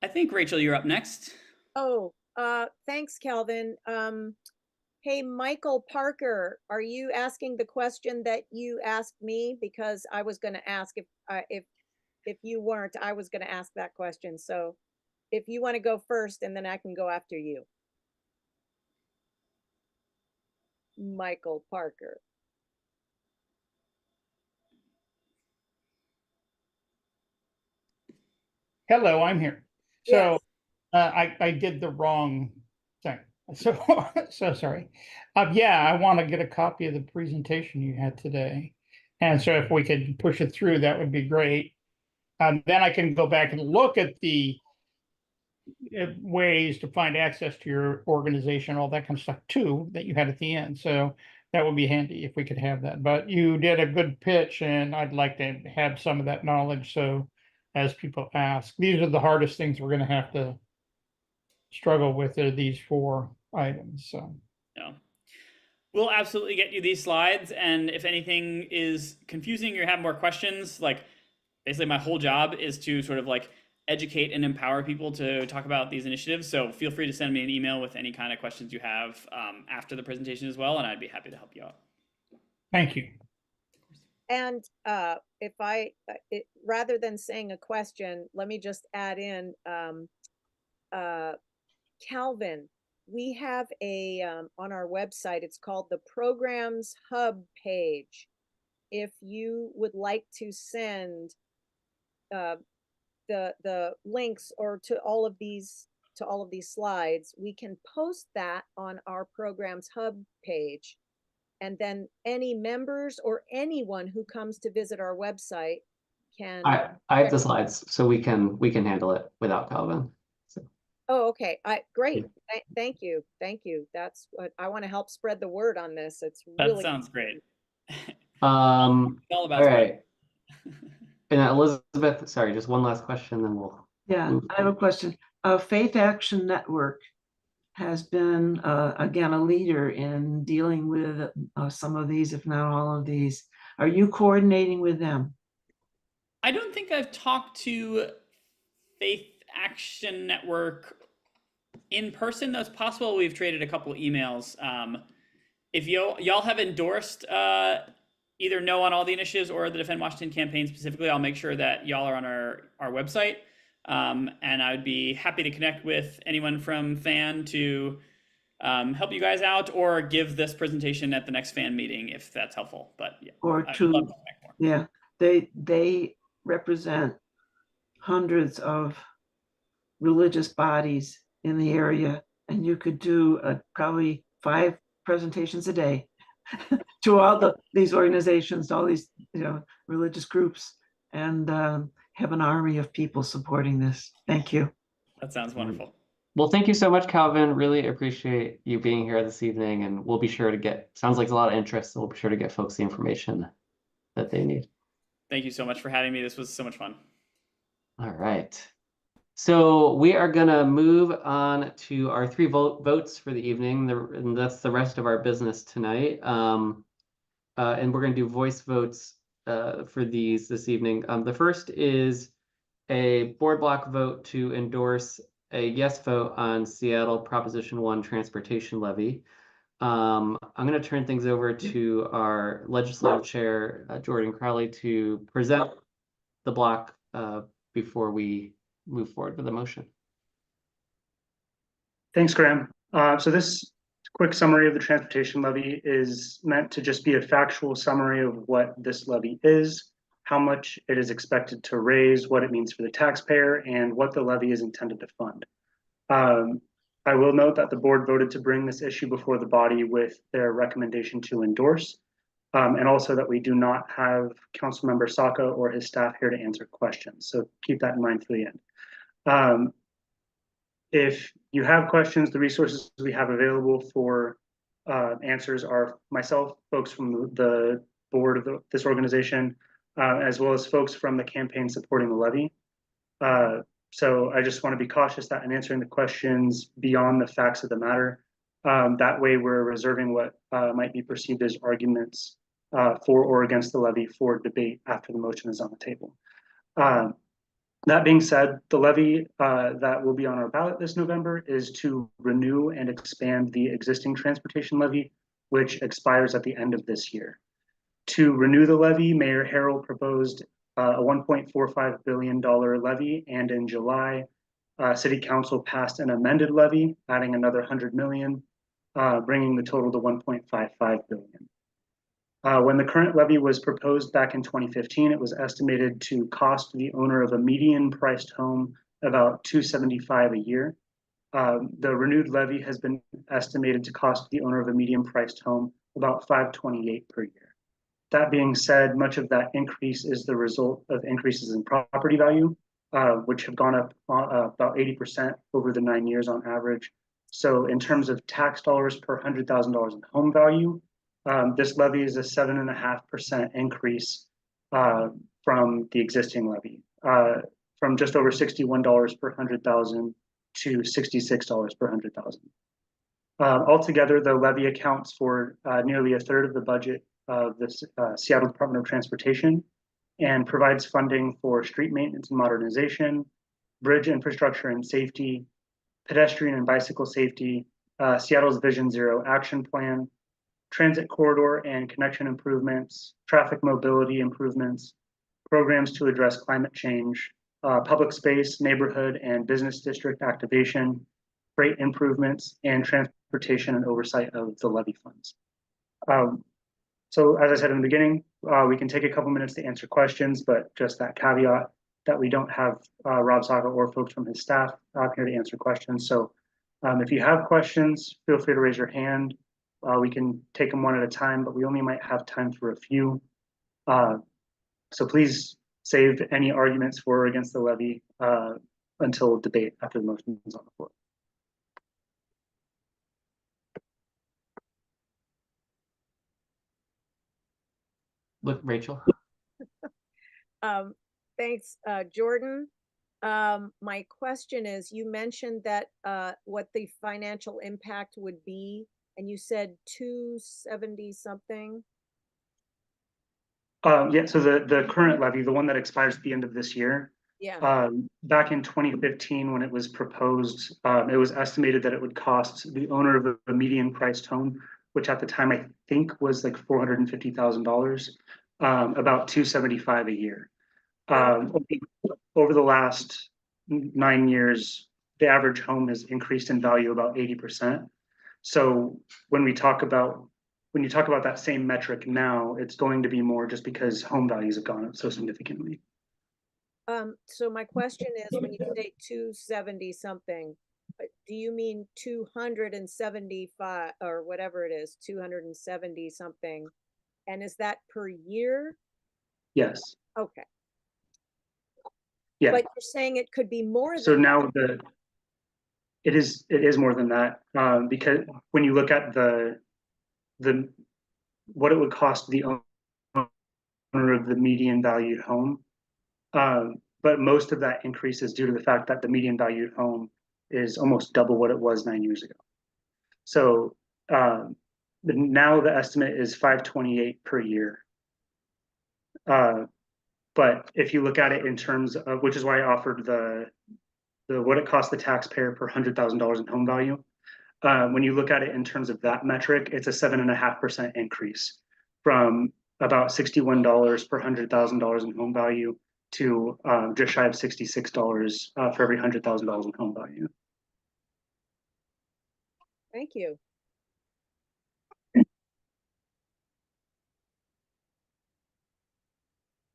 Speaker 23: I think, Rachel, you're up next.
Speaker 2: Oh, thanks, Calvin. Hey, Michael Parker, are you asking the question that you asked me? Because I was going to ask if you weren't, I was going to ask that question. So if you want to go first, and then I can go after you. Michael Parker.
Speaker 3: Hello, I'm here. So I did the wrong thing. So sorry. Yeah, I want to get a copy of the presentation you had today. And so if we could push it through, that would be great. Then I can go back and look at the ways to find access to your organization, all that kind of stuff too, that you had at the end. So that would be handy if we could have that. But you did a good pitch, and I'd like to have some of that knowledge. So as people ask, these are the hardest things we're going to have to struggle with, are these 4 items. So
Speaker 23: yeah, we'll absolutely get you these slides. And if anything is confusing, you have more questions, like basically my whole job is to sort of like educate and empower people to talk about these initiatives. So feel free to send me an email with any kind of questions you have after the presentation as well, and I'd be happy to help you out.
Speaker 3: Thank you.
Speaker 2: And if rather than saying a question, let me just add in, Calvin, we have a, on our website, it's called the Programs Hub page. If you would like to send the links or to all of these slides, we can post that on our Programs Hub page. And then any members or anyone who comes to visit our website can.
Speaker 9: I have the slides, so we can handle it without Calvin. So.
Speaker 2: Oh, okay. Great. Thank you. That's what I want to help spread the word on this. It's really.
Speaker 23: That sounds great.
Speaker 9: All
Speaker 23: about
Speaker 9: right. And Elizabeth, sorry, just one last question, then we'll.
Speaker 1: Yeah, I have a question. Faith Action Network has been, again, a leader in dealing with some of these, if not all of these. Are you coordinating with them?
Speaker 23: I don't think I've talked to Faith Action Network in person, that's possible. We've traded a couple emails. If y'all have endorsed either no on all the initiatives or the Defend Washington campaign specifically, I'll make sure that y'all are on our website. And I would be happy to connect with anyone from FAN to help you guys out or give this presentation at the next FAN meeting if that's helpful. But yeah,
Speaker 1: Or
Speaker 23: I'd
Speaker 1: to,
Speaker 23: love to connect more.
Speaker 1: yeah, they represent hundreds of religious bodies in the area, and you could do probably 5 presentations a day to all these organizations, all these religious groups, and have an army of people supporting this. Thank you.
Speaker 23: That sounds wonderful.
Speaker 9: Well, thank you so much, Calvin. Really appreciate you being here this evening, and we'll be sure to sounds like there's a lot of interest, so we'll be sure to get folks the information that they need.
Speaker 23: Thank you so much for having me. This was so much fun.
Speaker 9: All right. So we are going to move on to our 3 votes for the evening, and that's the rest of our business tonight. And we're going to do voice votes for these this evening. The first is a board block vote to endorse a yes vote on Seattle Proposition 1 transportation levy. I'm going to turn things over to our legislative chair, Jordan Crowley, to present the block before we move forward with the motion.
Speaker 16: Thanks, Graham. So this quick summary of the transportation levy is meant to just be a factual summary of what this levy is, how much it is expected to raise, what it means for the taxpayer, and what the levy is intended to fund. I will note that the board voted to bring this issue before the body with their recommendation to endorse, and also that we do not have Councilmember Saka or his staff here to answer questions. So keep that in mind for the end. If you have questions, the resources we have available for answers are myself, folks from the board of this organization, as well as folks from the campaign supporting the levy. So I just want to be cautious that in answering the questions beyond the facts of the matter, that way we're reserving what might be perceived as arguments for or against the levy for debate after the motion is on the table. That being said, the levy that will be on our ballot this November is to renew and expand the existing transportation levy, which expires at the end of this year. To renew the levy, Mayor Harrell proposed a $1.45 billion levy, and in July, City Council passed an amended levy, adding another $100 million, bringing the total to $1.55 billion. When the current levy was proposed back in 2015, it was estimated to cost the owner of a median-priced home about $275 a year. The renewed levy has been estimated to cost the owner of a medium-priced home about $528 per year. That being said, much of that increase is the result of increases in property value, which have gone up about 80% over the 9 years on average. So in terms of tax dollars per $100,000 in home value, this levy is a 7.5% increase from the existing levy, from just over $61 per 100,000 to $66 per 100,000. Altogether, the levy accounts for nearly a third of the budget of the Seattle Department of Transportation and provides funding for street maintenance and modernization, bridge infrastructure and safety, pedestrian and bicycle safety, Seattle's Vision Zero action plan, transit corridor and connection improvements, traffic mobility improvements, programs to address climate change, public space, neighborhood and business district activation, freight improvements, and transportation and oversight of the levy funds. So as I said in the beginning, we can take a couple minutes to answer questions, but just that caveat that we don't have Rob Saka or folks from his staff here to answer questions. So if you have questions, feel free to raise your hand. We can take them one at a time, but we only might have time for a few. So please save any arguments for or against the levy until debate after the motion is on the floor.
Speaker 9: Look, Rachel.
Speaker 2: Thanks, Jordan. My question is, you mentioned that what the financial impact would be, and you said 270 something.
Speaker 16: Yeah, so the current levy, the one that expires at the end of this year,
Speaker 2: Yeah.
Speaker 16: Back in 2015, when it was proposed, it was estimated that it would cost the owner of a median priced home, which at the time I think was like $450,000, about $275 a year. Over the last 9 years, the average home has increased in value about 80%. So when you talk about that same metric now, it's going to be more just because home values have gone up so significantly.
Speaker 2: So my question is, when you say 270 something, do you mean 275 or whatever it is, 270 something? And is that per year?
Speaker 16: Yes.
Speaker 2: Okay.
Speaker 16: Yeah.
Speaker 2: But you're saying it could be more
Speaker 16: So
Speaker 2: than
Speaker 16: now
Speaker 2: that.
Speaker 16: it is more than that, because when you look at the what it would cost the owner of the median valued home, but most of that increase is due to the fact that the median valued home is almost double what it was 9 years ago. So now the estimate is 528 per year. But if you look at it in terms of, which is why I offered the what it costs the taxpayer per $100,000 in home value. When you look at it in terms of that metric, it's a 7.5% increase from about $61 per $100,000 in home value to just shy of $66 for every $100,000 in home value.
Speaker 2: Thank you.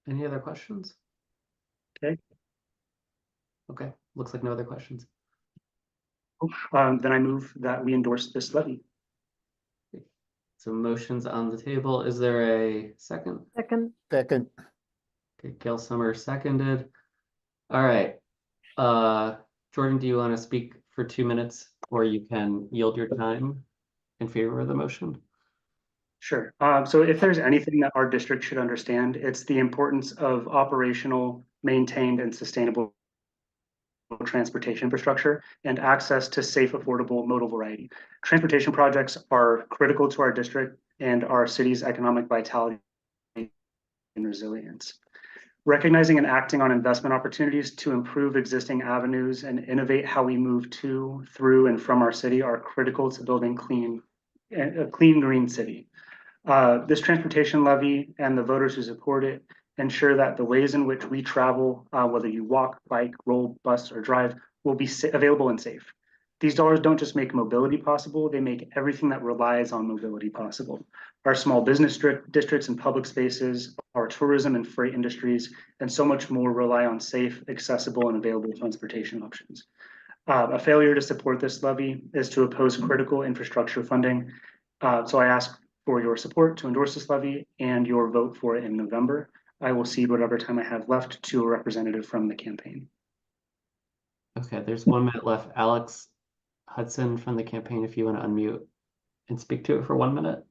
Speaker 9: Any other questions?
Speaker 16: Okay.
Speaker 9: Okay, looks like no other questions.
Speaker 16: Then I move that we endorse this levy.
Speaker 9: So motions on the table. Is there a second?
Speaker 21: Second.
Speaker 6: Second.
Speaker 9: Okay, Gail Summer seconded. All right. Jordan, do you want to speak for 2 minutes, or you can yield your time in favor of the motion?
Speaker 16: Sure. So if there's anything that our district should understand, it's the importance of operational, maintained, and sustainable transportation infrastructure and access to safe, affordable modal variety. Transportation projects are critical to our district and our city's economic vitality and resilience. Recognizing and acting on investment opportunities to improve existing avenues and innovate how we move to, through, and from our city are critical to building a clean, green city. This transportation levy and the voters who support it ensure that the ways in which we travel, whether you walk, bike, roll, bus, or drive, will be available and safe. These dollars don't just make mobility possible, they make everything that relies on mobility possible. Our small business districts and public spaces, our tourism and freight industries, and so much more rely on safe, accessible, and available transportation options. A failure to support this levy is to oppose critical infrastructure funding. So I ask for your support to endorse this levy and your vote for it in November. I will cede whatever time I have left to a representative from the campaign.
Speaker 9: Okay, there's 1 minute left. Alex Hudson from the campaign, if you want to unmute and speak to it for 1 minute.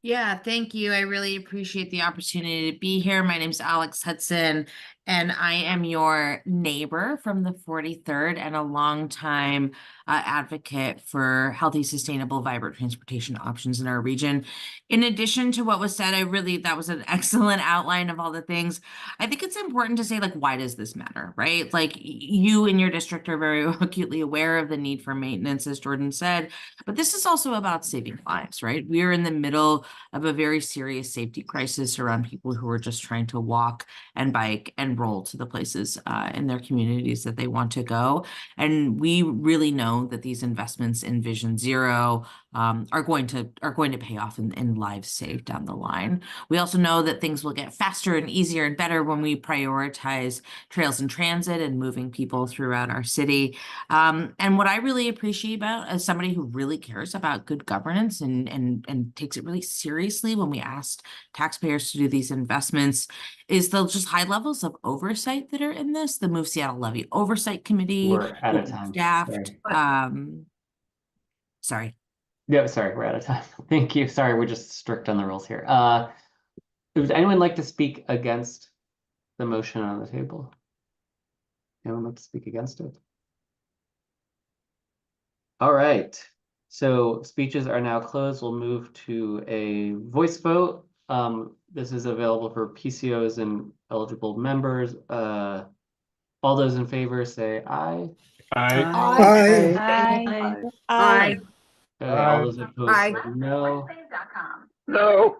Speaker 4: Yeah, thank you. I really appreciate the opportunity to be here. My name is Alex Hudson, and I am your neighbor from the 43rd and a longtime advocate for healthy, sustainable, vibrant transportation options in our region. In addition to what was said, that was an excellent outline of all the things. I think it's important to say, like, why does this matter, right? Like, you in your district are very acutely aware of the need for maintenance, as Jordan said, but this is also about saving lives, right? We're in the middle of a very serious safety crisis around people who are just trying to walk and bike and roll to the places in their communities that they want to go. And we really know that these investments in Vision Zero are going to pay off in lives saved down the line. We also know that things will get faster and easier and better when we prioritize trails and transit and moving people throughout our city. And what I really appreciate about, as somebody who really cares about good governance and takes it really seriously when we ask taxpayers to do these investments, is the just high levels of oversight that are in this. The Move Seattle Levy Oversight Committee
Speaker 9: We're out of
Speaker 4: will be
Speaker 9: time.
Speaker 4: staffed. Sorry.
Speaker 9: Yeah, sorry, we're out of time. Thank you. Sorry, we're just strict on the rules here. Would anyone like to speak against the motion on the table? Anyone like to speak against it? All right. So speeches are now closed. We'll move to a voice vote. This is available for PCOs and eligible members. All All those in favor say aye.
Speaker 14: Aye.
Speaker 15: Aye.
Speaker 19: Aye.
Speaker 9: Okay, all those opposed say
Speaker 19: Aye.
Speaker 9: no.
Speaker 22: No.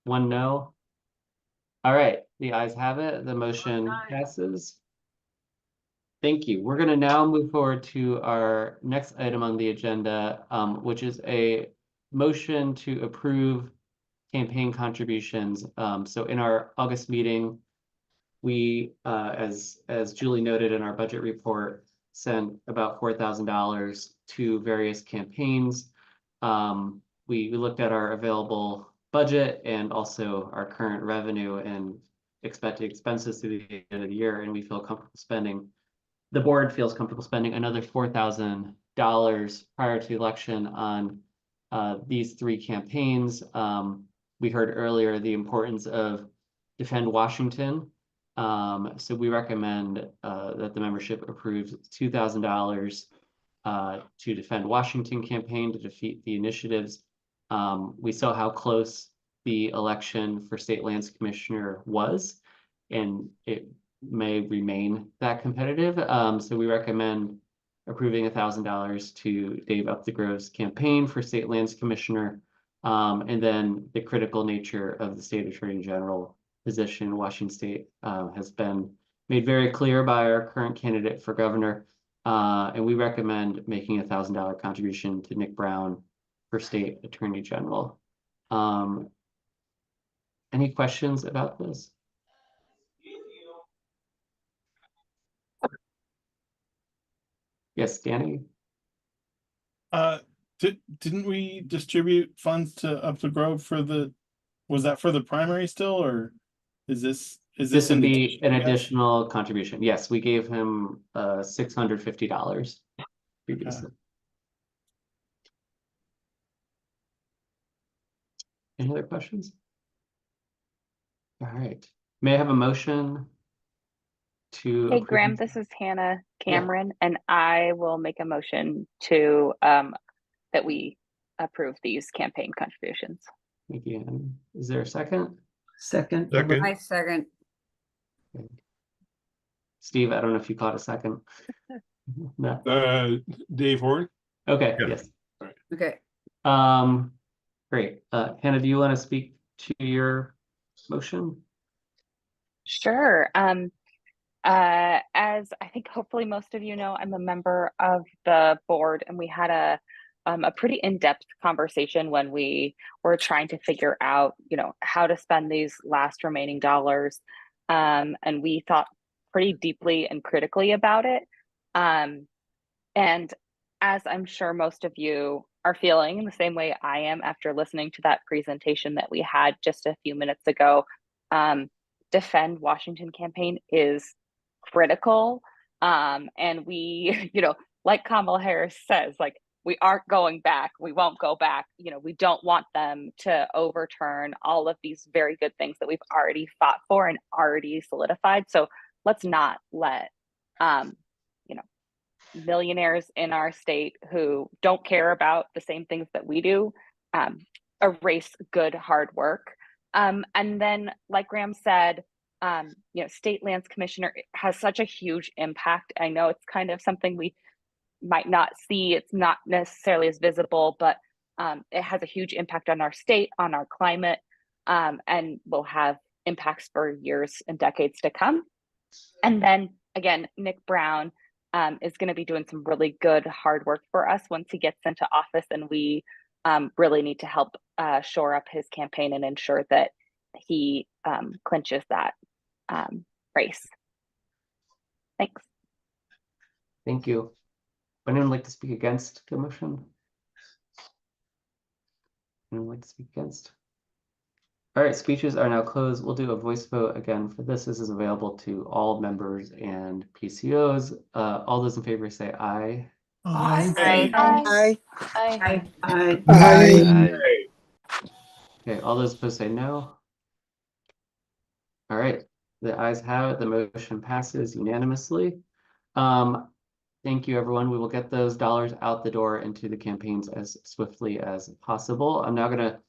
Speaker 9: One no. All right, the ayes have it. The motion passes. Thank you. We're going to now move forward to our next item on the agenda, which is a motion to approve campaign contributions. So in our August meeting, we, as Julie noted in our budget report, sent about $4,000 to various campaigns. We looked at our available budget and also our current revenue and expected expenses through the end of the year, and we feel comfortable spending. The board feels comfortable spending another $4,000 prior to the election on these three campaigns. We heard earlier the importance of Defend Washington. So we recommend that the membership approves $2,000 to Defend Washington campaign to defeat the initiatives. We saw how close the election for state lands commissioner was, and it may remain that competitive. So we recommend approving $1,000 to Dave Upthegrove's campaign for state lands commissioner. And then the critical nature of the state attorney general position in Washington state has been made very clear by our current candidate for governor. And we recommend making $1,000 contribution to Nick Brown for state attorney general. Any questions about this? Yes, Danny?
Speaker 10: Didn't we distribute funds to Up the Grove for was that for the primary still, or is this
Speaker 9: This would be an
Speaker 10: indication, I guess?
Speaker 9: additional contribution. Yes, we gave him $650 previously. Any other questions? All right. May I have a motion to
Speaker 11: Hey,
Speaker 9: approve?
Speaker 11: Graham, this is Hannah Cameron, and I will make a motion to that we approve these campaign contributions.
Speaker 9: Thank you, Hannah. Is there a second?
Speaker 1: Second.
Speaker 19: I second.
Speaker 9: Okay. Steve, I don't know if you caught a second. No.
Speaker 14: Dave Horn.
Speaker 9: Okay, yes.
Speaker 19: Okay.
Speaker 9: Great. Hannah, do you want to speak to your motion?
Speaker 11: Sure. As I think hopefully most of you know, I'm a member of the board, and we had a pretty in-depth conversation when we were trying to figure out, how to spend these last remaining dollars. And we thought pretty deeply and critically about it. And as I'm sure most of you are feeling in the same way I am after listening to that presentation that we had just a few minutes ago, Defend Washington campaign is critical. And we, like Kamala Harris says, we aren't going back. We won't go back. We don't want them to overturn all of these very good things that we've already fought for and already solidified. So let's not let, millionaires in our state who don't care about the same things that we do, erase good, hard work. And then, like Graham said, state lands commissioner has such a huge impact. I know it's kind of something we might not see. It's not necessarily as visible, but it has a huge impact on our state, on our climate, and will have impacts for years and decades to come. And then again, Nick Brown is going to be doing some really good hard work for us once he gets into office, and we really need to help shore up his campaign and ensure that he clinches that race. Thanks.
Speaker 9: Thank you. Would anyone like to speak against the motion? Anyone like to speak against? All right, speeches are now closed. We'll do a voice vote again for this. This is available to all members and PCOs. All those in favor say aye.
Speaker 21: Aye.
Speaker 11: Aye.
Speaker 21: Aye.
Speaker 1: Aye.
Speaker 21: Aye.
Speaker 9: Okay, all those opposed say no. All right, the ayes have it. The motion passes unanimously. Thank you, everyone. We will get those dollars out the door into the campaigns as swiftly as possible. I'm now going to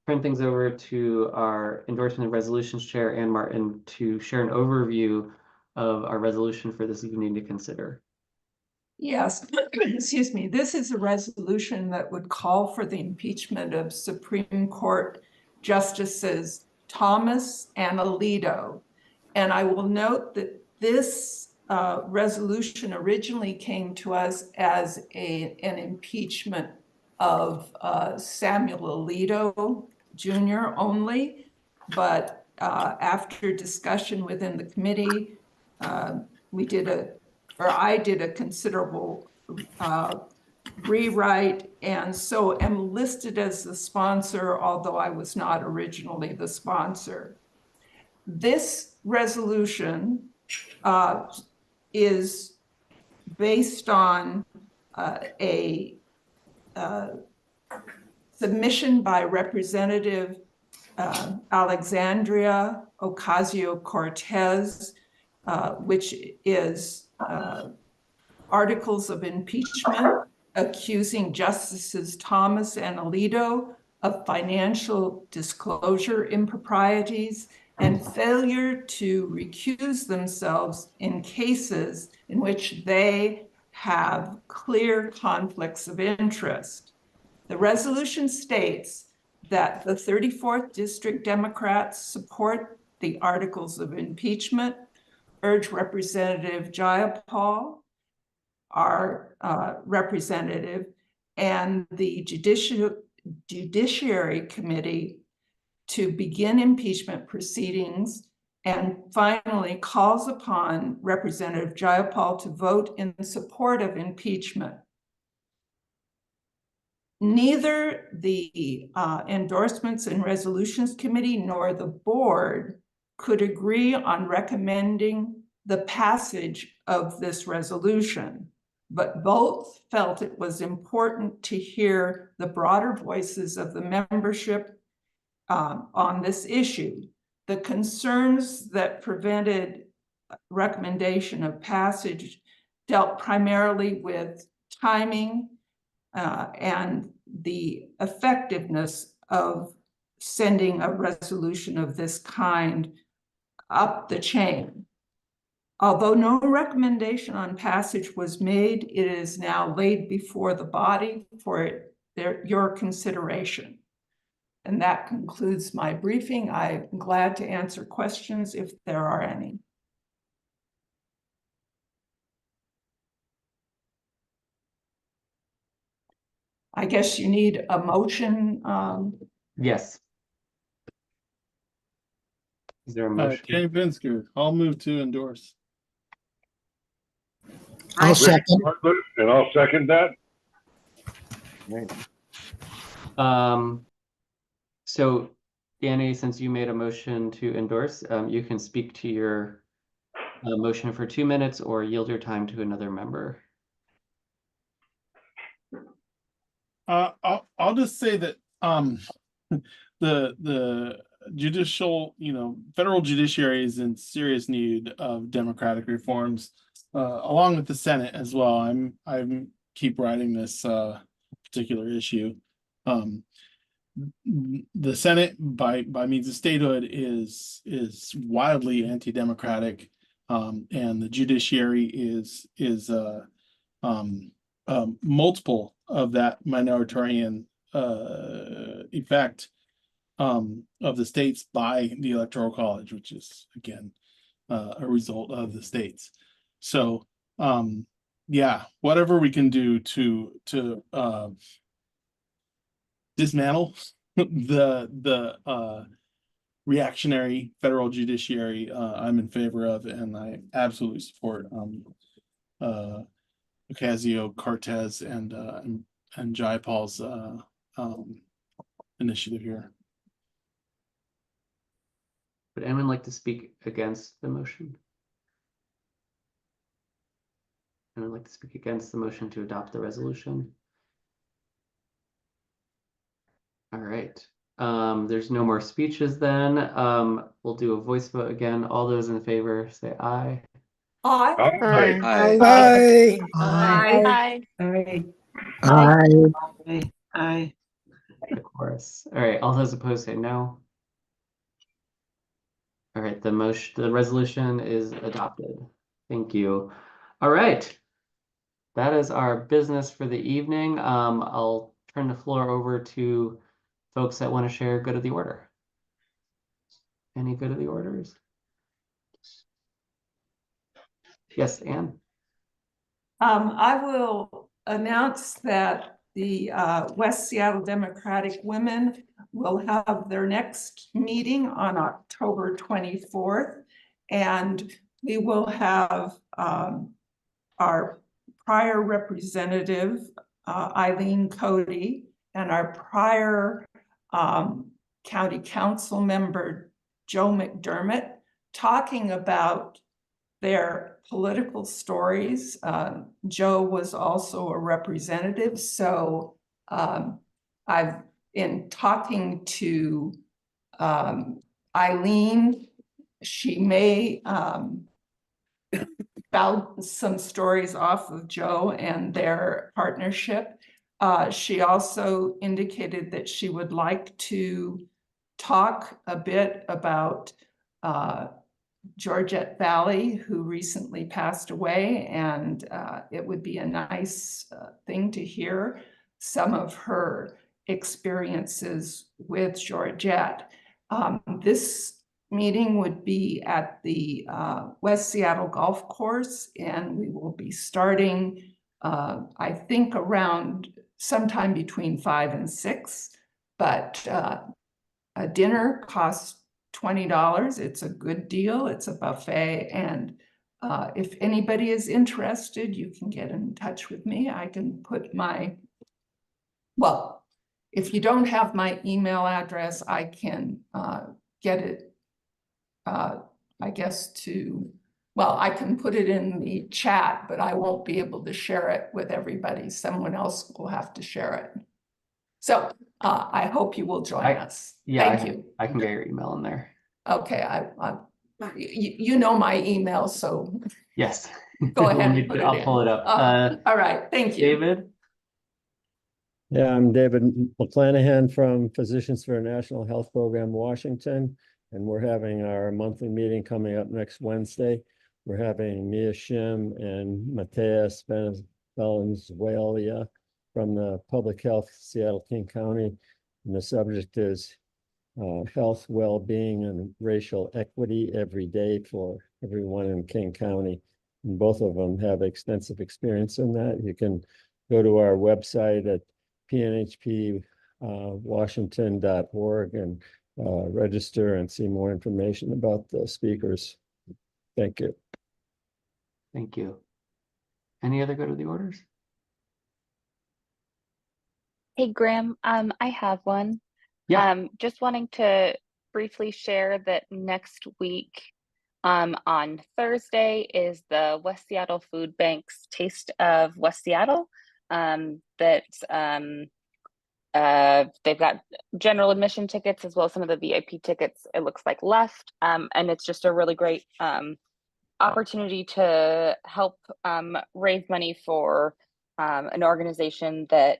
Speaker 9: turn things over to our endorsement and resolutions chair, Ann Martin, to share an overview of our resolution for this evening to consider?
Speaker 7: Yes, excuse me. This is a resolution that would call for the impeachment of Supreme Court Justices Thomas and Alito. And I will note that this resolution originally came to us as an impeachment of Samuel Alito Jr. only. But after discussion within the committee, I did a considerable rewrite, and so am listed as the sponsor, although I was not originally the sponsor. This resolution is based on a submission by Representative Alexandria Ocasio-Cortez, which is articles of impeachment accusing Justices Thomas and Alito of financial disclosure improprieties and failure to recuse themselves in cases in which they have clear conflicts of interest. The resolution states that the 34th District Democrats support the articles of impeachment, urge Representative Jayapal, our representative, and the Judiciary Committee to begin impeachment proceedings, and finally calls upon Representative Jayapal to vote in support of impeachment. Neither the Endorsements and Resolutions Committee nor the board could agree on recommending the passage of this resolution, but both felt it was important to hear the broader voices of the membership on this issue. The concerns that prevented recommendation of passage dealt primarily with timing and the effectiveness of sending a resolution of this kind up the chain. Although no recommendation on passage was made, it is now laid before the body for your consideration. And that concludes my briefing. I'm glad to answer questions if there are any. I guess you need a motion.
Speaker 9: Yes. Is there a motion?
Speaker 10: Kenny Pinsker, I'll move to endorse.
Speaker 6: I'll second.
Speaker 21: And I'll second that.
Speaker 9: So Danny, since you made a motion to endorse, you can speak to your motion for 2 minutes or yield your time to another member.
Speaker 10: I'll just say that the judicial, federal judiciary is in serious need of democratic reforms, along with the Senate as well. I'm keep writing this particular issue. The Senate, by means of statehood, is wildly anti-democratic, and the judiciary is multiple of that minoritarian effect of the states by the Electoral College, which is again a result of the states. So yeah, whatever we can do to dismantle the reactionary federal judiciary, I'm in favor of, and I absolutely support Ocasio-Cortez and Jayapal's initiative here.
Speaker 9: Would anyone like to speak against the motion? Anyone like to speak against the motion to adopt the resolution? All right. There's no more speeches then. We'll do a voice vote again. All those in favor say aye.
Speaker 7: Aye.
Speaker 21: Aye.
Speaker 6: Aye.
Speaker 19: Aye.
Speaker 6: Aye.
Speaker 1: Aye.
Speaker 9: Of course. All right. All those opposed say no. All right, the resolution is adopted. Thank you. All right. That is our business for the evening. I'll turn the floor over to folks that want to share good of the order. Any good of the orders? Yes, Anne.
Speaker 7: I will announce that the West Seattle Democratic Women will have their next meeting on October 24th. And we will have our prior representative, Eileen Cody, and our prior county council member, Joe McDermott, talking about their political stories. Joe was also a representative, so I've been talking to Eileen. She may bounce some stories off of Joe and their partnership. She also indicated that she would like to talk a bit about Georgette Valley, who recently passed away, and it would be a nice thing to hear some of her experiences with Georgette. This meeting would be at the West Seattle Golf Course, and we will be starting, I think, around sometime between 5 and 6, but a dinner costs $20. It's a good deal. It's a buffet. And if anybody is interested, you can get in touch with me. I can put well, if you don't have my email address, I can get it, I guess I can put it in the chat, but I won't be able to share it with everybody. Someone else will have to share it. So I hope you will join us.
Speaker 9: Yeah,
Speaker 7: Thank you.
Speaker 9: I can get your email in there.
Speaker 7: Okay, you know my email, so
Speaker 9: Yes.
Speaker 7: go ahead and put it in.
Speaker 9: I'll pull it up.
Speaker 7: All right, thank you.
Speaker 9: David?
Speaker 12: Yeah, I'm David McClanahan from Physicians for a National Health Program, Washington, and we're having our monthly meeting coming up next Wednesday. We're having Mia Shim and Mateus Valenzuela from the Public Health Seattle King County, and the subject is health, well-being, and racial equity every day for everyone in King County. And both of them have extensive experience in that. You can go to our website at pnhpwashington.org and register and see more information about the speakers. Thank you.
Speaker 9: Thank you. Any other good of the orders?
Speaker 11: Hey, Graham, I have one.
Speaker 9: Yeah.
Speaker 11: Just wanting to briefly share that next week, on Thursday is the West Seattle Food Bank's Taste of West Seattle. They've got general admission tickets as well as some of the VIP tickets, it looks like, left. And it's just a really great opportunity to help raise money for an organization that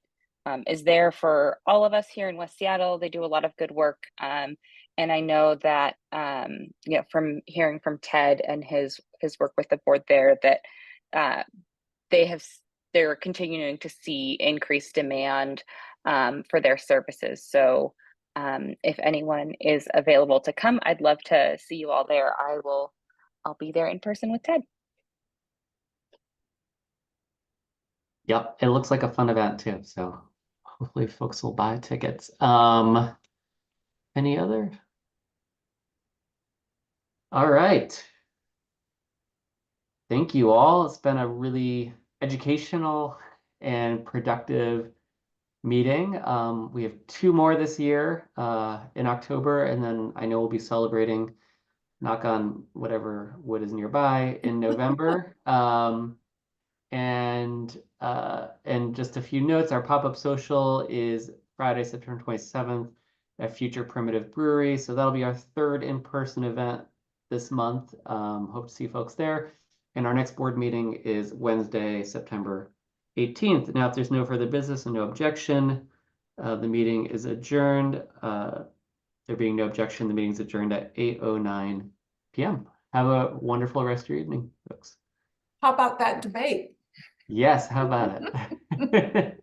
Speaker 11: is there for all of us here in West Seattle. They do a lot of good work. And I know that, from hearing from Ted and his work with the board there, that they're continuing to see increased demand for their services. So if anyone is available to come, I'd love to see you all there. I'll be there in person with Ted.
Speaker 9: Yep, it looks like a fun event too. So hopefully folks will buy tickets. Any other? All right. Thank you all. It's been a really educational and productive meeting. We have 2 more this year in October, and then I know we'll be celebrating, knock on whatever wood is nearby, in November. And just a few notes, our pop-up social is Friday, September 27th at Future Primitive Brewery. So that'll be our 3rd in-person event this month. Hope to see folks there. And our next board meeting is Wednesday, September 18th. Now, if there's no further business and no objection, the meeting is adjourned. There being no objection, the meeting is adjourned at 8:09 p.m. Have a wonderful rest of your evening, folks.
Speaker 7: How about that debate?
Speaker 9: Yes, how about it?